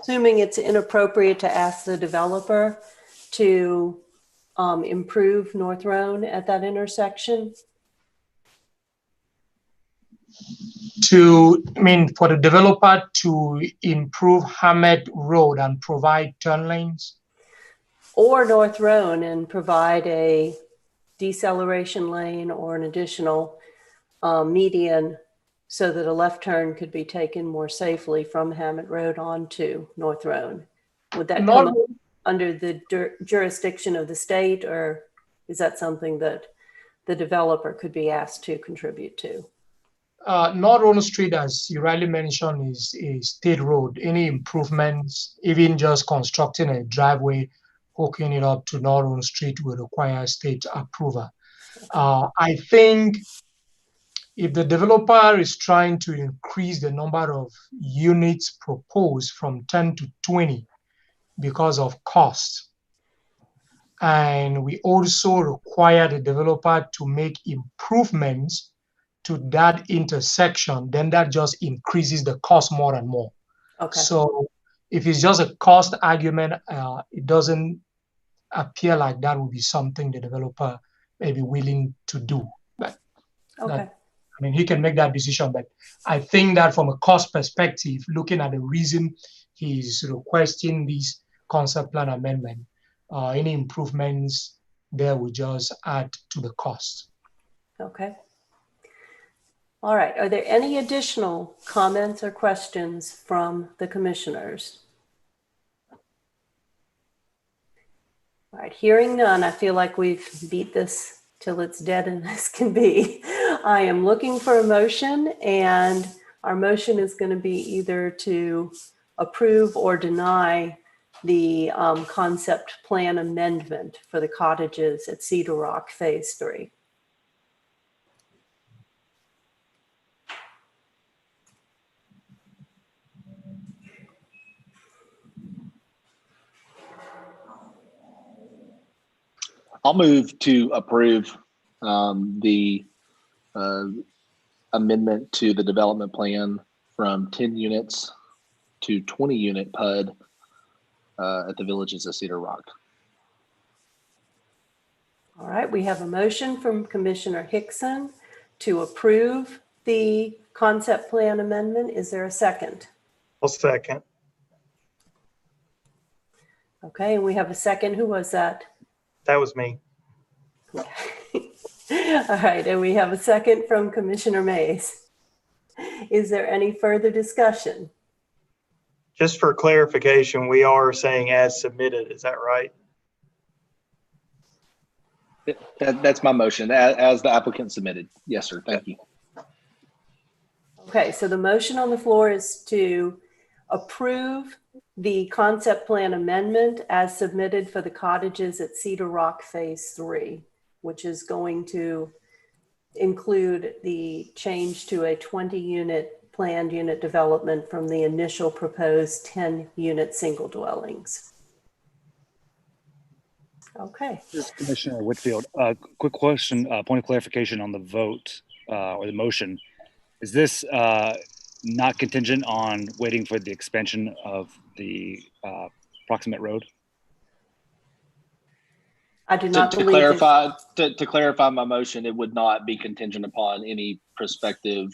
assuming it's inappropriate to ask the developer to improve North Roan at that intersection? For the developer to improve Hammett Road and provide turn lanes? Or North Roan and provide a deceleration lane or an additional median so that a left turn could be taken more safely from Hammett Road onto North Roan. Would that come under the jurisdiction of the state, or is that something that the developer could be asked to contribute to? Roan Street, as you rightly mentioned, is a state road. Any improvements, even just constructing a driveway, hooking it up to Roan Street, will require state approval. I think if the developer is trying to increase the number of units proposed from 10 to 20 because of cost, and we also require the developer to make improvements to that intersection, then that just increases the cost more and more. Okay. So if it's just a cost argument, it doesn't appear like that would be something the developer may be willing to do. But he can make that decision, but I think that from a cost perspective, looking at the reason he's requesting this concept plan amendment, any improvements there will just add to the cost. Okay. All right. Are there any additional comments or questions from the commissioners? All right. Hearing none, I feel like we've beat this till it's dead and as can be. I am looking for a motion, and our motion is going to be either to approve or deny the concept plan amendment for the cottages at Cedar Rock Phase 3. I'll move to approve the amendment to the development plan from 10 units to 20 unit PUD at the Villages of Cedar Rock. All right, we have a motion from Commissioner Hickson to approve the concept plan amendment. Is there a second? I'll second. Okay, and we have a second. Who was that? That was me. All right, and we have a second from Commissioner Mays. Is there any further discussion? Just for clarification, we are saying as submitted. Is that right? That's my motion, as the applicant submitted. Yes, sir. Thank you. Okay, so the motion on the floor is to approve the concept plan amendment as submitted for the cottages at Cedar Rock Phase 3, which is going to include the change to a 20-unit planned unit development from the initial proposed 10-unit single dwellings. Okay. Commissioner Whitfield, quick question, point of clarification on the vote or the motion. Is this not contingent on waiting for the expansion of the proximate road? I do not to clarify my motion, it would not be contingent upon any prospective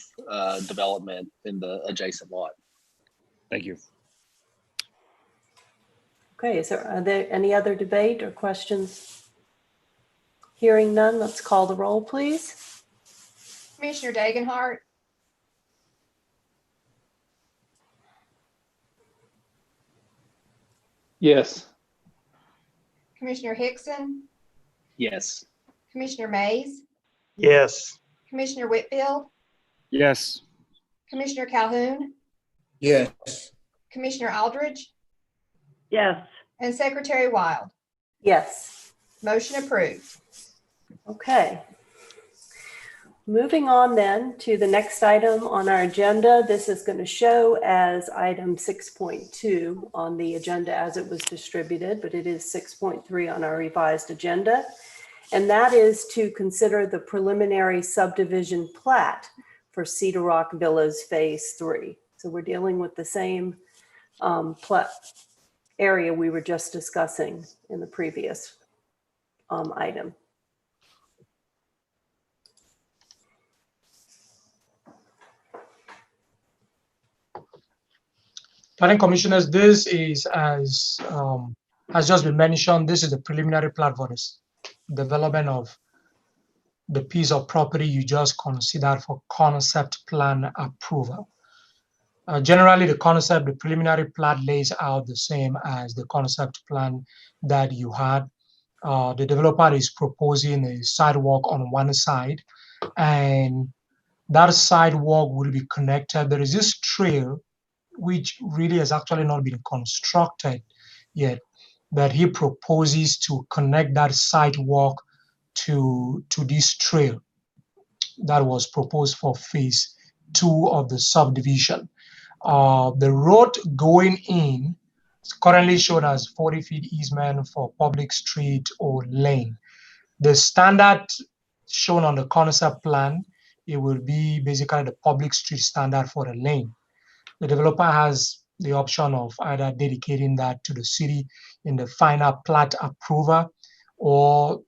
development in the adjacent lot. Thank you. Okay, are there any other debate or questions? Hearing none, let's call the roll, please. Commissioner Dagenhart. Yes. Commissioner Hickson. Yes. Commissioner Mays. Yes. Commissioner Whitfield. Yes. Commissioner Calhoun. Yes. Commissioner Aldridge. Yes. And Secretary Wild. Yes. Motion approved. Okay. Moving on then to the next item on our agenda. This is going to show as item 6.2 on the agenda as it was distributed, but it is 6.3 on our revised agenda. And that is to consider the preliminary subdivision plat for Cedar Rock Villas Phase 3. So we're dealing with the same plat area we were just discussing in the previous item. Planning commissioners, this is, as has just been mentioned, this is the preliminary plat for this development of the piece of property you just considered for concept plan approval. Generally, the preliminary plat lays out the same as the concept plan that you had. The developer is proposing a sidewalk on one side, and that sidewalk will be connected. There is this trail which really has actually not been constructed yet, that he proposes to connect that sidewalk to this trail that was proposed for phase 2 of the subdivision. The road going in is currently shown as 40 feet easement for public street or lane. The standard shown on the concept plan, it will be basically the public street standard for a lane. The developer has the option of either dedicating that to the city in the final plat approval or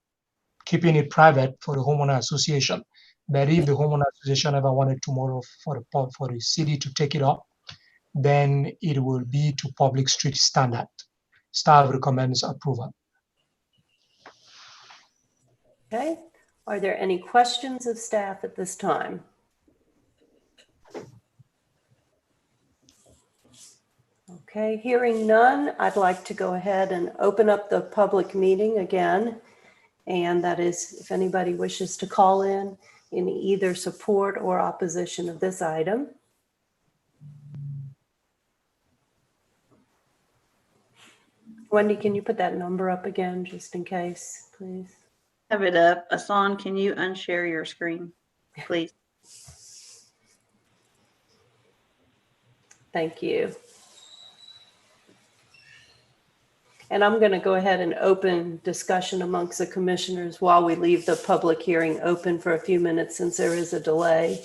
keeping it private for the homeowner association. But if the homeowner association ever wanted tomorrow for the city to take it up, then it will be to public street standard. Staff recommends approval. Okay, are there any questions of staff at this time? Okay, hearing none, I'd like to go ahead and open up the public meeting again. And that is if anybody wishes to call in either support or opposition of this item. Wendy, can you put that number up again just in case, please? Have it up. Asan, can you unshare your screen, please? Thank you. And I'm going to go ahead and open discussion amongst the commissioners while we leave the public hearing open for a few minutes since there is a delay.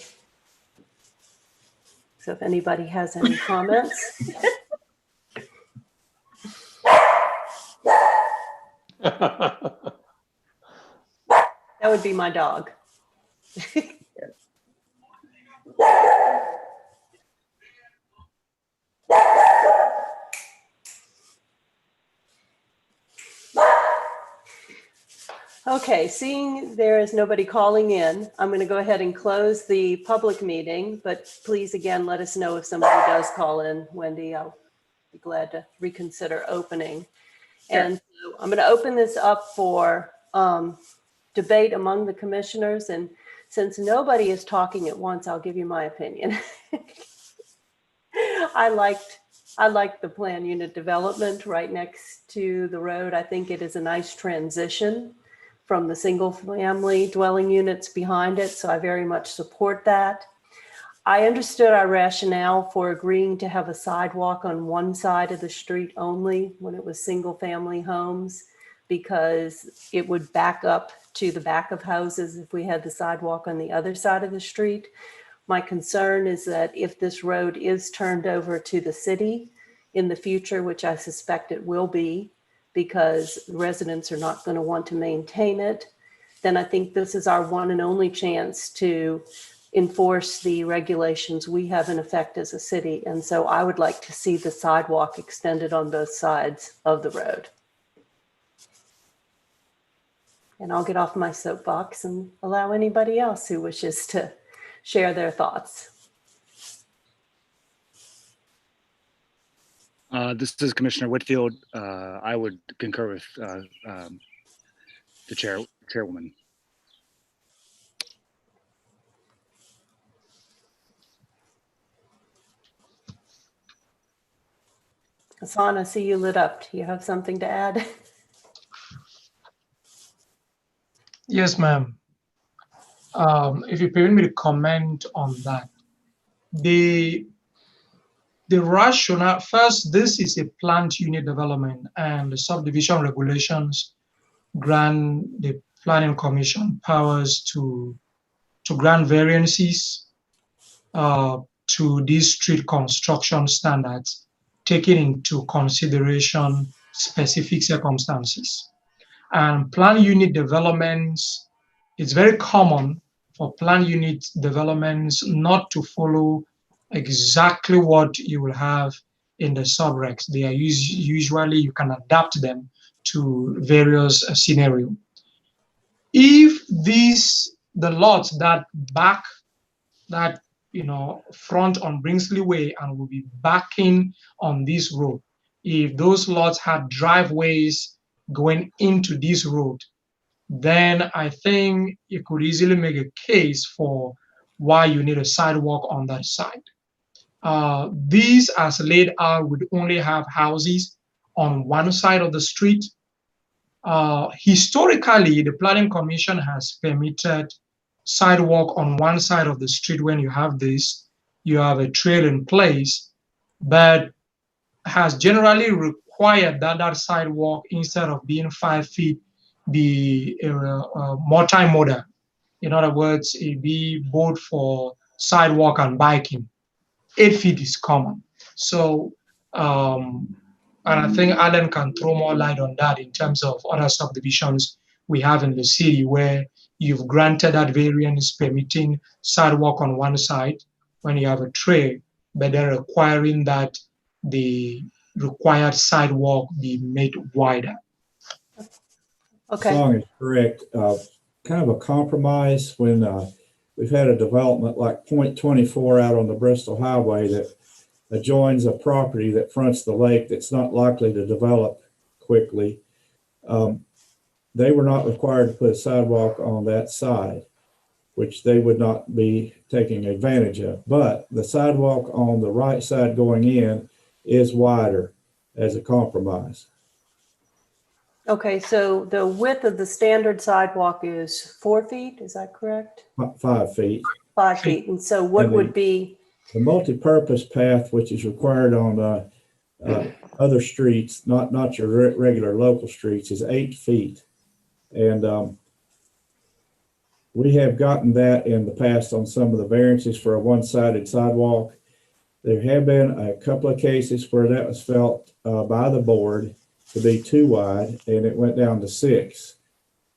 So if anybody has any comments. That would be my dog. Okay, seeing there is nobody calling in, I'm going to go ahead and close the public meeting, but please again, let us know if somebody does call in. Wendy, I'll be glad to reconsider opening. Sure. And so I'm going to open this up for debate among the commissioners. And since nobody is talking at once, I'll give you my opinion. I liked the planned unit development right next to the road. I think it is a nice transition from the single family dwelling units behind it. So I very much support that. I understood our rationale for agreeing to have a sidewalk on one side of the street only when it was single family homes, because it would back up to the back of houses if we had the sidewalk on the other side of the street. My concern is that if this road is turned over to the city in the future, which I suspect it will be, because residents are not going to want to maintain it, then I think this is our one and only chance to enforce the regulations we have in effect as a city. And so I would like to see the sidewalk extended on both sides of the road. And I'll get off my soapbox and allow anybody else who wishes to share their thoughts. This is Commissioner Whitfield. I would concur with the chairwoman. Hassan, I see you lit up. Do you have something to add? Yes, ma'am. If you permit me to comment on that, the rationale, first, this is a planned unit development, and the subdivision regulations grant the Planning Commission powers to grant variances to these street construction standards, taking into consideration specific circumstances. And planned unit developments, it's very common for planned unit developments not to follow exactly what you will have in the subregs. They are usually, you can adapt them to various scenarios. If the lots that back, that front on Brinsley Way and will be backing on this road, if those lots had driveways going into this road, then I think you could easily make a case for why you need a sidewalk on that side. These, as laid out, would only have houses on one side of the street. Historically, the Planning Commission has permitted sidewalk on one side of the street. When you have this, you have a trail in place, but has generally required that that sidewalk, instead of being 5 feet, be multimodal. In other words, it be both for sidewalk and biking. 8 feet is common. So, and I think Alan can throw more light on that in terms of other subdivisions we have in the city where you've granted that variance permitting sidewalk on one side when you have a trail, but they're requiring that the required sidewalk be made wider. Okay. Song is correct. Kind of a compromise when we've had a development like Point 24 out on the Bristol Highway that adjoins a property that fronts the lake that's not likely to develop quickly. They were not required to put a sidewalk on that side, which they would not be taking advantage of. But the sidewalk on the right side going in is wider as a compromise. Okay, so the width of the standard sidewalk is 4 feet, is that correct? 5 feet. 5 feet, and so what would be? The multi-purpose path, which is required on other streets, not your regular local streets, is 8 feet. And we have gotten that in the past on some of the variances for a one-sided sidewalk. There have been a couple of cases where that was felt by the board to be too wide, and it went down to 6.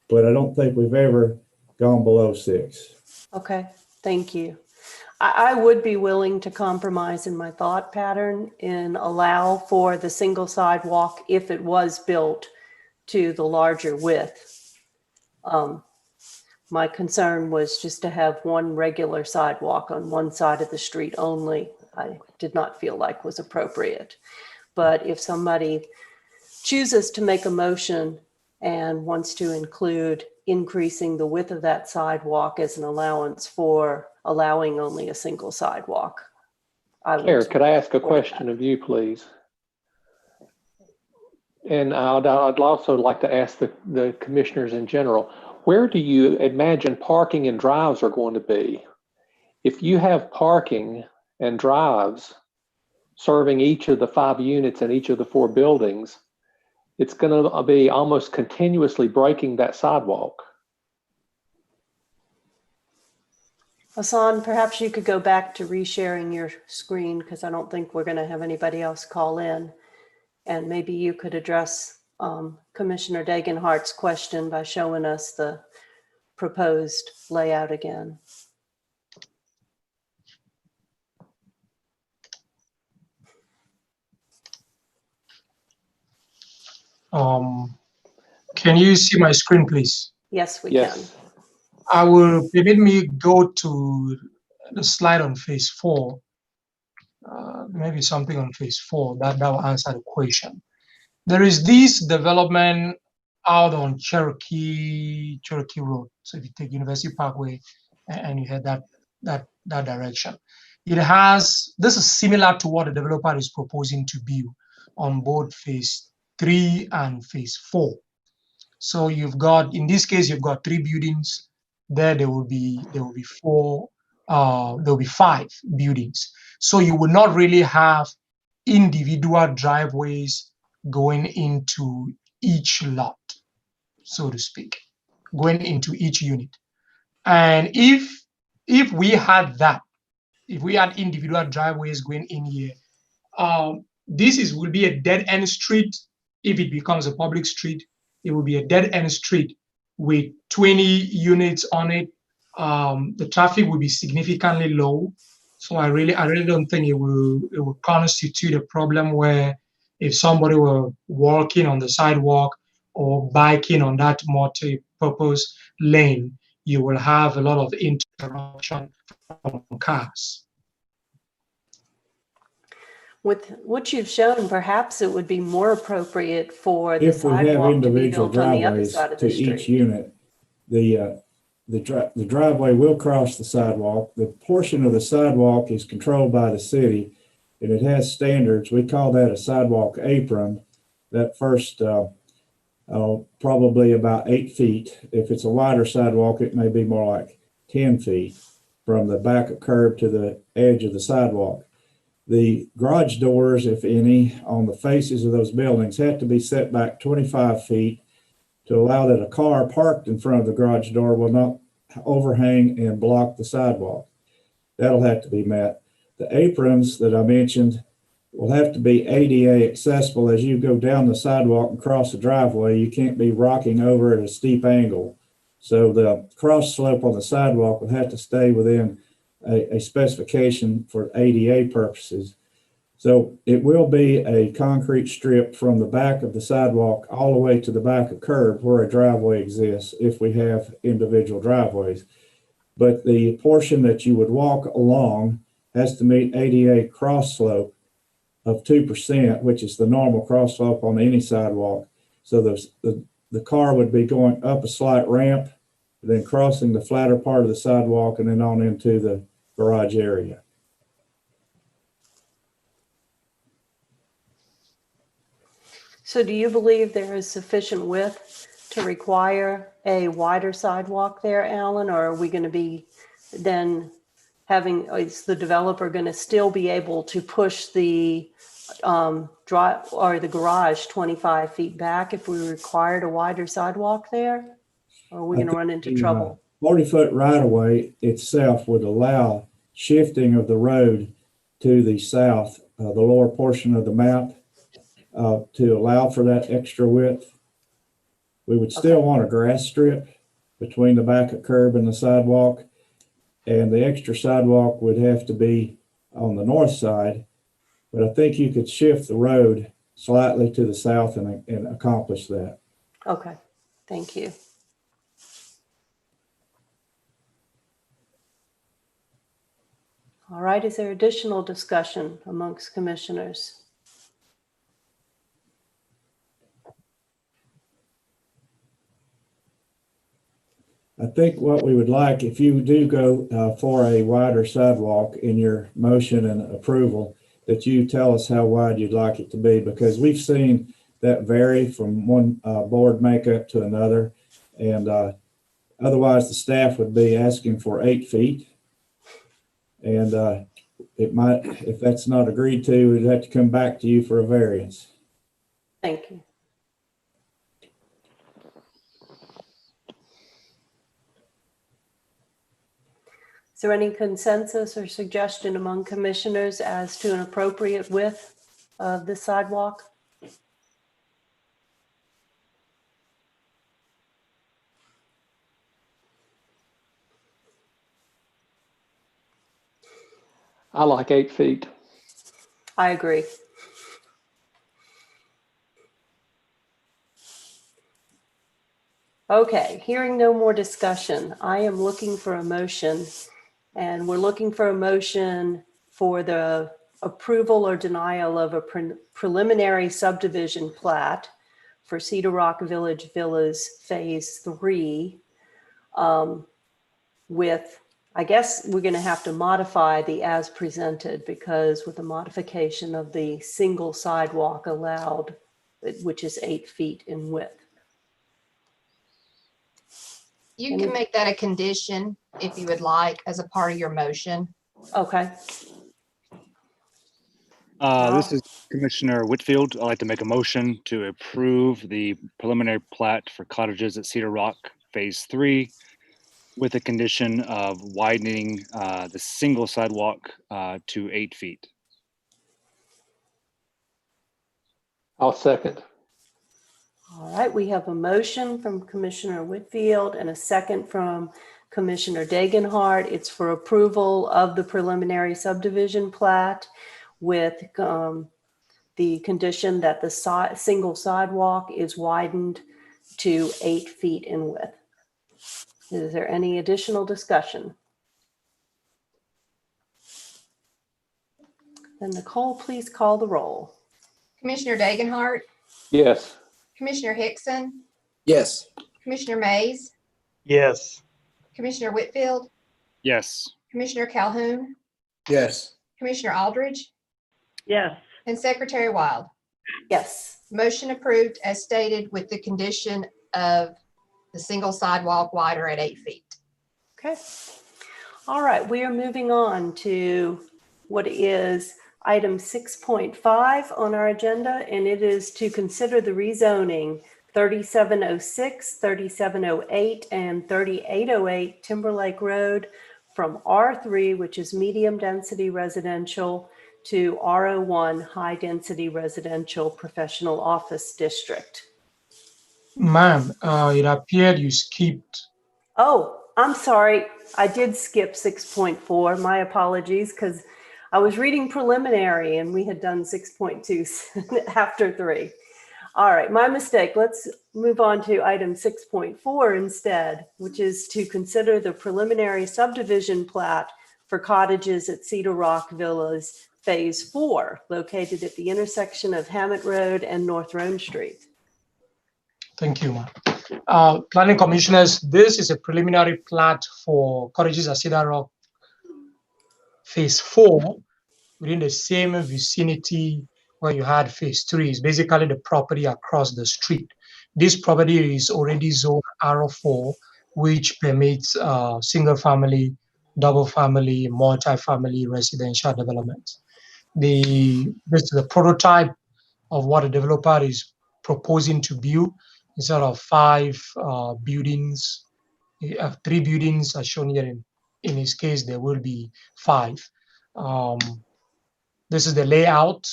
But I don't think we've ever gone below 6. Okay, thank you. I would be willing to compromise in my thought pattern and allow for the single sidewalk if it was built to the larger width. My concern was just to have one regular sidewalk on one side of the street only. I did not feel like was appropriate. But if somebody chooses to make a motion and wants to include increasing the width of that sidewalk as an allowance for allowing only a single sidewalk. Claire, could I ask a question of you, please? And I'd also like to ask the commissioners in general, where do you imagine parking and drives are going to be? If you have parking and drives serving each of the 5 units in each of the 4 buildings, it's going to be almost continuously breaking that sidewalk. Hassan, perhaps you could go back to resharing your screen because I don't think we're going to have anybody else call in. And maybe you could address Commissioner Dagenhart's question by showing us the proposed layout again. Can you see my screen, please? Yes, we can. Permit me go to the slide on phase 4. Maybe something on phase 4 that will answer the question. There is this development out on Cherokee Road. So if you take University Parkway and you head that direction, this is similar to what the developer is proposing to build on both phase 3 and phase 4. So you've got, in this case, you've got 3 buildings. There will be 4. There will be 5 buildings. So you will not really have individual driveways going into each lot, so to speak, going into each unit. And if we had that, if we had individual driveways going in here, this will be a dead end street. If it becomes a public street, it will be a dead end street with 20 units on it. The traffic will be significantly low. So I really don't think it will constitute a problem where if somebody were walking on the sidewalk or biking on that multi-purpose lane, you will have a lot of interruption from cars. With what you've shown, perhaps it would be more appropriate for the If we have sidewalk to be individual built on the other driveways side of to the each street. unit, the driveway will cross the sidewalk. The portion of the sidewalk is controlled by the city, and it has standards. We call that a sidewalk apron. That first, probably about 8 feet. If it's a wider sidewalk, it may be more like 10 feet from the back of curb to the edge of the sidewalk. The garage doors, if any, on the faces of those buildings have to be set back 25 feet to allow that a car parked in front of the garage door will not overhang and block the sidewalk. That'll have to be met. The aprons that I mentioned will have to be ADA accessible. As you go down the sidewalk and cross the driveway, you can't be rocking over at a steep angle. So the cross slope on the sidewalk will have to stay within a specification for ADA purposes. So it will be a concrete strip from the back of the sidewalk all the way to the back of curb where a driveway exists if we have individual driveways. But the portion that you would walk along has to meet ADA cross slope of 2%, which is the normal cross slope on any sidewalk. So the car would be going up a slight ramp, then crossing the flatter part of the sidewalk and then on into the garage area. So do you believe there is sufficient width to require a wider sidewalk there, Alan? Or are we going to be then having, is the developer going to still be able to push the the garage 25 feet back if we required a wider sidewalk there? Or are we going to run into trouble? 40-foot right-of-way itself would allow shifting of the road to the south, the lower portion of the map, to allow for that extra width. We would still want a grass strip between the back of curb and the sidewalk, and the extra sidewalk would have to be on the north side, but I think you could shift the road slightly to the south and accomplish that. Okay, thank you. All right, is there additional discussion amongst commissioners? I think what we would like, if you do go for a wider sidewalk in your motion and approval, that you tell us how wide you'd like it to be, because we've seen that vary from one board makeup to another. And otherwise the staff would be asking for 8 feet. And it might, if that's not agreed to, we'd have to come back to you for a variance. Thank you. Is there any consensus or suggestion among commissioners as to an appropriate width of the sidewalk? I like 8 feet. I agree. Okay, hearing no more discussion, I am looking for a motion, and we're looking for a motion for the approval or denial of a preliminary subdivision plat for Cedar Rock Village Villas Phase 3 with, I guess we're going to have to modify the as presented, because with the modification of the single sidewalk allowed, which is 8 feet in width. You can make that a condition if you would like as a part of your motion. Okay. This is Commissioner Whitfield. I'd like to make a motion to approve the preliminary plat for Cottages at Cedar Rock Phase 3 with a condition of widening the single sidewalk to 8 feet. I'll second. All right, we have a motion from Commissioner Whitfield and a second from Commissioner Degenhardt. It's for approval of the preliminary subdivision plat with the condition that the single sidewalk is widened to 8 feet in width. Is there any additional discussion? Then Nicole, please call the roll. Commissioner Degenhardt, Yes. Commissioner Hickson, Yes. Commissioner Mays, Yes. Commissioner Whitfield, Yes. Commissioner Calhoun, Yes. Commissioner Aldridge, Yes. and Secretary Wild. Yes. Motion approved as stated with the condition of the single sidewalk wider at 8 feet. Okay. All right, we are moving on to what is item 6.5 on our agenda, and it is to consider the rezoning 3706, 3708, and 3808 Timberlake Road from R3, which is medium density residential, to R01 high density residential professional office district. Ma'am, it appeared you skipped. Oh, I'm sorry. I did skip 6.4. My apologies, because I was reading preliminary and we had done 6.2 after 3. All right, my mistake. Let's move on to item 6.4 instead, which is to consider the preliminary subdivision plat for Cottages at Cedar Rock Villas Phase 4, located at the intersection of Hammett Road and North Roan Street. Thank you, ma'am. Planning commissioners, this is a preliminary plat for Cottages at Cedar Rock Phase 4 within the same vicinity where you had Phase 3. It's basically the property across the street. This property is already zoned R4, which permits single family, double family, multi-family residential development. This is a prototype of what a developer is proposing to build. Instead of 5 buildings, 3 buildings as shown here. In his case, there will be 5. This is the layout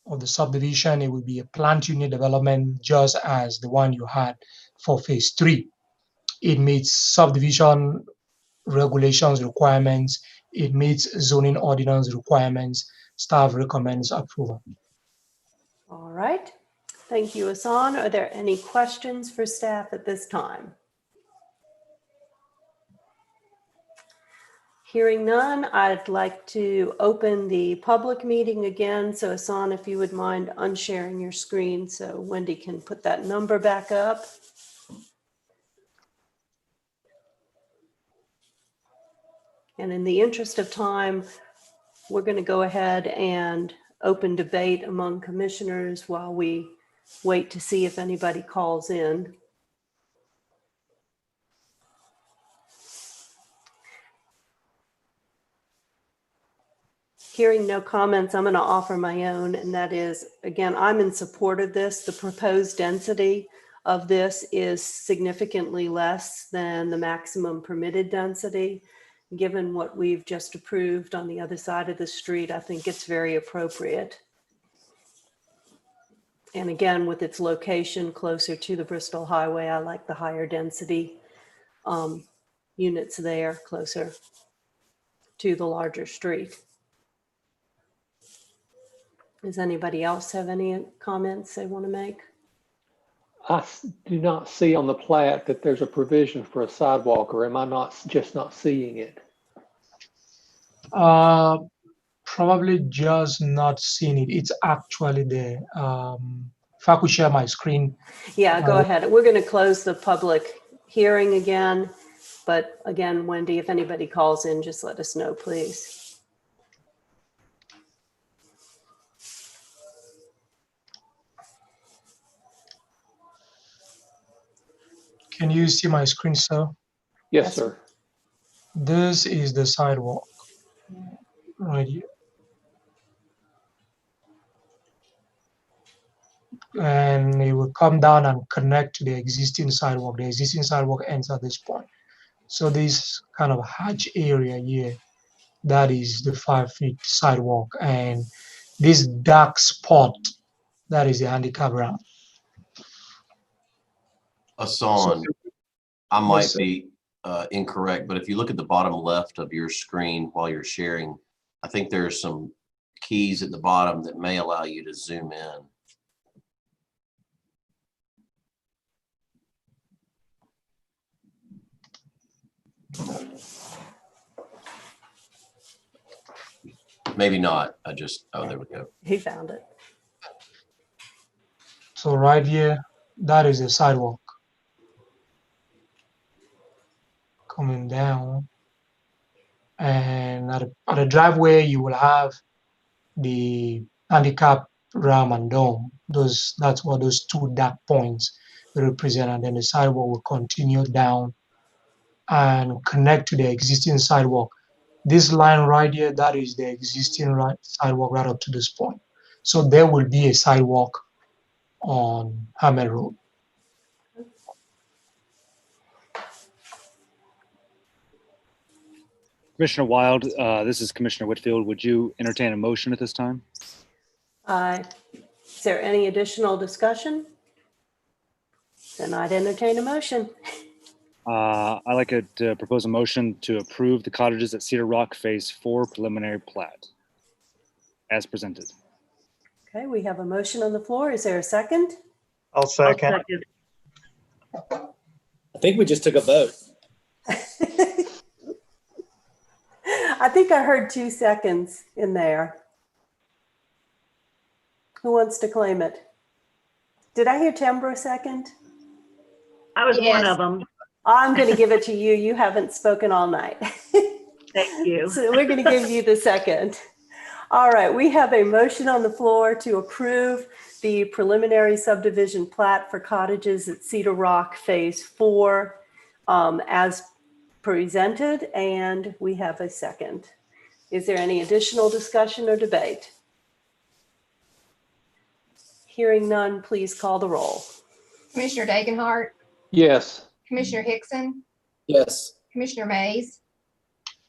of the subdivision. It will be a plant unit development just as the one you had for phase 3. It meets subdivision regulations requirements. It meets zoning ordinance requirements. Staff recommends approval. All right. Thank you, Hassan. Are there any questions for staff at this time? Hearing none, I'd like to open the public meeting again. So Hassan, if you would mind unsharing your screen so Wendy can put that number back up. And in the interest of time, we're going to go ahead and open debate among commissioners while we wait to see if anybody calls in. Hearing no comments, I'm going to offer my own, and that is, again, I'm in support of this. The proposed density of this is significantly less than the maximum permitted density. Given what we've just approved on the other side of the street, I think it's very appropriate. And again, with its location closer to the Bristol Highway, I like the higher density units there, closer to the larger street. Does anybody else have any comments they want to make? I do not see on the plat that there's a provision for a sidewalk, or am I just not seeing it? Probably just not seeing it. It's actually there. If I could share my screen. Yeah, go ahead. We're going to close the public hearing again. But again, Wendy, if anybody calls in, just let us know, please. Can you see my screen, sir? Yes, sir. This is the sidewalk right here. And it will come down and connect to the existing sidewalk. The existing sidewalk ends at this point. So this kind of hatch area here, that is the 5 feet sidewalk. And this dark spot, that is the handicap ramp. Hassan, I might be incorrect, but if you look at the bottom left of your screen while you're sharing, I think there are some keys at the bottom that may allow you to zoom in. Maybe not. Oh, there we go. He found it. So right here, that is the sidewalk coming down. And at the driveway, you will have the handicap ramp and dome. That's what those 2 dark points represent. And then the sidewalk will continue down and connect to the existing sidewalk. This line right here, that is the existing sidewalk right up to this point. So there will be a sidewalk on Hammett Road. Commissioner Wild, this is Commissioner Whitfield. Would you entertain a motion at this time? Is there any additional discussion? Then I'd entertain a motion. I'd like to propose a motion to approve the cottages at Cedar Rock Phase 4 preliminary plat as presented. Okay, we have a motion on the floor. Is there a second? I'll second. I think we just took a vote. I think I heard 2 seconds in there. Who wants to claim it? Did I hear Timber a second? I was one of them. I'm going to give it to you. You haven't spoken all night. Thank you. So we're going to give you the second. All right, we have a motion on the floor to approve the preliminary subdivision plat for cottages at Cedar Rock Phase 4 as presented, and we have a second. Is there any additional discussion or debate? Hearing none, please call the roll. Commissioner Dagenhart, Yes. Commissioner Hickson, Yes. Commissioner Mays,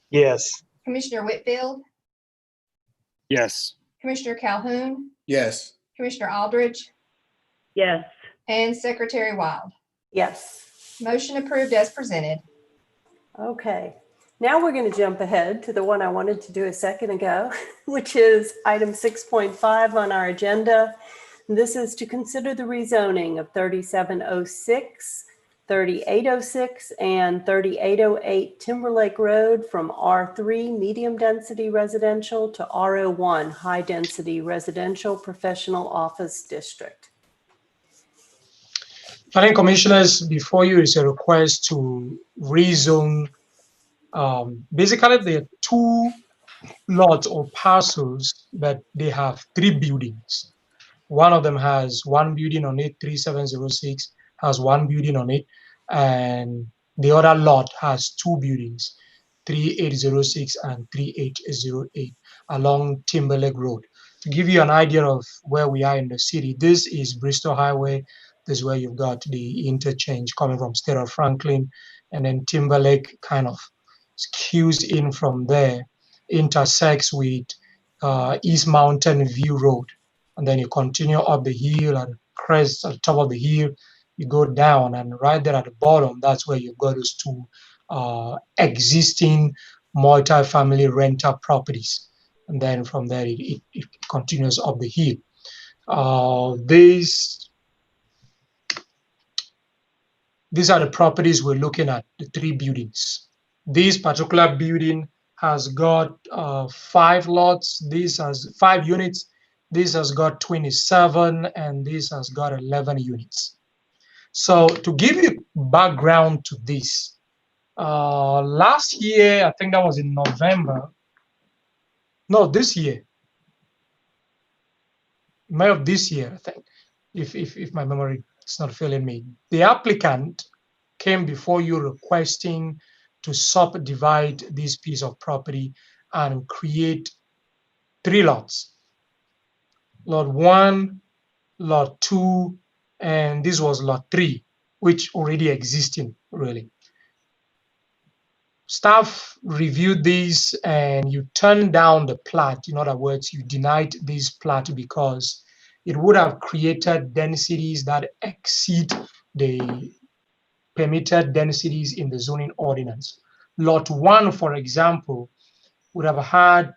Yes. Commissioner Whitfield, Yes. Commissioner Calhoun, Yes. Commissioner Aldridge, Yes. and Secretary Wild. Yes. Motion approved as presented. Okay. Now we're going to jump ahead to the one I wanted to do a second ago, which is item 6.5 on our agenda. This is to consider the rezoning of 3706, 3806, and 3808 Timberlake Road from R3 medium density residential to R01 high density residential professional office district. Planning Commissioners, before you is a request to rezone. Basically, there are two lots or parcels, but they have three buildings. One of them has one building on it, 3706 has one building on it, and the other lot has two buildings, 3806 and 3808 along Timberlake Road. To give you an idea of where we are in the city, this is Bristol Highway. This is where you've got the interchange coming from Cedar Franklin, and then Timberlake kind of skews in from there, intersects with East Mountain View Road. And then you continue up the hill and crest at the top of the hill, you go down, and right there at the bottom, that's where you've got those two existing multi-family rental properties. And then from there, it continues up the hill. These are the properties we're looking at, the three buildings. This particular building has got 5 lots. This has 5 units. This has got 27, and this has got 11 units. So to give you background to this, last year, I think that was in November. No, this year. May of this year, I think, if my memory is not failing me. The applicant came before you requesting to subdivide this piece of property and create 3 lots. Lot 1, Lot 2, and this was Lot 3, which already existing, really. Staff reviewed this and you turned down the plat. In other words, you denied this plat because it would have created densities that exceed the permitted densities in the zoning ordinance. Lot 1, for example, would have had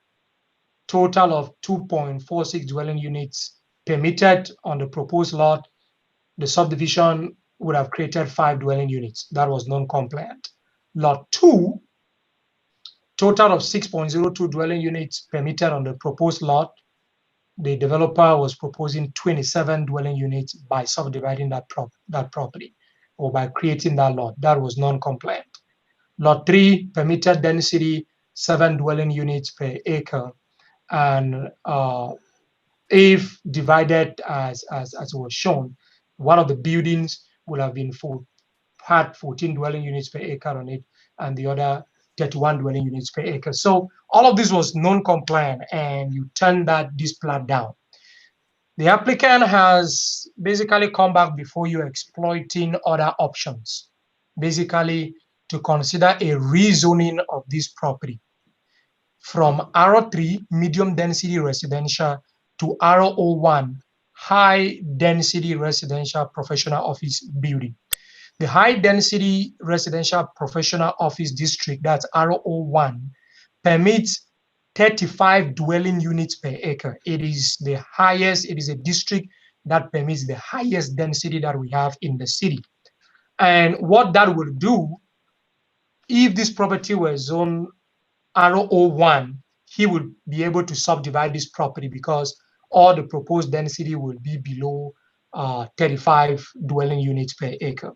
total of 2.46 dwelling units permitted on the proposed lot. The subdivision would have created 5 dwelling units. That was non-compliant. Lot 2, total of 6.02 dwelling units permitted on the proposed lot. The developer was proposing 27 dwelling units by subdividing that property or by creating that lot. That was non-compliant. Lot 3, permitted density, 7 dwelling units per acre. And if divided as was shown, one of the buildings would have been had 14 dwelling units per acre on it, and the other 31 dwelling units per acre. So all of this was non-compliant, and you turned this plat down. The applicant has basically come back before you exploiting other options, basically to consider a rezoning of this property from R3 medium density residential to R01 high density residential professional office building. The high density residential professional office district, that's R01, permits 35 dwelling units per acre. It is the highest, it is a district that permits the highest density that we have in the city. And what that will do, if this property were zoned R01, he would be able to subdivide this property because all the proposed density will be below 35 dwelling units per acre.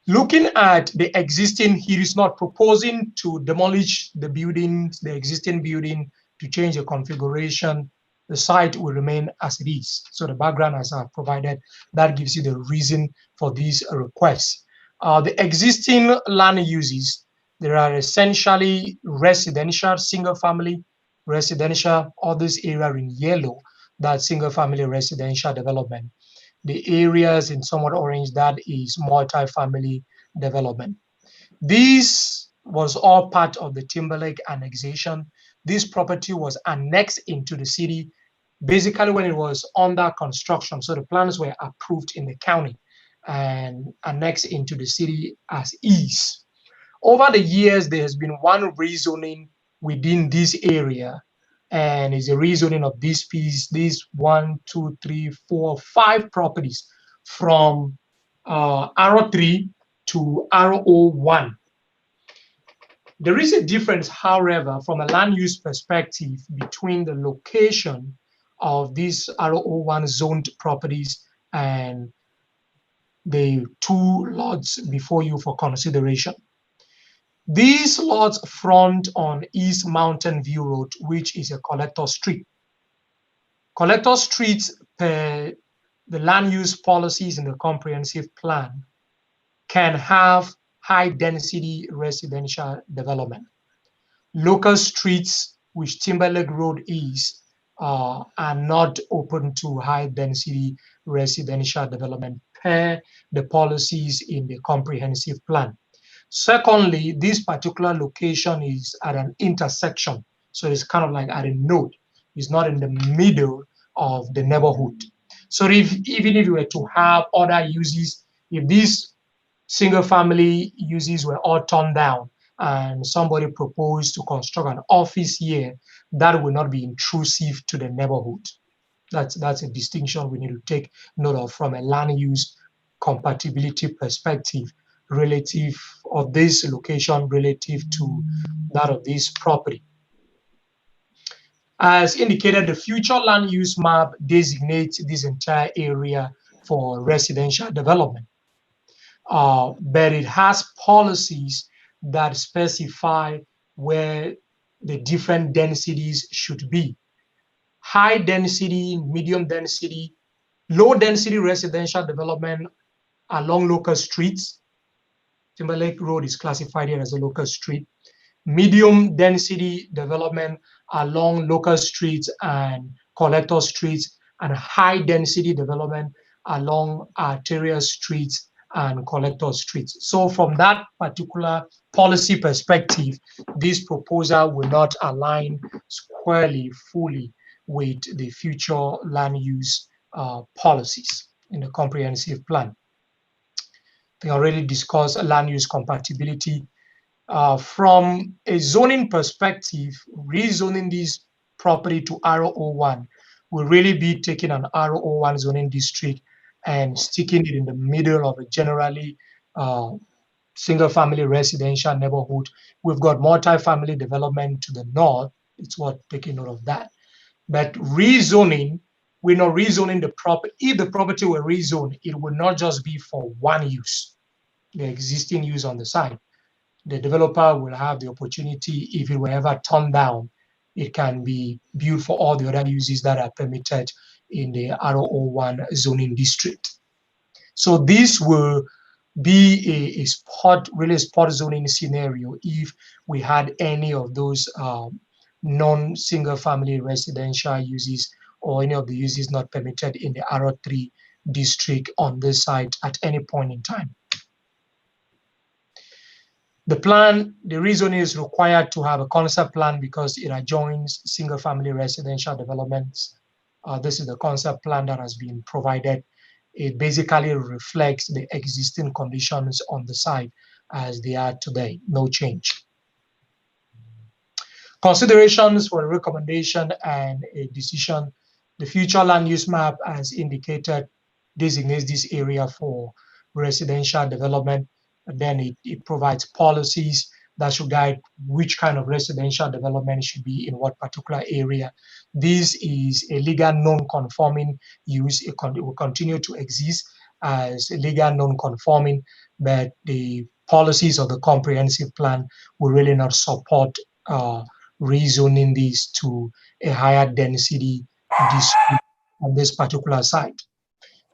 Looking at the existing, he is not proposing to demolish the buildings, the existing building, to change the configuration. The site will remain as it is. So the background as I've provided, that gives you the reason for these requests. The existing land uses, there are essentially residential, single family residential, all this area in yellow. that single family residential development. The areas in somewhat orange, that is multi-family development. This was all part of the Timberlake annexation. This property was annexed into the city basically when it was under construction. So the plans were approved in the county and annexed into the city as is. Over the years, there has been one rezoning within this area, and it's a rezoning of this piece, these 1, 2, 3, 4, 5 properties from R3 to R01. There is a difference, however, from a land use perspective between the location of these R01 zoned properties and the 2 lots before you for consideration. These lots front on East Mountain View Road, which is a collector street. Collector streets, per the land use policies in the comprehensive plan, can have high density residential development. Local streets, which Timberlake Road is, are not open to high density residential development per the policies in the comprehensive plan. Secondly, this particular location is at an intersection. So it's kind of like at a node. It's not in the middle of the neighborhood. So even if you were to have other uses, if these single family uses were all torn down and somebody proposed to construct an office here, that will not be intrusive to the neighborhood. That's a distinction we need to take note of from a land use compatibility perspective relative of this location relative to that of this property. As indicated, the future land use map designates this entire area for residential development. But it has policies that specify where the different densities should be. High density, medium density, low density residential development along local streets. Timberlake Road is classified here as a local street. Medium density development along local streets and collector streets, and high density development along arterial streets and collector streets. So from that particular policy perspective, this proposal will not align squarely, fully with the future land use policies in the comprehensive plan. We already discussed land use compatibility. From a zoning perspective, rezoning this property to R01 will really be taking an R01 zoning district and sticking it in the middle of a generally single-family residential neighborhood. We've got multi-family development to the north. It's worth taking note of that. But rezoning, we're not rezoning the property. If the property were rezoned, it would not just be for one use, the existing use on the site. The developer will have the opportunity, if it were ever torn down, it can be built for all the other uses that are permitted in the R01 zoning district. So this will be a spot zoning scenario if we had any of those non-single family residential uses or any of the uses not permitted in the R3 district on this site at any point in time. The plan, the reason is required to have a concept plan because it adjoins single family residential developments. This is the concept plan that has been provided. It basically reflects the existing conditions on the site as they are today, no change. Considerations for a recommendation and a decision. The future land use map, as indicated, designates this area for residential development. And then it provides policies that should guide which kind of residential development should be in what particular area. This is a legal non-conforming use. It will continue to exist as a legal non-conforming, but the policies of the comprehensive plan will really not support rezoning these to a higher density district on this particular site.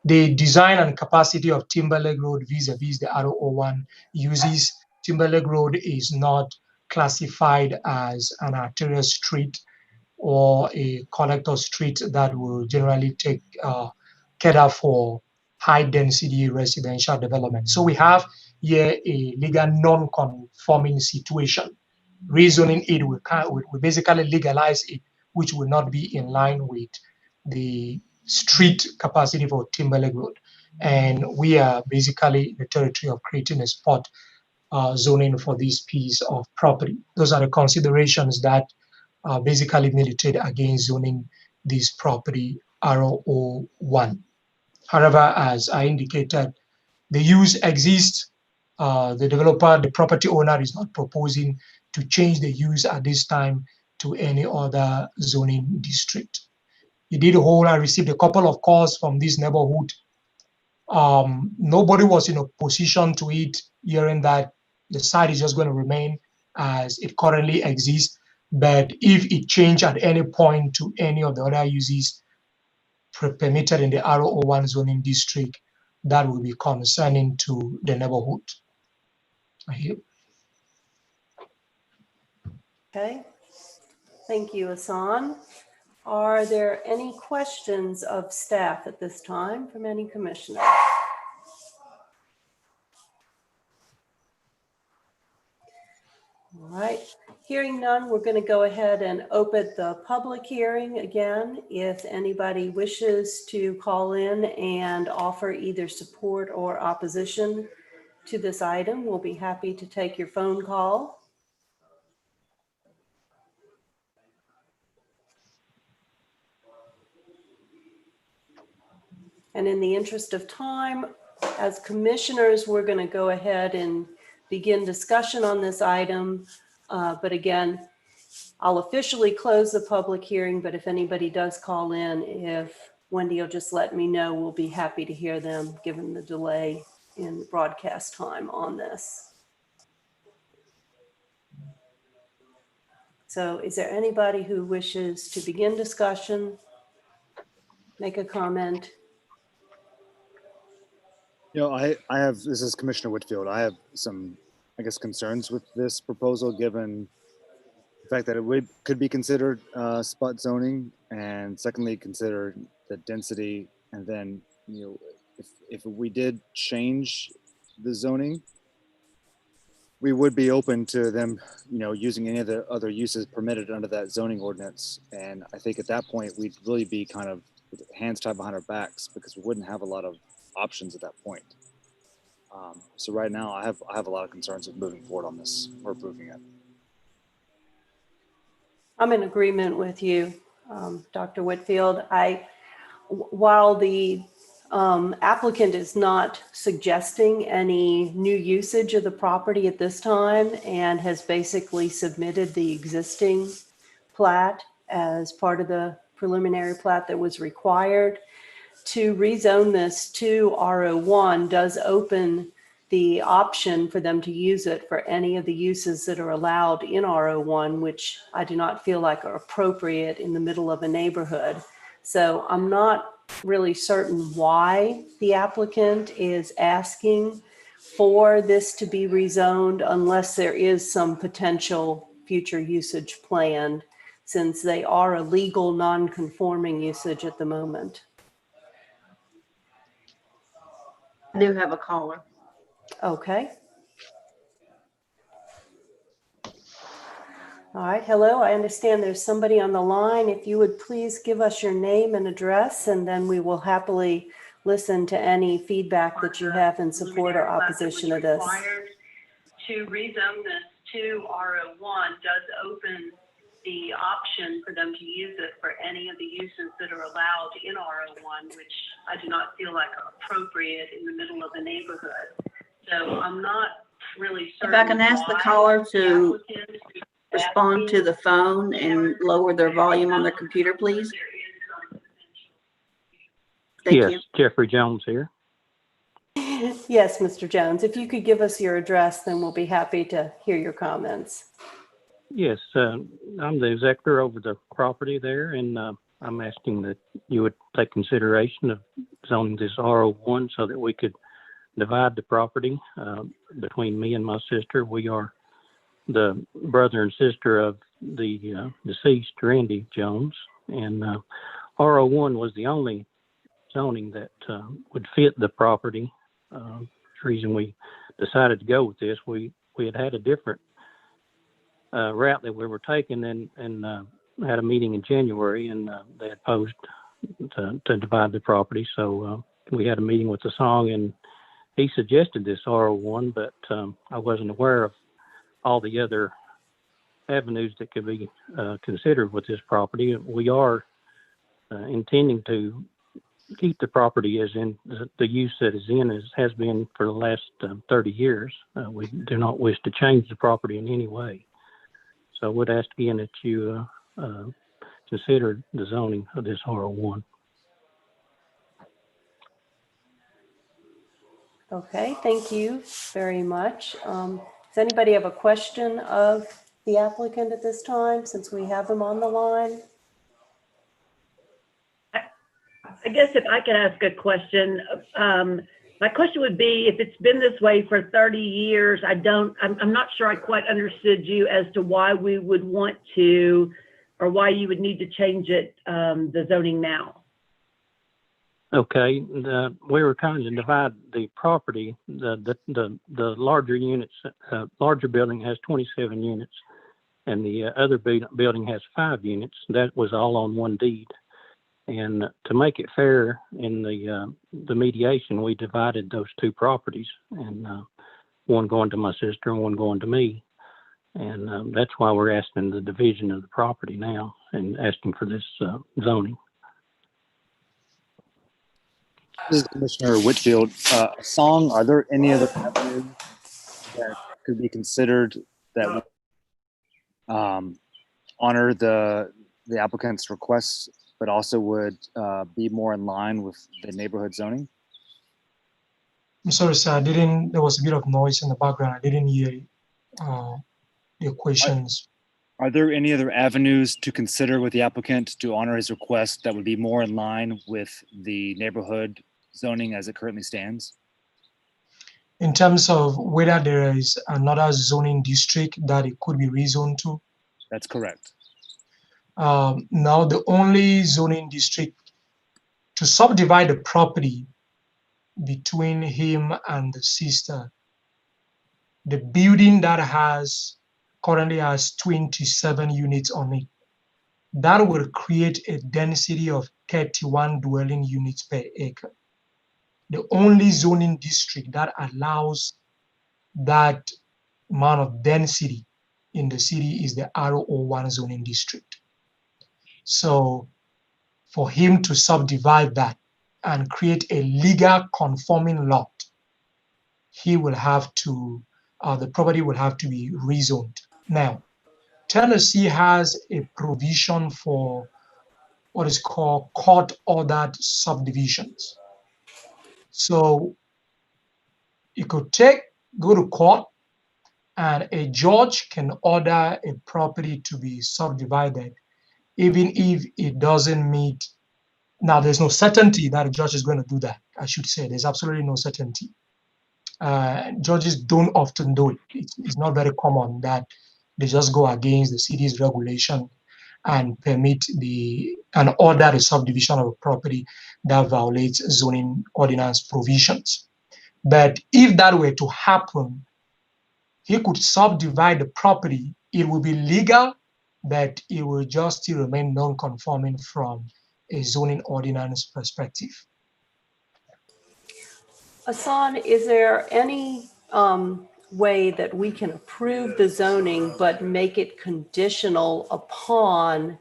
The design and capacity of Timberlake Road vis-a-vis the R01 uses. Timberlake Road is not classified as an arterial street. or a collector street that will generally cater for high density residential development. So we have here a legal non-conforming situation. Rezoning it, we basically legalize it, which will not be in line with the street capacity for Timberlake Road. And we are basically in the territory of creating a spot zoning for this piece of property. Those are the considerations that basically militate against zoning this property RO1. However, as I indicated, the use exists. The developer, the property owner is not proposing to change the use at this time to any other zoning district. He did hold, I received a couple of calls from this neighborhood. Nobody was in opposition to it, hearing that the site is just going to remain as it currently exists. But if it changed at any point to any of the other uses permitted in the RO1 zoning district, that will be concerning to the neighborhood. Okay, thank you, Hassan. Are there any questions of staff at this time from any commissioner? All right, hearing none, we're going to go ahead and open the public hearing again. If anybody wishes to call in and offer either support or opposition to this item, we'll be happy to take your phone call. And in the interest of time, as commissioners, we're going to go ahead and begin discussion on this item. But again, I'll officially close the public hearing, but if anybody does call in, if Wendy will just let me know, we'll be happy to hear them given the delay in broadcast time on this. So is there anybody who wishes to begin discussion, make a comment? You know, I have, this is Commissioner Whitfield. I have some, I guess, concerns with this proposal, given the fact that it could be considered spot zoning, and secondly, consider the density. And then, you know, if we did change the zoning, we would be open to them, you know, using any of the other uses permitted under that zoning ordinance. And I think at that point, we'd really be kind of with hands tied behind our backs, because we wouldn't have a lot of options at that point. So right now, I have a lot of concerns with moving forward on this or approving it. I'm in agreement with you, Dr. Whitfield. While the applicant is not suggesting any new usage of the property at this time and has basically submitted the existing plat as part of the preliminary plat that was required, to rezone this to RO1 does open the option for them to use it for any of the uses that are allowed in RO1, which I do not feel like are appropriate in the middle of a neighborhood. So I'm not really certain why the applicant is asking for this to be rezoned unless there is some potential future usage planned, since they are a legal non-conforming usage at the moment. I do have a caller. Okay. All right, hello. I understand there's somebody on the line. If you would please give us your name and address, and then we will happily listen to any feedback that you have in support or opposition of this. To rezone this to RO1 does open the option for them to use it for any of the uses that are allowed in RO1, which I do not feel like are appropriate in the middle of the neighborhood. So I'm not really certain. If I can ask the caller to respond to the phone and lower their volume on their computer, please. Thank you. Jeffrey Jones here. Yes, Mr. Jones, if you could give us your address, then we'll be happy to hear your comments. Yes, I'm the executor over the property there, and I'm asking that you would take consideration of zoning this RO1 so that we could divide the property between me and my sister. We are the brother and sister of the deceased Randy Jones, and R01 was the only zoning that would fit the property. The reason we decided to go with this, we had a different route that we were taking, and had a meeting in January, and they had posed to divide the property. So we had a meeting with the song, and he suggested this R01, but I wasn't aware of all the other avenues that could be considered with this property. We are intending to keep the property as in the use that is in as has been for the last 30 years. We do not wish to change the property in any way. So I would ask again that you consider the zoning of this R01. Okay, thank you very much. Does anybody have a question of the applicant at this time, since we have them on the line? I guess if I could ask a question, my question would be, if it's been this way for 30 years, I'm not sure I quite understood you as to why we would want to, or why you would need to change it, the zoning now. Okay, we were trying to divide the property. The larger units, larger building has 27 units, and the other building has 5 units. That was all on one deed. And to make it fair in the mediation, we divided those 2 properties, and one going to my sister and one going to me. And that's why we're asking the division of the property now and asking for this zoning. This is Commissioner Whitfield. Song, are there any other avenues that could be considered that would honor the applicant's requests, but also would be more in line with the neighborhood zoning? I'm sorry, sir. There was a bit of noise in the background. I didn't hear your questions. Are there any other avenues to consider with the applicant to honor his request that would be more in line with the neighborhood zoning as it currently stands? In terms of whether there is another zoning district that it could be rezoned to? That's correct. Now, the only zoning district to subdivide the property between him and the sister, the building that currently has 27 units on it, that will create a density of 31 dwelling units per acre. The only zoning district that allows that amount of density in the city is the R01 zoning district. So for him to subdivide that and create a legal conforming lot, he will have to, the property will have to be rezoned. Now, Tennessee has a provision for what is called court-ordered subdivisions. So you could go to court, and a judge can order a property to be subdivided, even if it doesn't meet. Now, there's no certainty that a judge is going to do that. I should say there's absolutely no certainty. Judges don't often do it. It's not very common that they just go against the city's regulation and permit and order the subdivision of a property that violates zoning ordinance provisions. But if that were to happen, he could subdivide the property. It will be legal, but it will just still remain non-conforming from a zoning ordinance perspective. Hassan, is there any way that we can approve the zoning but make it conditional upon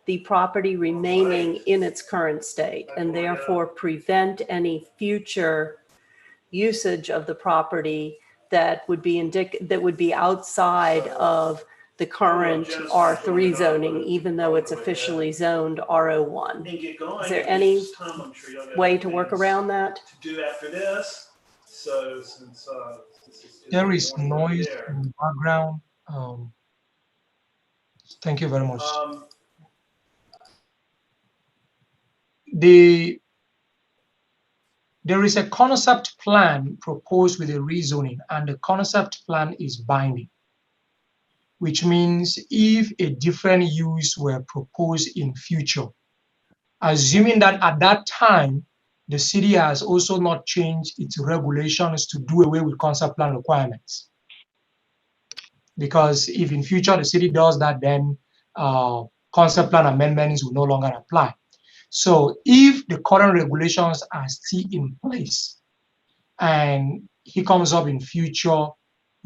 the property remaining in its current state, and therefore prevent any future usage of the property that would be outside of the current R3 zoning, even though it's officially zoned R01? Is there any way to work around that? Do after this. So since there is noise in the background. Thank you very much. There is a concept plan proposed with a rezoning, and the concept plan is binding. which means if a different use were proposed in future, assuming that at that time, the city has also not changed its regulations to do away with concept plan requirements. Because if in future the city does that, then concept plan amendments will no longer apply. So if the current regulations are still in place and he comes up in future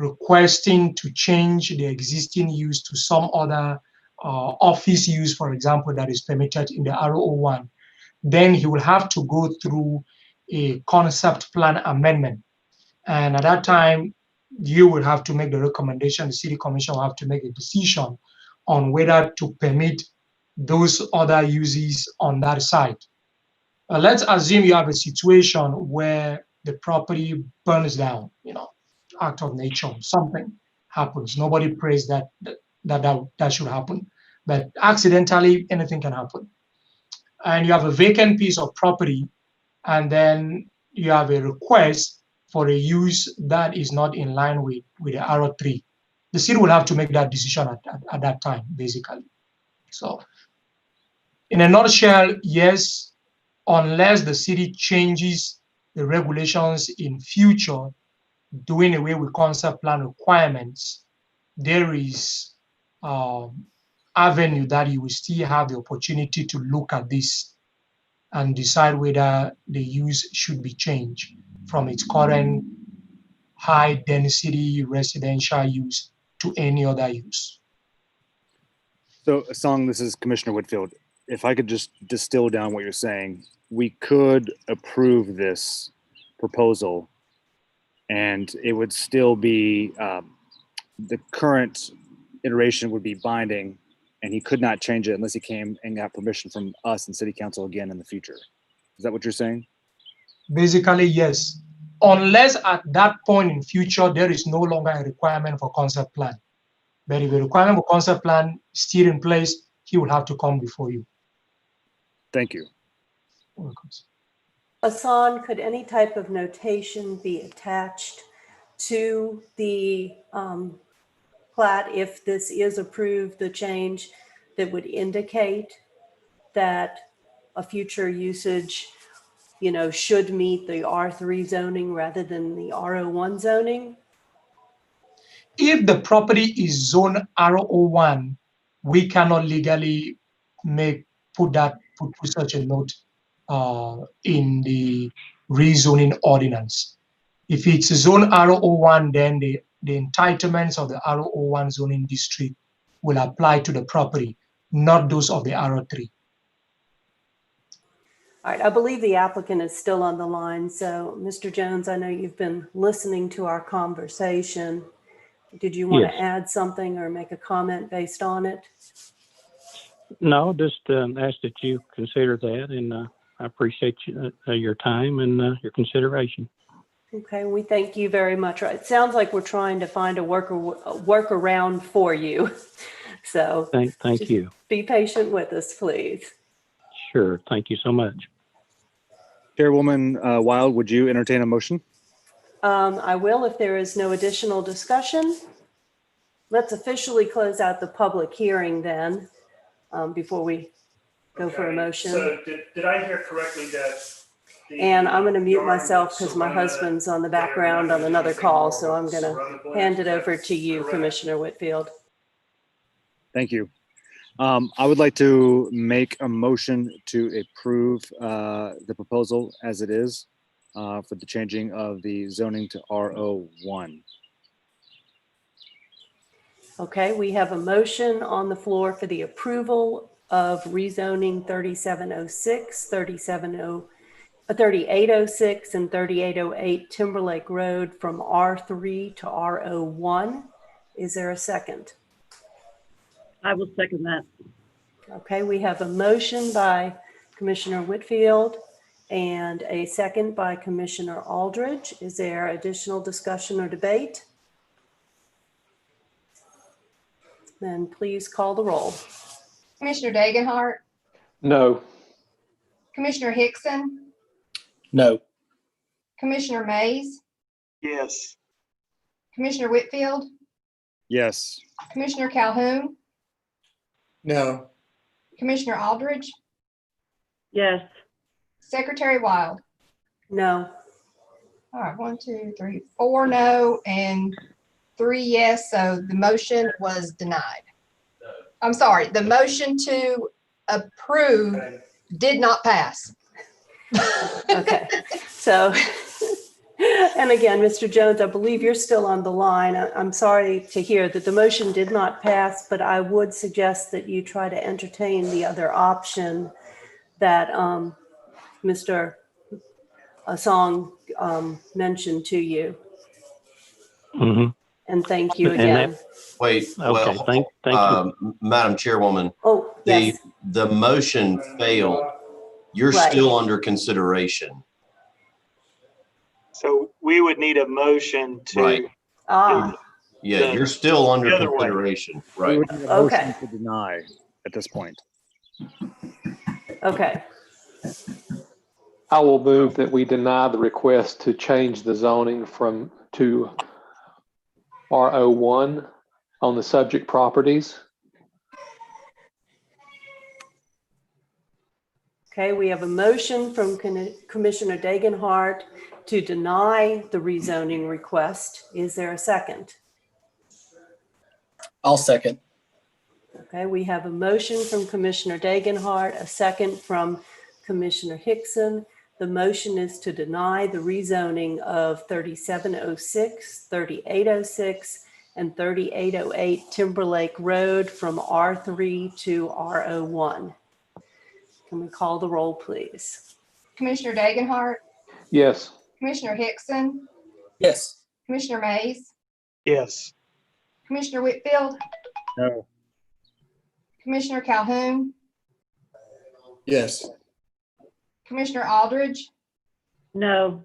requesting to change the existing use to some other office use, for example, that is permitted in the RO1, then he will have to go through a concept plan amendment. And at that time, you will have to make the recommendation, the city commission will have to make a decision on whether to permit those other uses on that site. Let's assume you have a situation where the property burns down, act of nature, something happens. Nobody prays that should happen, but accidentally anything can happen. And you have a vacant piece of property, and then you have a request for a use that is not in line with the RO3. The city will have to make that decision at that time, basically. So in a nutshell, yes, unless the city changes the regulations in future, doing away with concept plan requirements, there is avenue that you will still have the opportunity to look at this and decide whether the use should be changed from its current high density residential use to any other use. So, Song, this is Commissioner Whitfield. If I could just distill down what you're saying, we could approve this proposal and it would still be, the current iteration would be binding, and he could not change it unless he came and got permission from us and City Council again in the future. Is that what you're saying? Basically, yes. Unless at that point in future, there is no longer a requirement for concept plan. But if a requirement for concept plan is still in place, he will have to come before you. Thank you. Welcome. Hassan, could any type of notation be attached to the plat if this is approved, the change that would indicate that a future usage, should meet the R3 zoning rather than the RO1 zoning? If the property is zone RO1, we cannot legally put such a note in the rezoning ordinance. If it's zone RO1, then the entitlements of the RO1 zoning district will apply to the property, not those of the RO3. All right, I believe the applicant is still on the line. So, Mr. Jones, I know you've been listening to our conversation. Did you want to add something or make a comment based on it? No, just ask that you consider that, and I appreciate your time and your consideration. Okay, we thank you very much. It sounds like we're trying to find a workaround for you. So thank you. Be patient with us, please. Sure. Thank you so much. Chairwoman Wild, would you entertain a motion? I will if there is no additional discussion. Let's officially close out the public hearing then, before we go for a motion. So did I hear correctly that? And I'm going to mute myself because my husband's on the background on another call. So I'm going to hand it over to you, Commissioner Whitfield. Thank you. I would like to make a motion to approve the proposal as it is for the changing of the zoning to RO1. Okay, we have a motion on the floor for the approval of rezoning 3706, 3806, and 3808 Timberlake Road from R3 to RO1. Is there a second? I will second that. Okay, we have a motion by Commissioner Whitfield and a second by Commissioner Aldridge. Is there additional discussion or debate? Then please call the roll. Commissioner Dagenhart, No. Commissioner Hickson, No. Commissioner Mays, Yes. Commissioner Whitfield, Yes. Commissioner Calhoun, No. Commissioner Aldridge, Yes. Secretary Wild. No. All right, 1, 2, 3, 4 no, and 3 yes, so the motion was denied. I'm sorry, the motion to approve did not pass. Okay. So, and again, Mr. Jones, I believe you're still on the line. I'm sorry to hear that the motion did not pass, but I would suggest that you try to entertain the other option that Mr. Song mentioned to you. Mhm. And thank you And again. Wait, Okay, well, thank you. Madam Chairwoman, Oh, yes. the motion failed. You're Right. still under consideration. So we would need a motion to. Right. Ah, Yeah, you're still under the other way. consideration. We Right. would need a motion Okay. to deny at this point. okay. I will move that we deny the request to change the zoning to RO1 on the subject properties. Okay, we have a motion from Commissioner Dagenhart to deny the rezoning request. Is there a second? I'll second. Okay, we have a motion from Commissioner Dagenhart, a second from Commissioner Hickson. The motion is to deny the rezoning of 3706, 3806, and 3808 Timberlake Road from R3 to RO1. Can we call the roll, please? Commissioner Dagenhart, Yes. Commissioner Hickson, Yes. Commissioner Mays, Yes. Commissioner Whitfield, No. Commissioner Calhoun, Yes. Commissioner Aldridge, No.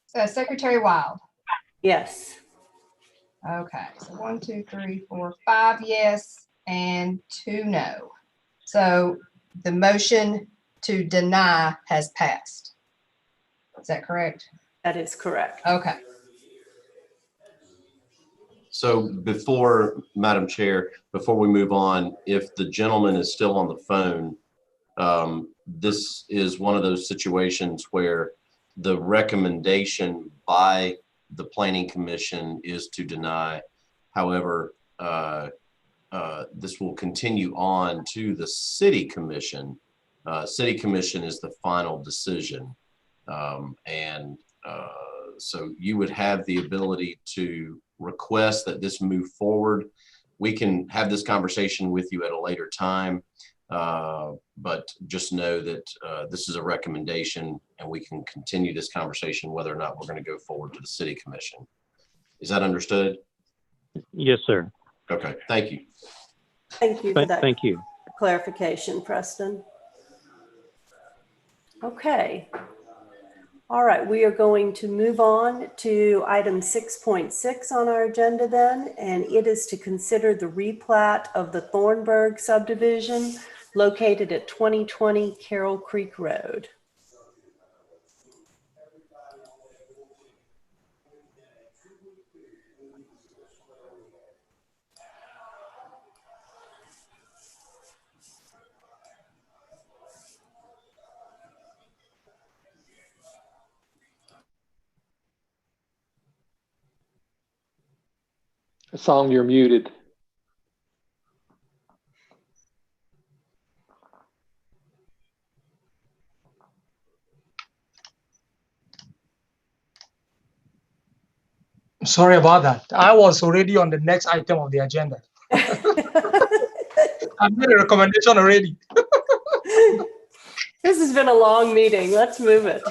Secretary Wild. Yes. Okay, so 1, 2, 3, 4, 5 yes, and 2 no. So the motion to deny has passed. Is that correct? That is correct. Okay. So Madam Chair, before we move on, if the gentleman is still on the phone, this is one of those situations where the recommendation by the Planning Commission is to deny. However, this will continue on to the City Commission. City Commission is the final decision. So you would have the ability to request that this move forward. We can have this conversation with you at a later time, but just know that this is a recommendation and we can continue this conversation whether or not we're going to go forward to the City Commission. Is that understood? Yes, sir. Okay, thank you. Thank you for that Thank you. clarification, Preston. Okay. All right, we are going to move on to item 6.6 on our agenda then, and it is to consider the replat of the Thornburg Subdivision located at 2020 Carroll Creek Road. Song, you're muted. Sorry about that. I was already on the next item of the agenda. I've made a recommendation already. This has been a long meeting. Let's move it.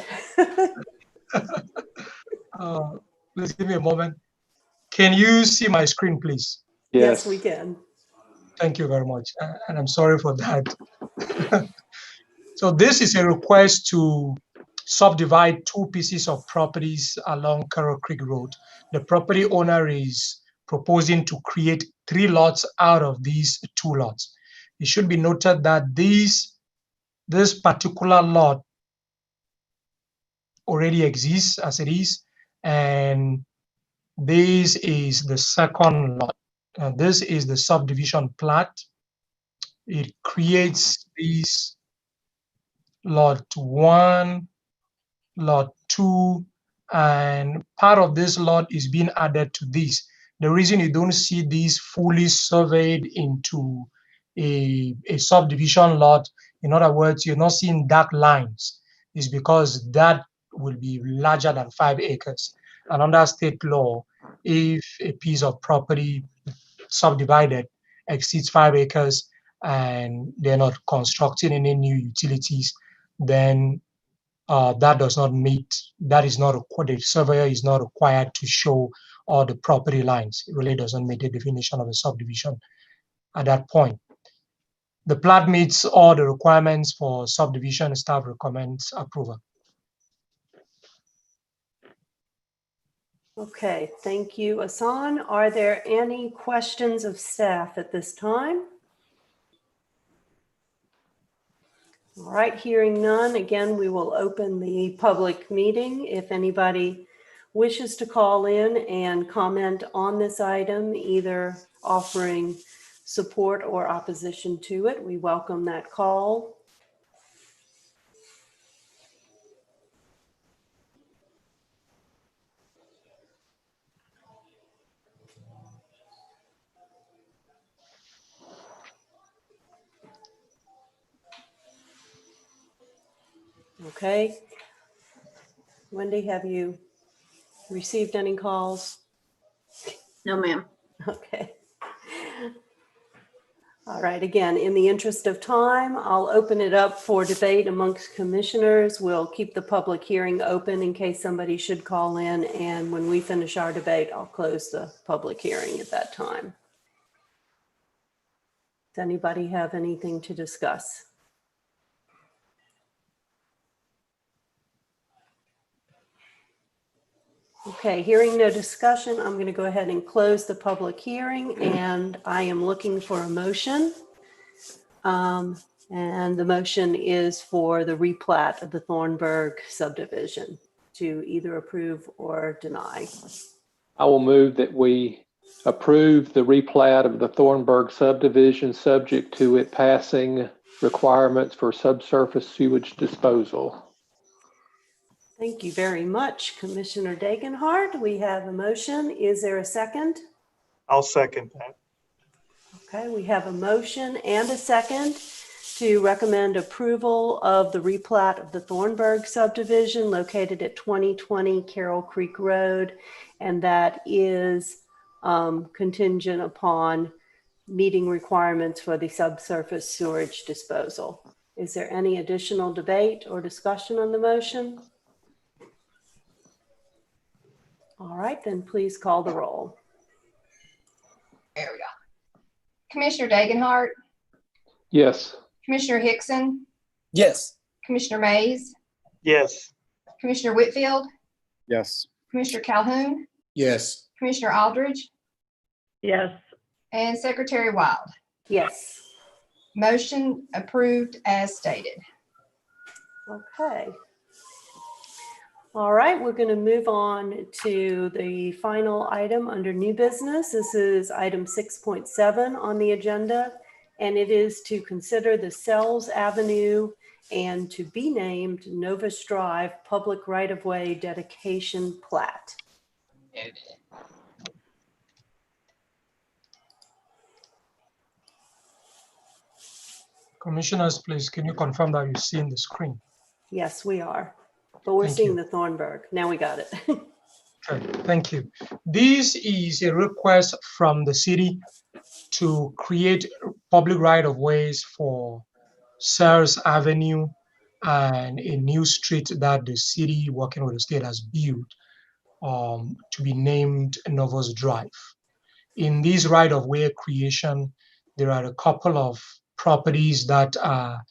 Please give me a moment. Can you see my screen, please? Yes, we can. Thank you very much. And I'm sorry for that. So this is a request to subdivide 2 pieces of properties along Carroll Creek Road. The property owner is proposing to create 3 lots out of these 2 lots. It should be noted that this particular lot already exists as it is, and This is the second lot. This is the subdivision plat. It creates this lot 1, lot 2, and part of this lot is being added to this. The reason you don't see these fully surveyed into a subdivision lot, in other words, you're not seeing dark lines, is because that will be larger than 5 acres. And under state law, if a piece of property subdivided exceeds 5 acres and they're not constructing any new utilities, then that does not meet, that is not, the surveyor is not required to show all the property lines. It really doesn't meet the definition of a subdivision at that point. The plat meets all the requirements for subdivision. Staff recommends approval. Okay, thank you, Asan. Are there any questions of staff at this time? All right, hearing none, again, we will open the public meeting. If anybody wishes to call in and comment on this item, either offering support or opposition to it, we welcome that call. Okay. Wendy, have you received any calls? No, ma'am. Okay. All right, again, in the interest of time, I'll open it up for debate amongst commissioners. We'll keep the public hearing open in case somebody should call in. And when we finish our debate, I'll close the public hearing at that time. Does anybody have anything to discuss? Okay, hearing no discussion, I'm going to go ahead and close the public hearing, and I am looking for a motion. And the motion is for the replat of the Thornburg subdivision to either approve or deny. I will move that we approve the replat of the Thornburg subdivision subject to it passing requirements for subsurface sewage disposal. Thank you very much, Commissioner Dagenhart. We have a motion. Is there a second? I'll second that. Okay, we have a motion and a second to recommend approval of the replat of the Thornburg subdivision located at 2020 Carroll Creek Road, and that is contingent upon meeting requirements for the subsurface sewage disposal. Is there any additional debate or discussion on the motion? All right, then please call the roll. There we go. Commissioner Dagenhart, Yes. Commissioner Hickson, Yes. Commissioner Mays, Yes. Commissioner Whitfield, Yes. Commissioner Calhoun, Yes. Commissioner Aldridge, Yes. and Secretary Wild. Yes. Motion approved as stated. Okay. All right, we're going to move on to the final item under new business. This is item 6.7 on the agenda, and it is to consider the Sells Avenue and to be named Novus Drive public right-of-way dedication plat. Commissioners, please, can you confirm that you've seen the screen? Yes, we are. But we're Thank seeing you. the Thornburg. Now we got it. Okay, thank you. This is a request from the city to create public right-of-ways for Sears Avenue and a new street that the city, working with the state, has built to be named Novus Drive. In this right-of-way creation, there are a couple of properties that are,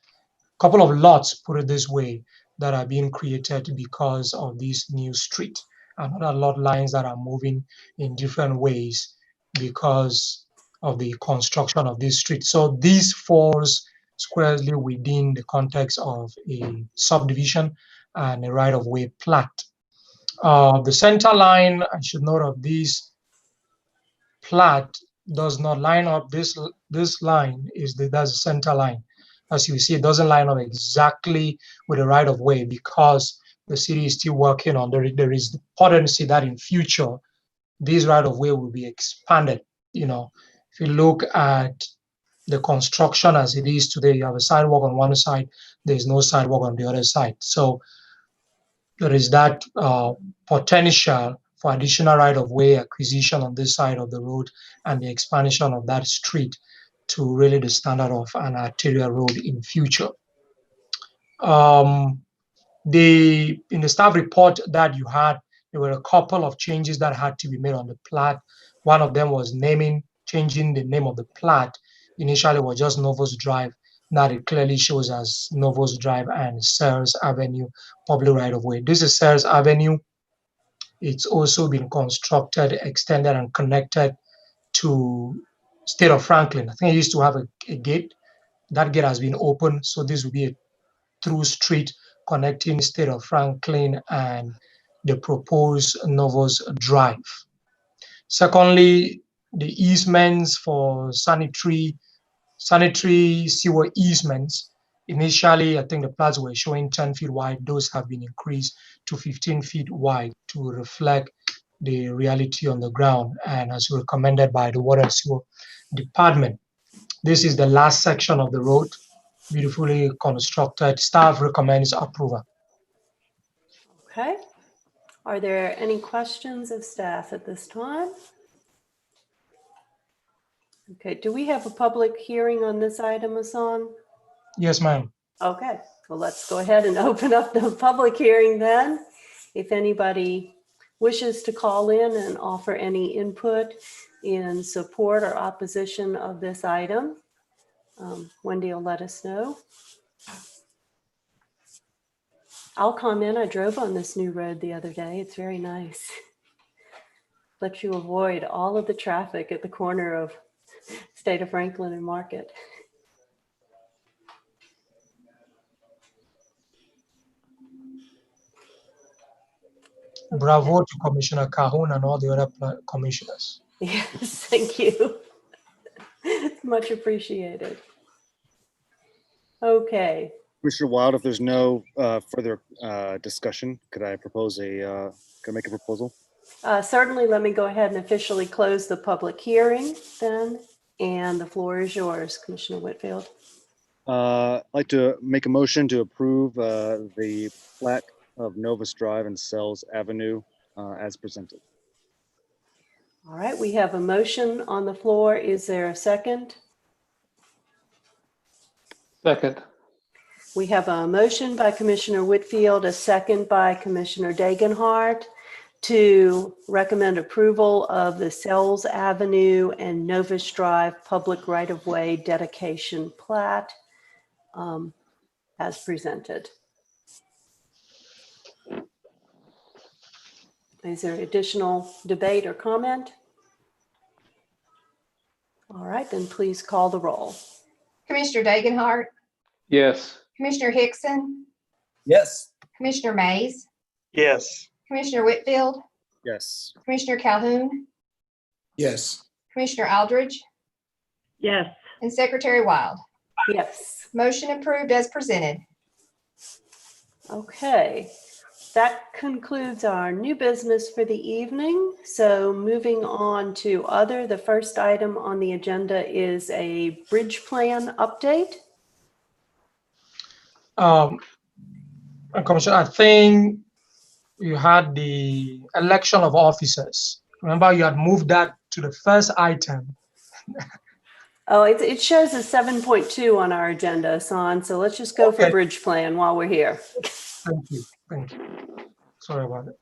couple of lots, put it this way, that are being created because of this new street, and other lot lines that are moving in different ways because of the construction of this street. So this falls squarely within the context of a subdivision and a right-of-way plat. The center line, I should note of this plat does not line up. This line that's the center line. As you see, it doesn't line up exactly with the right of way because the city is still working on. There is the potency that in future this right of way will be expanded. You know, if you look at the construction as it is today, you have a sidewalk on one side, there is no sidewalk on the other side. So there is that potential for additional right-of-way acquisition on this side of the road and the expansion of that street to really the standard of an arterial road in future. In the staff report that you had, there were a couple of changes that had to be made on the plat. One of them was changing the name of the plat. Initially it was just Novus Drive. Now it clearly shows as Novus Drive and Sears Avenue public right-of-way. This is Sears Avenue. It's also been constructed, extended, and connected to State of Franklin. I think it used to have a gate. That gate has been opened, so this will be a through street connecting State of Franklin and the proposed Novus Drive. Secondly, the easements for sanitary sewer easements. Initially, I think the plats were showing 10 feet wide. Those have been increased to 15 feet wide to reflect the reality on the ground and as recommended by the Water and Sewer Department. This is the last section of the road, beautifully constructed. Staff recommends approval. Okay. Are there any questions of staff at this time? Okay, do we have a public hearing on this item, Hassan? Yes, ma'am. Okay, well, let's go ahead and open up the public hearing then. If anybody wishes to call in and offer any input in support or opposition of this item, Wendy will let us know. I'll comment. I drove on this new road the other day. It's very nice. Lets you avoid all of the traffic at the corner of State of Franklin and Market. Bravo to Commissioner Cahoon and all the other commissioners. Yes, thank you. Much appreciated. Okay. Commissioner Wild, if there's no further discussion, could I make a proposal? Certainly, let me go ahead and officially close the public hearing then, and the floor is yours, Commissioner Whitfield. I'd like to make a motion to approve the plat of Novus Drive and Sells Avenue as presented. All right, we have a motion on the floor. Is there a second? Second. We have a motion by Commissioner Whitfield, a second by Commissioner Degenhardt to recommend approval of the Sells Avenue and Novus Drive public right-of-way dedication plat as presented. Is there additional debate or comment? All right, then please call the roll. Commissioner Degenhardt, Yes. Commissioner Hickson, Yes. Commissioner Mays, Yes. Commissioner Whitfield, Yes. Commissioner Calhoun, Yes. Commissioner Aldridge, Yes. and Secretary Wild. Yes. Motion approved as presented. Okay, that concludes our new business for the evening. So moving on to other, the first item on the agenda is a bridge plan update. Commissioner, I think you had the election of officers. Remember, you had moved that to the first item. Oh, it shows a 7.2 on our agenda, Hassan. So let's just go for bridge plan while we're here. Thank you. Thank you. Sorry about it.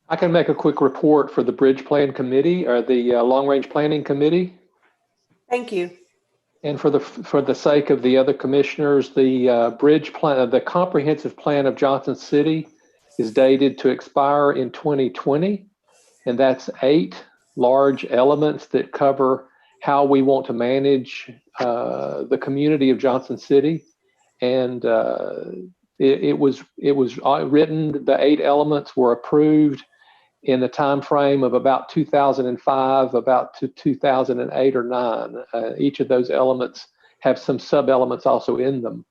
I can make a quick report for the Bridge Plan Committee or the Long Range Planning Committee. Thank you. And for the sake of the other commissioners, the bridge plan, the comprehensive plan of Johnson City is dated to expire in 2020. And that's 8 large elements that cover how we want to manage the community of Johnson City. And It was written, the 8 elements were approved in the time frame of about 2005, about to 2008 or 9. Each of those elements have some sub-elements also in them.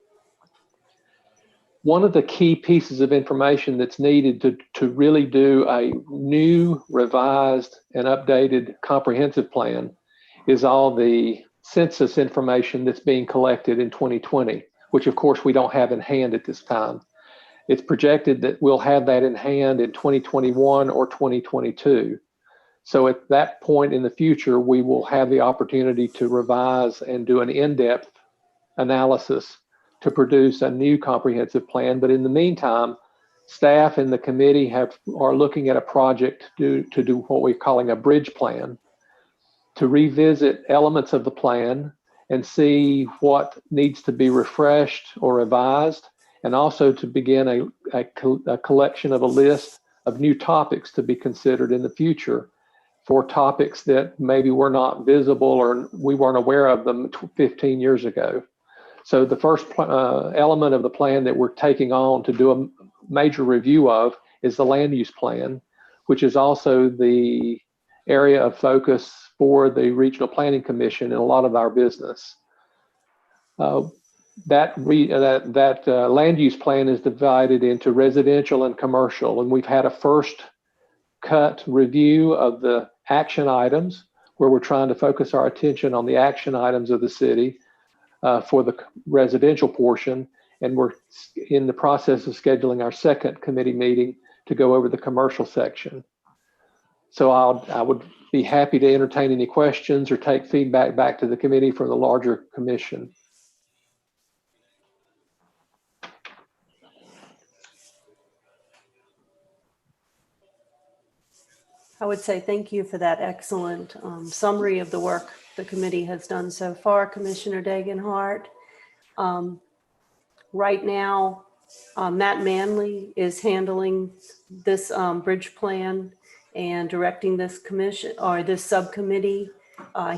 One of the key pieces of information that's needed to really do a new, revised, and updated comprehensive plan is all the census information that's being collected in 2020, which of course we don't have in hand at this time. It's projected that we'll have that in hand in 2021 or 2022. So at that point in the future, we will have the opportunity to revise and do an in-depth analysis to produce a new comprehensive plan. But in the meantime, staff and the committee are looking at a project to do what we're calling a bridge plan, to revisit elements of the plan and see what needs to be refreshed or revised, and also to begin a collection of a list of new topics to be considered in the future for topics that maybe were not visible or we weren't aware of them 15 years ago. So the first element of the plan that we're taking on to do a major review of is the land use plan, which is also the area of focus for the Regional Planning Commission and a lot of our business. That land use plan is divided into residential and commercial, and we've had a first cut review of the action items where we're trying to focus our attention on the action items of the city for the residential portion, and we're in the process of scheduling our second committee meeting to go over the commercial section. So I would be happy to entertain any questions or take feedback back to the committee from the larger commission. I would say thank you for that excellent summary of the work the committee has done so far, Commissioner Dagenhart. Right now, Matt Manley is handling this bridge plan and directing this commission or this subcommittee.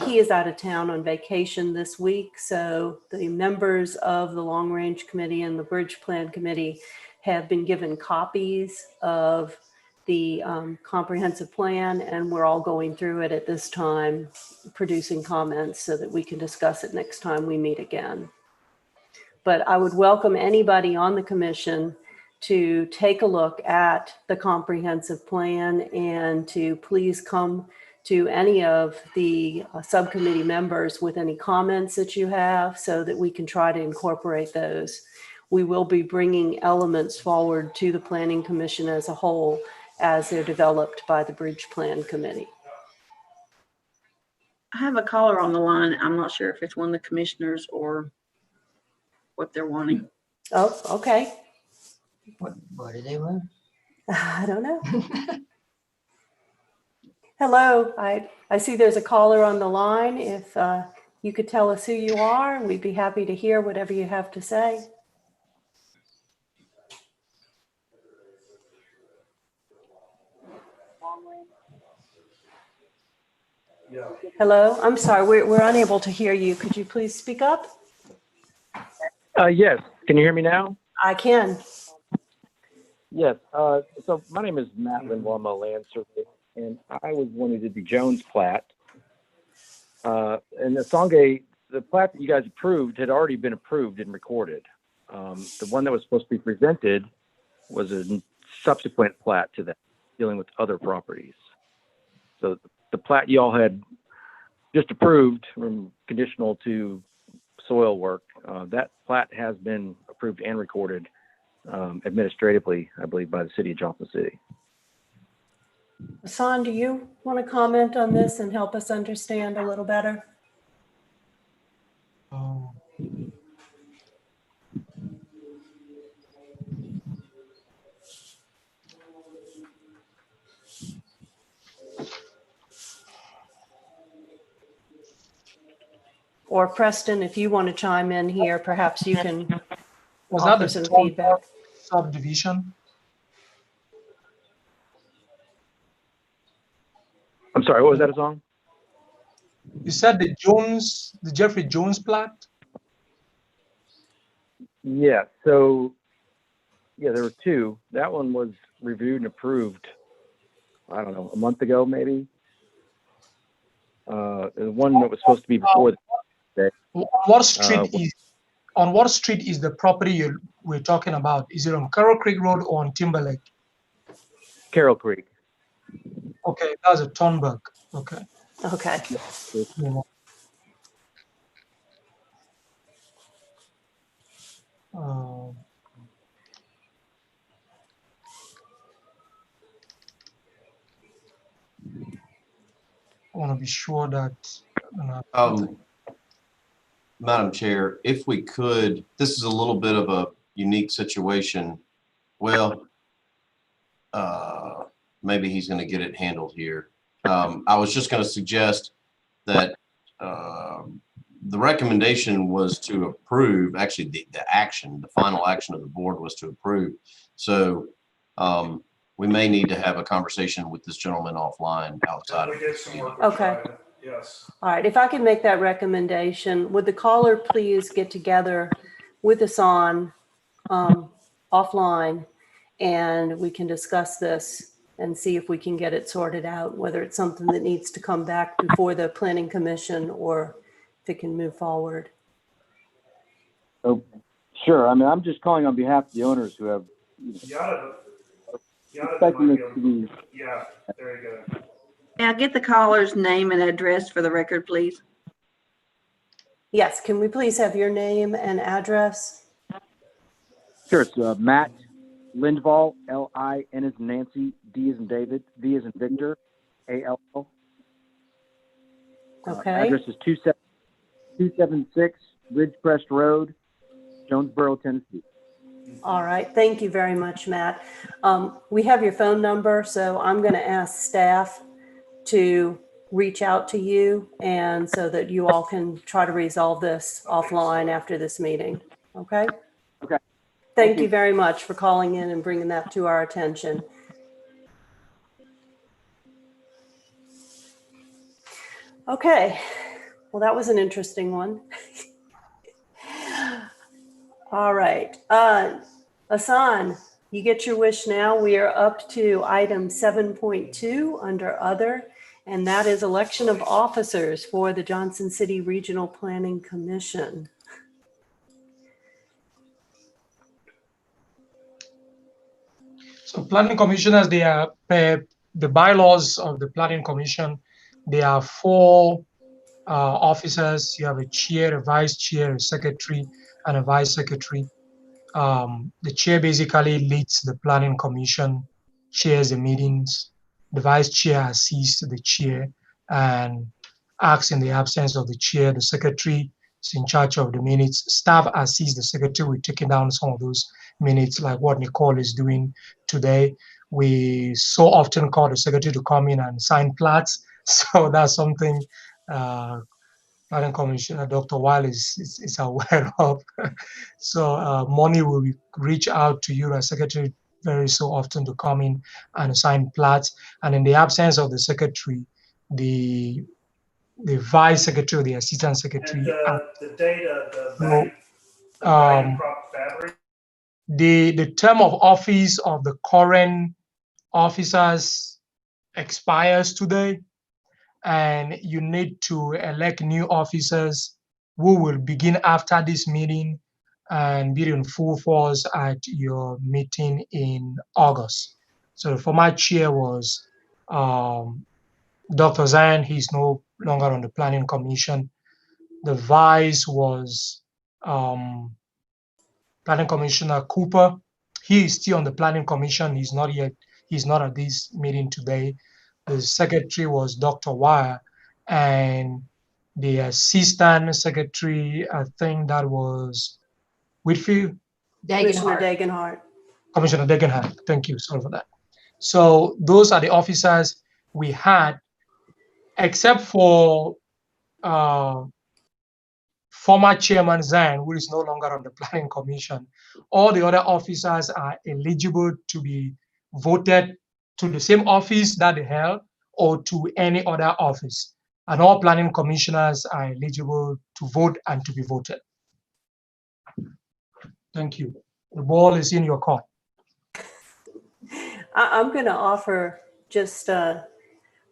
He is out of town on vacation this week, so the members of the Long Range Committee and the Bridge Plan Committee have been given copies of the comprehensive plan, and we're all going through it at this time, producing comments so that we can discuss it next time we meet again. But I would welcome anybody on the commission to take a look at the comprehensive plan and to please come to any of the subcommittee members with any comments that you have so that we can try to incorporate those. We will be bringing elements forward to the Planning Commission as a whole as they're developed by the Bridge Plan Committee. I have a caller on the line. I'm not sure if it's one of the commissioners or what they're wanting. Oh, okay. What do they want? I don't know. Hello, I see there's a caller on the line. If you could tell us who you are, we'd be happy to hear whatever you have to say. Hello, I'm sorry, we're unable to hear you. Could you please speak up? Yes, can you hear me now? I can. Yes, so my name is Matt Lindwall, I'm a land surveyor, and I was wanting to do Jones Plat. And the Songay, the plat that you guys approved had already been approved and recorded. The one that was supposed to be presented was a subsequent plat to that, dealing with other properties. So the plat you all had just approved from conditional to soil work, that plat has been approved and recorded administratively, I believe, by the city of Johnson City. Hassan, do you want to comment on this and help us understand a little better? Or Preston, if you want to chime in here, perhaps you can offer some feedback. Subdivision. I'm sorry, what was that, Hassan? You said the Jeffrey Jones plat? Yeah, so Yeah, there were two. That one was reviewed and approved, I don't know, a month ago, maybe. The one that was supposed to be before that. On what street is the property we're talking about? Is it on Carroll Creek Road or on Timberlake? Carroll Creek. Okay, that's a Thornburg. Okay. Okay. Yeah. I want to be sure that. Madam Chair, if we could, this is a little bit of a unique situation. Well, maybe he's going to get it handled here. I was just going to suggest that the recommendation was to approve, actually the final action of the board was to approve. So we may need to have a conversation with this gentleman offline outside of this meeting. Okay. Yes. All right, if I could make that recommendation, would the caller please get together with us on offline, and we can discuss this and see if we can get it sorted out, whether it's something that needs to come back before the planning commission or if it can move forward. Oh, sure. I mean, I'm just calling on behalf of the owners who have expecting this to be. Yeah, there you go. May I get the caller's name and address for the record, please? Yes, can we please have your name and address? Sure, it's Matt Lindvall, L-I-N as in Nancy, D as in David, V as in Victor, A-L-L. Okay. Address is 276 Ridgecrest Road, Jonesboro, Tennessee. All right, thank you very much, Matt. We have your phone number, so I'm going to ask staff to reach out to you, and so that you all can try to resolve this offline after this meeting. Okay? Okay. Thank you very much for calling in and bringing that to our attention. Okay, well, that was an interesting one. All right, Asan, you get your wish now. We are up to item 7.2 under other, and that is election of officers for the Johnson City Regional Planning Commission. So planning commissioners, they are the bylaws of the planning commission. There are 4 officers. You have a chair, a vice chair, a secretary, and a vice secretary. The chair basically leads the planning commission, chairs the meetings. The vice chair assists the chair and acts in the absence of the chair. The secretary is in charge of the minutes. Staff assists the secretary with taking down some of those minutes, like what Nicole is doing today. We so often call the secretary to come in and sign plats. So that's something Planning Commissioner Dr. Weil is aware of. So Moni will reach out to you as secretary very so often to come in and sign plats. And in the absence of the secretary, the vice secretary or the assistant secretary. And the data, the value prop fabric. The term of office of the current officers expires today, and you need to elect new officers who will begin after this meeting and be in full force at your meeting in August. So the former chair was Dr. Zion. He's no longer on the Planning Commission. The vice was Planning Commissioner Cooper. He is still on the Planning Commission. He's not at this meeting today. The secretary was Dr. Wire, and the assistant secretary, I think that was Whitfield? Commissioner Degenhardt. Commissioner Degenhardt, thank you, sorry for that. So those are the officers we had, except for former Chairman Zan, who is no longer on the Planning Commission. All the other officers are eligible to be voted to the same office that they held or to any other office. And all planning commissioners are eligible to vote and to be voted. Thank you. The ball is in your court. I'm going to offer just a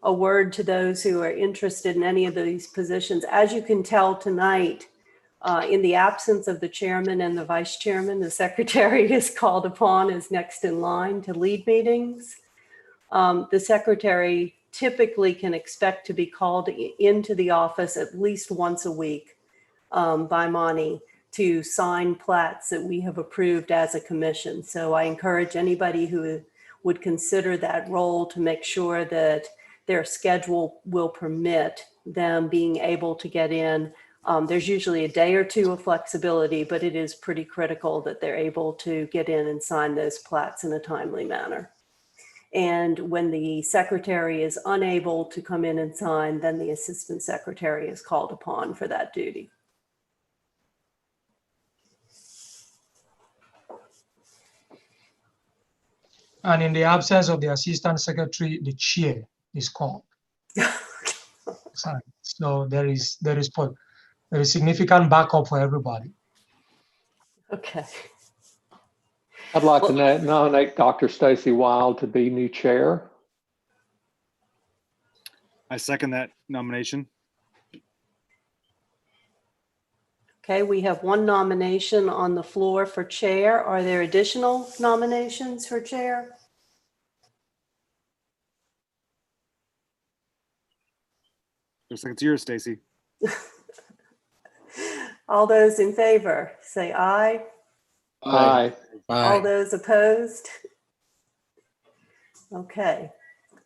word to those who are interested in any of these positions. As you can tell tonight, in the absence of the chairman and the vice chairman, the secretary is called upon as next in line to lead meetings. The secretary typically can expect to be called into the office at least once a week by Monty to sign plats that we have approved as a commission. So I encourage anybody who would consider that role to make sure that their schedule will permit them being able to get in. There's usually a day or two of flexibility, but it is pretty critical that they're able to get in and sign those plats in a timely manner. And when the secretary is unable to come in and sign, then the assistant secretary is called upon for that duty. And in the absence of the assistant secretary, the chair is called. So there is significant backup for everybody. Okay. I'd like to nominate Dr. Stacy Wild to be new chair. I second that nomination. Okay, we have one nomination on the floor for chair. Are there additional nominations for chair? Looks like it's yours, Stacy. All those in favor, say aye. Aye. All those opposed? Okay,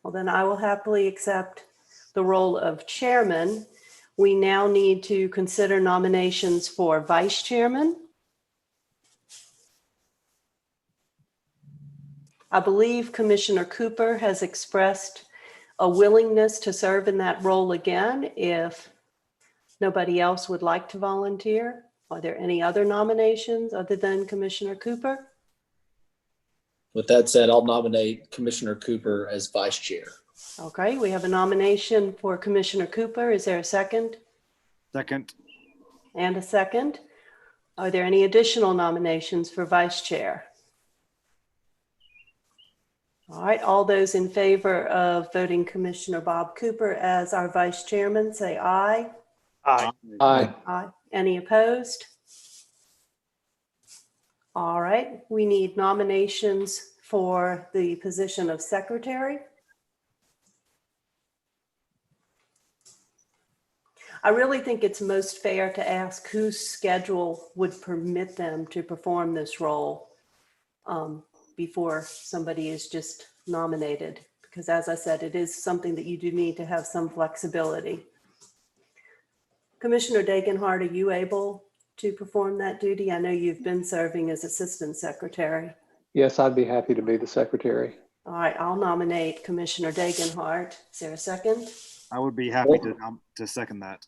well then I will happily accept the role of chairman. We now need to consider nominations for vice chairman. I believe Commissioner Cooper has expressed a willingness to serve in that role again if nobody else would like to volunteer. Are there any other nominations other than Commissioner Cooper? With that said, I'll nominate Commissioner Cooper as vice chair. Okay, we have a nomination for Commissioner Cooper. Is there a second? Second. And a second. Are there any additional nominations for vice chair? All right, all those in favor of voting Commissioner Bob Cooper as our vice chairman, say aye. Aye. Aye. Aye. Any opposed? All right, we need nominations for the position of secretary. I really think it's most fair to ask whose schedule would permit them to perform this role before somebody is just nominated. Because as I said, it is something that you do need to have some flexibility. Commissioner Degenhardt, are you able to perform that duty? I know you've been serving as assistant secretary. Yes, I'd be happy to be the secretary. All right, I'll nominate Commissioner Degenhardt. Is there a second? I would be happy to second that.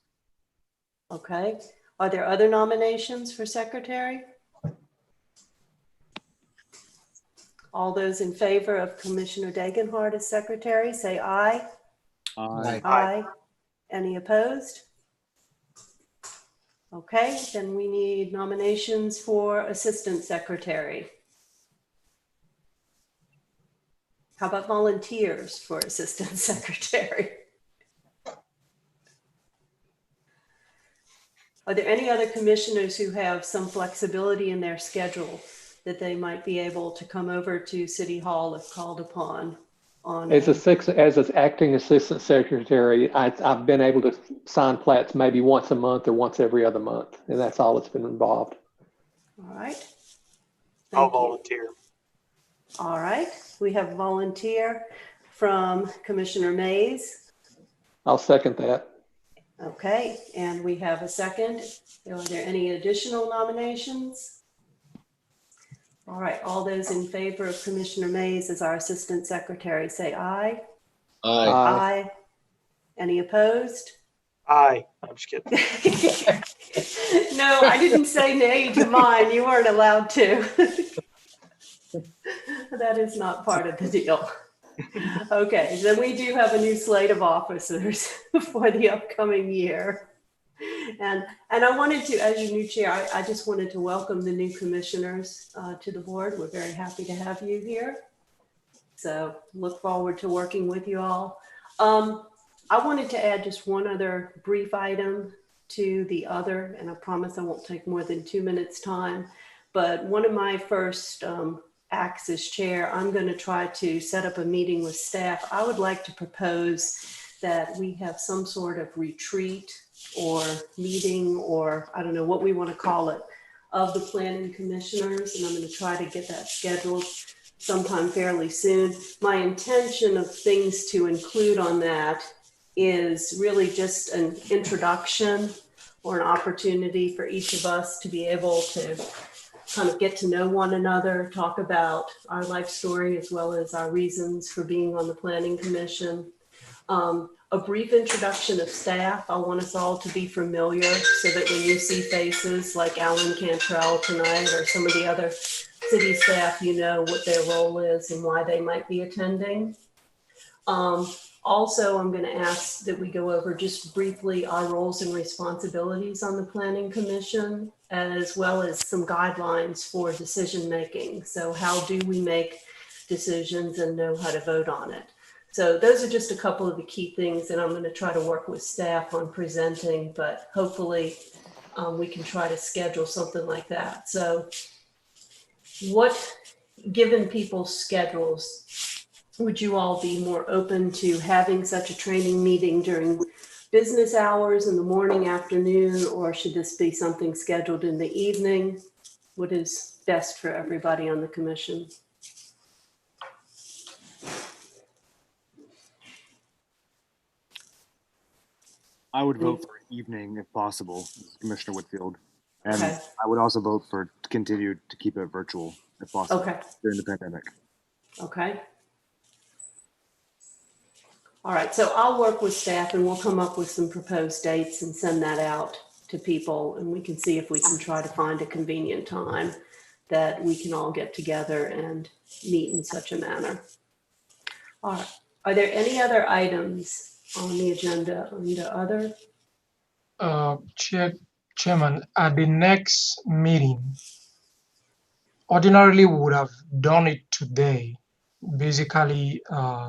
Okay. Are there other nominations for secretary? All those in favor of Commissioner Degenhardt as secretary, say aye. Aye. Aye. Any opposed? Okay, then we need nominations for assistant secretary. How about volunteers for assistant secretary? Are there any other commissioners who have some flexibility in their schedule that they might be able to come over to City Hall if called upon? As an acting assistant secretary, I've been able to sign plats maybe once a month or once every other month, and that's all that's been involved. All right. I'll volunteer. All right. We have a volunteer from Commissioner Mays. I'll second that. Okay, and we have a second. Are there any additional nominations? All right, all those in favor of Commissioner Mays as our assistant secretary, say aye. Aye. Aye. Any opposed? Aye. I'm just kidding. No, I didn't say nay to mine. You weren't allowed to. That is not part of the deal. Okay, then we do have a new slate of officers for the upcoming year. And I wanted to, as your new chair, I just wanted to welcome the new commissioners to the board. We're very happy to have you here. So look forward to working with you all. I wanted to add just one other brief item to the other, and I promise I won't take more than 2 minutes time. But one of my first acts as chair, I'm going to try to set up a meeting with staff. I would like to propose that we have some sort of retreat or meeting, or I don't know what we want to call it, of the planning commissioners, and I'm going to try to get that scheduled sometime fairly soon. My intention of things to include on that is really just an introduction or an opportunity for each of us to be able to kind of get to know one another, talk about our life story as well as our reasons for being on the Planning Commission. A brief introduction of staff. I want us all to be familiar so that when you see faces like Alan Cantrell tonight or some of the other city staff, you know what their role is and why they might be attending. Also, I'm going to ask that we go over just briefly our roles and responsibilities on the Planning Commission, as well as some guidelines for decision making. So how do we make decisions and know how to vote on it? So those are just a couple of the key things that I'm going to try to work with staff on presenting, but hopefully we can try to schedule something like that. So given people's schedules, would you all be more open to having such a training meeting during business hours in the morning, afternoon, or should this be something scheduled in the evening? What is best for everybody on the commission? I would vote for evening if possible, Commissioner Whitfield. And Okay. I would also vote for to continue to keep it virtual if possible during the pandemic. Okay. All right, so I'll work with staff and we'll come up with some proposed dates and send that out to people, and we can see if we can try to find a convenient time that we can all get together and meet in such a manner. All right, are there any other items on the agenda under other? Chairman, at the next meeting, ordinarily we would have done it today, basically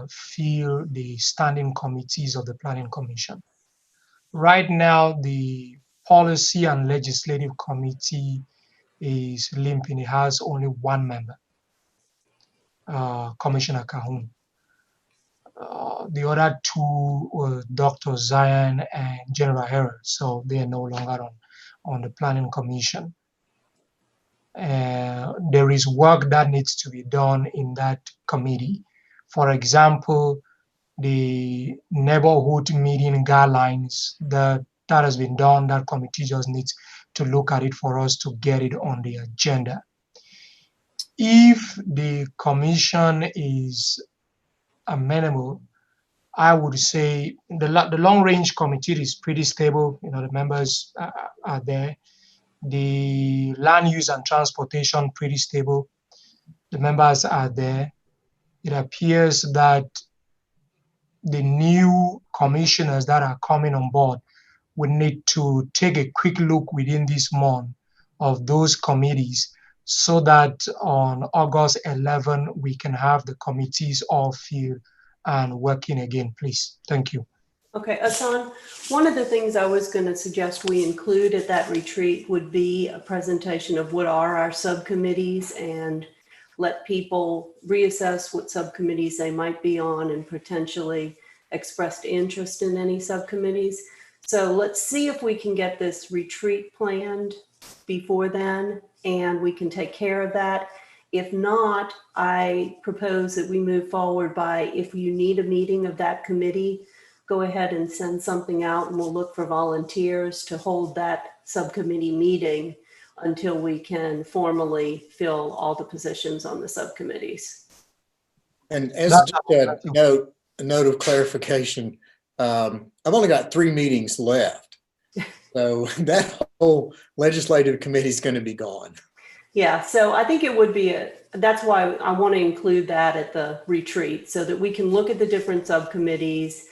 fill the standing committees of the Planning Commission. Right now, the Policy and Legislative Committee is limping. It has only one member, Commissioner Cahoon. The other two were Dr. Zion and General Herald, so they are no longer on the Planning Commission. There is work that needs to be done in that committee. For example, the neighborhood meeting guidelines that has been done, that committee just needs to look at it for us to get it on the agenda. If the commission is amenable, I would say the long range committee is pretty stable. You know, the members are there. The land use and transportation pretty stable. The members are there. It appears that the new commissioners that are coming on board would need to take a quick look within this month of those committees so that on August 11, we can have the committees all filled and working again, please. Thank you. Okay, Asan, one of the things I was going to suggest we include at that retreat would be a presentation of what are our subcommittees and let people reassess what subcommittees they might be on and potentially expressed interest in any subcommittees. So let's see if we can get this retreat planned before then, and we can take care of that. If not, I propose that we move forward by, if you need a meeting of that committee, go ahead and send something out and we'll look for volunteers to hold that subcommittee meeting until we can formally fill all the positions on the subcommittees. And as just a note of clarification, I've only got 3 meetings left. So that whole legislative committee is going to be gone. Yeah, so I think it would be that's why I want to include that at the retreat so that we can look at the different subcommittees.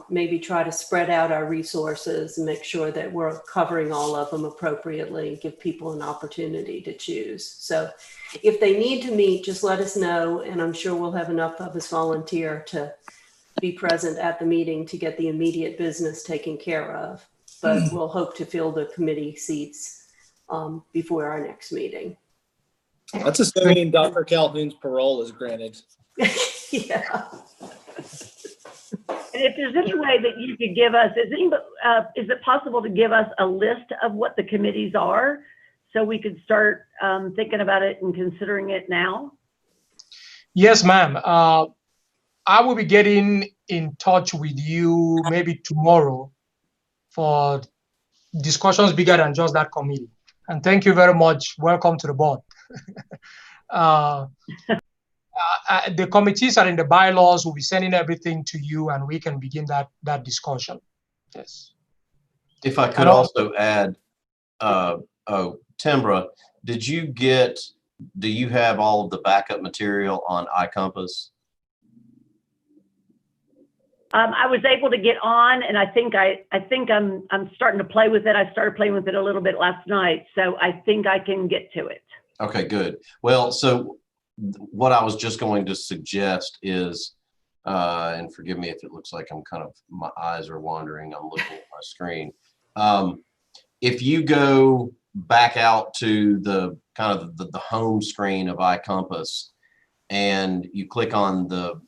maybe try to spread out our resources and make sure that we're covering all of them appropriately, give people an opportunity to choose. So if they need to meet, just let us know, and I'm sure we'll have enough of us volunteer to be present at the meeting to get the immediate business taken care of. But we'll hope to fill the committee seats before our next meeting. That's assuming Dr. Calhoun's parole is granted. Yeah. And if there's any way that you could give us, is it possible to give us a list of what the committees are so we could start thinking about it and considering it now? Yes, ma'am. I will be getting in touch with you maybe tomorrow for discussions bigger than just that committee. And thank you very much. Welcome to the board. The committees are in the bylaws. We'll be sending everything to you and we can begin that discussion. Yes. If I could also add, Timbra, do you have all of the backup material on iCompass? I was able to get on, and I think I'm starting to play with it. I started playing with it a little bit last night, so I think I can get to it. Okay, good. Well, so what I was just going to suggest is, and forgive me if it looks like my eyes are wandering, I'm looking at my screen. If you go back out to the home screen of iCompass and you click on the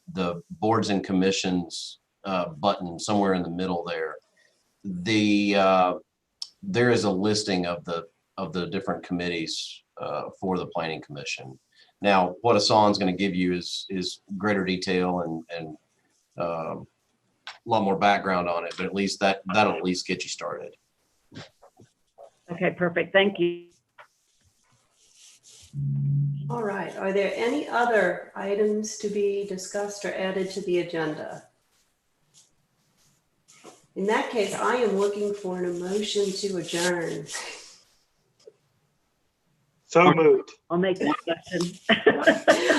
boards and commissions button somewhere in the middle there, there is a listing of the different committees for the Planning Commission. Now, what Hassan's going to give you is greater detail and a lot more background on it, but at least that'll at least get you started. Okay, perfect. Thank you. All right. Are there any other items to be discussed or added to the agenda? In that case, I am looking for an emotion to adjourn. So moved. I'll make that question.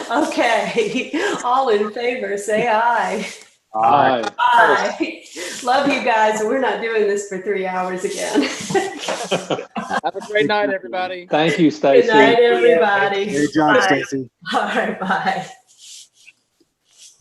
Okay. All in favor, say aye. Aye. Aye. Love you guys. We're not doing this for 3 hours again. Have a great night, everybody. Thank you, Stacy. Good night, everybody. Great job, Stacy. All right, bye.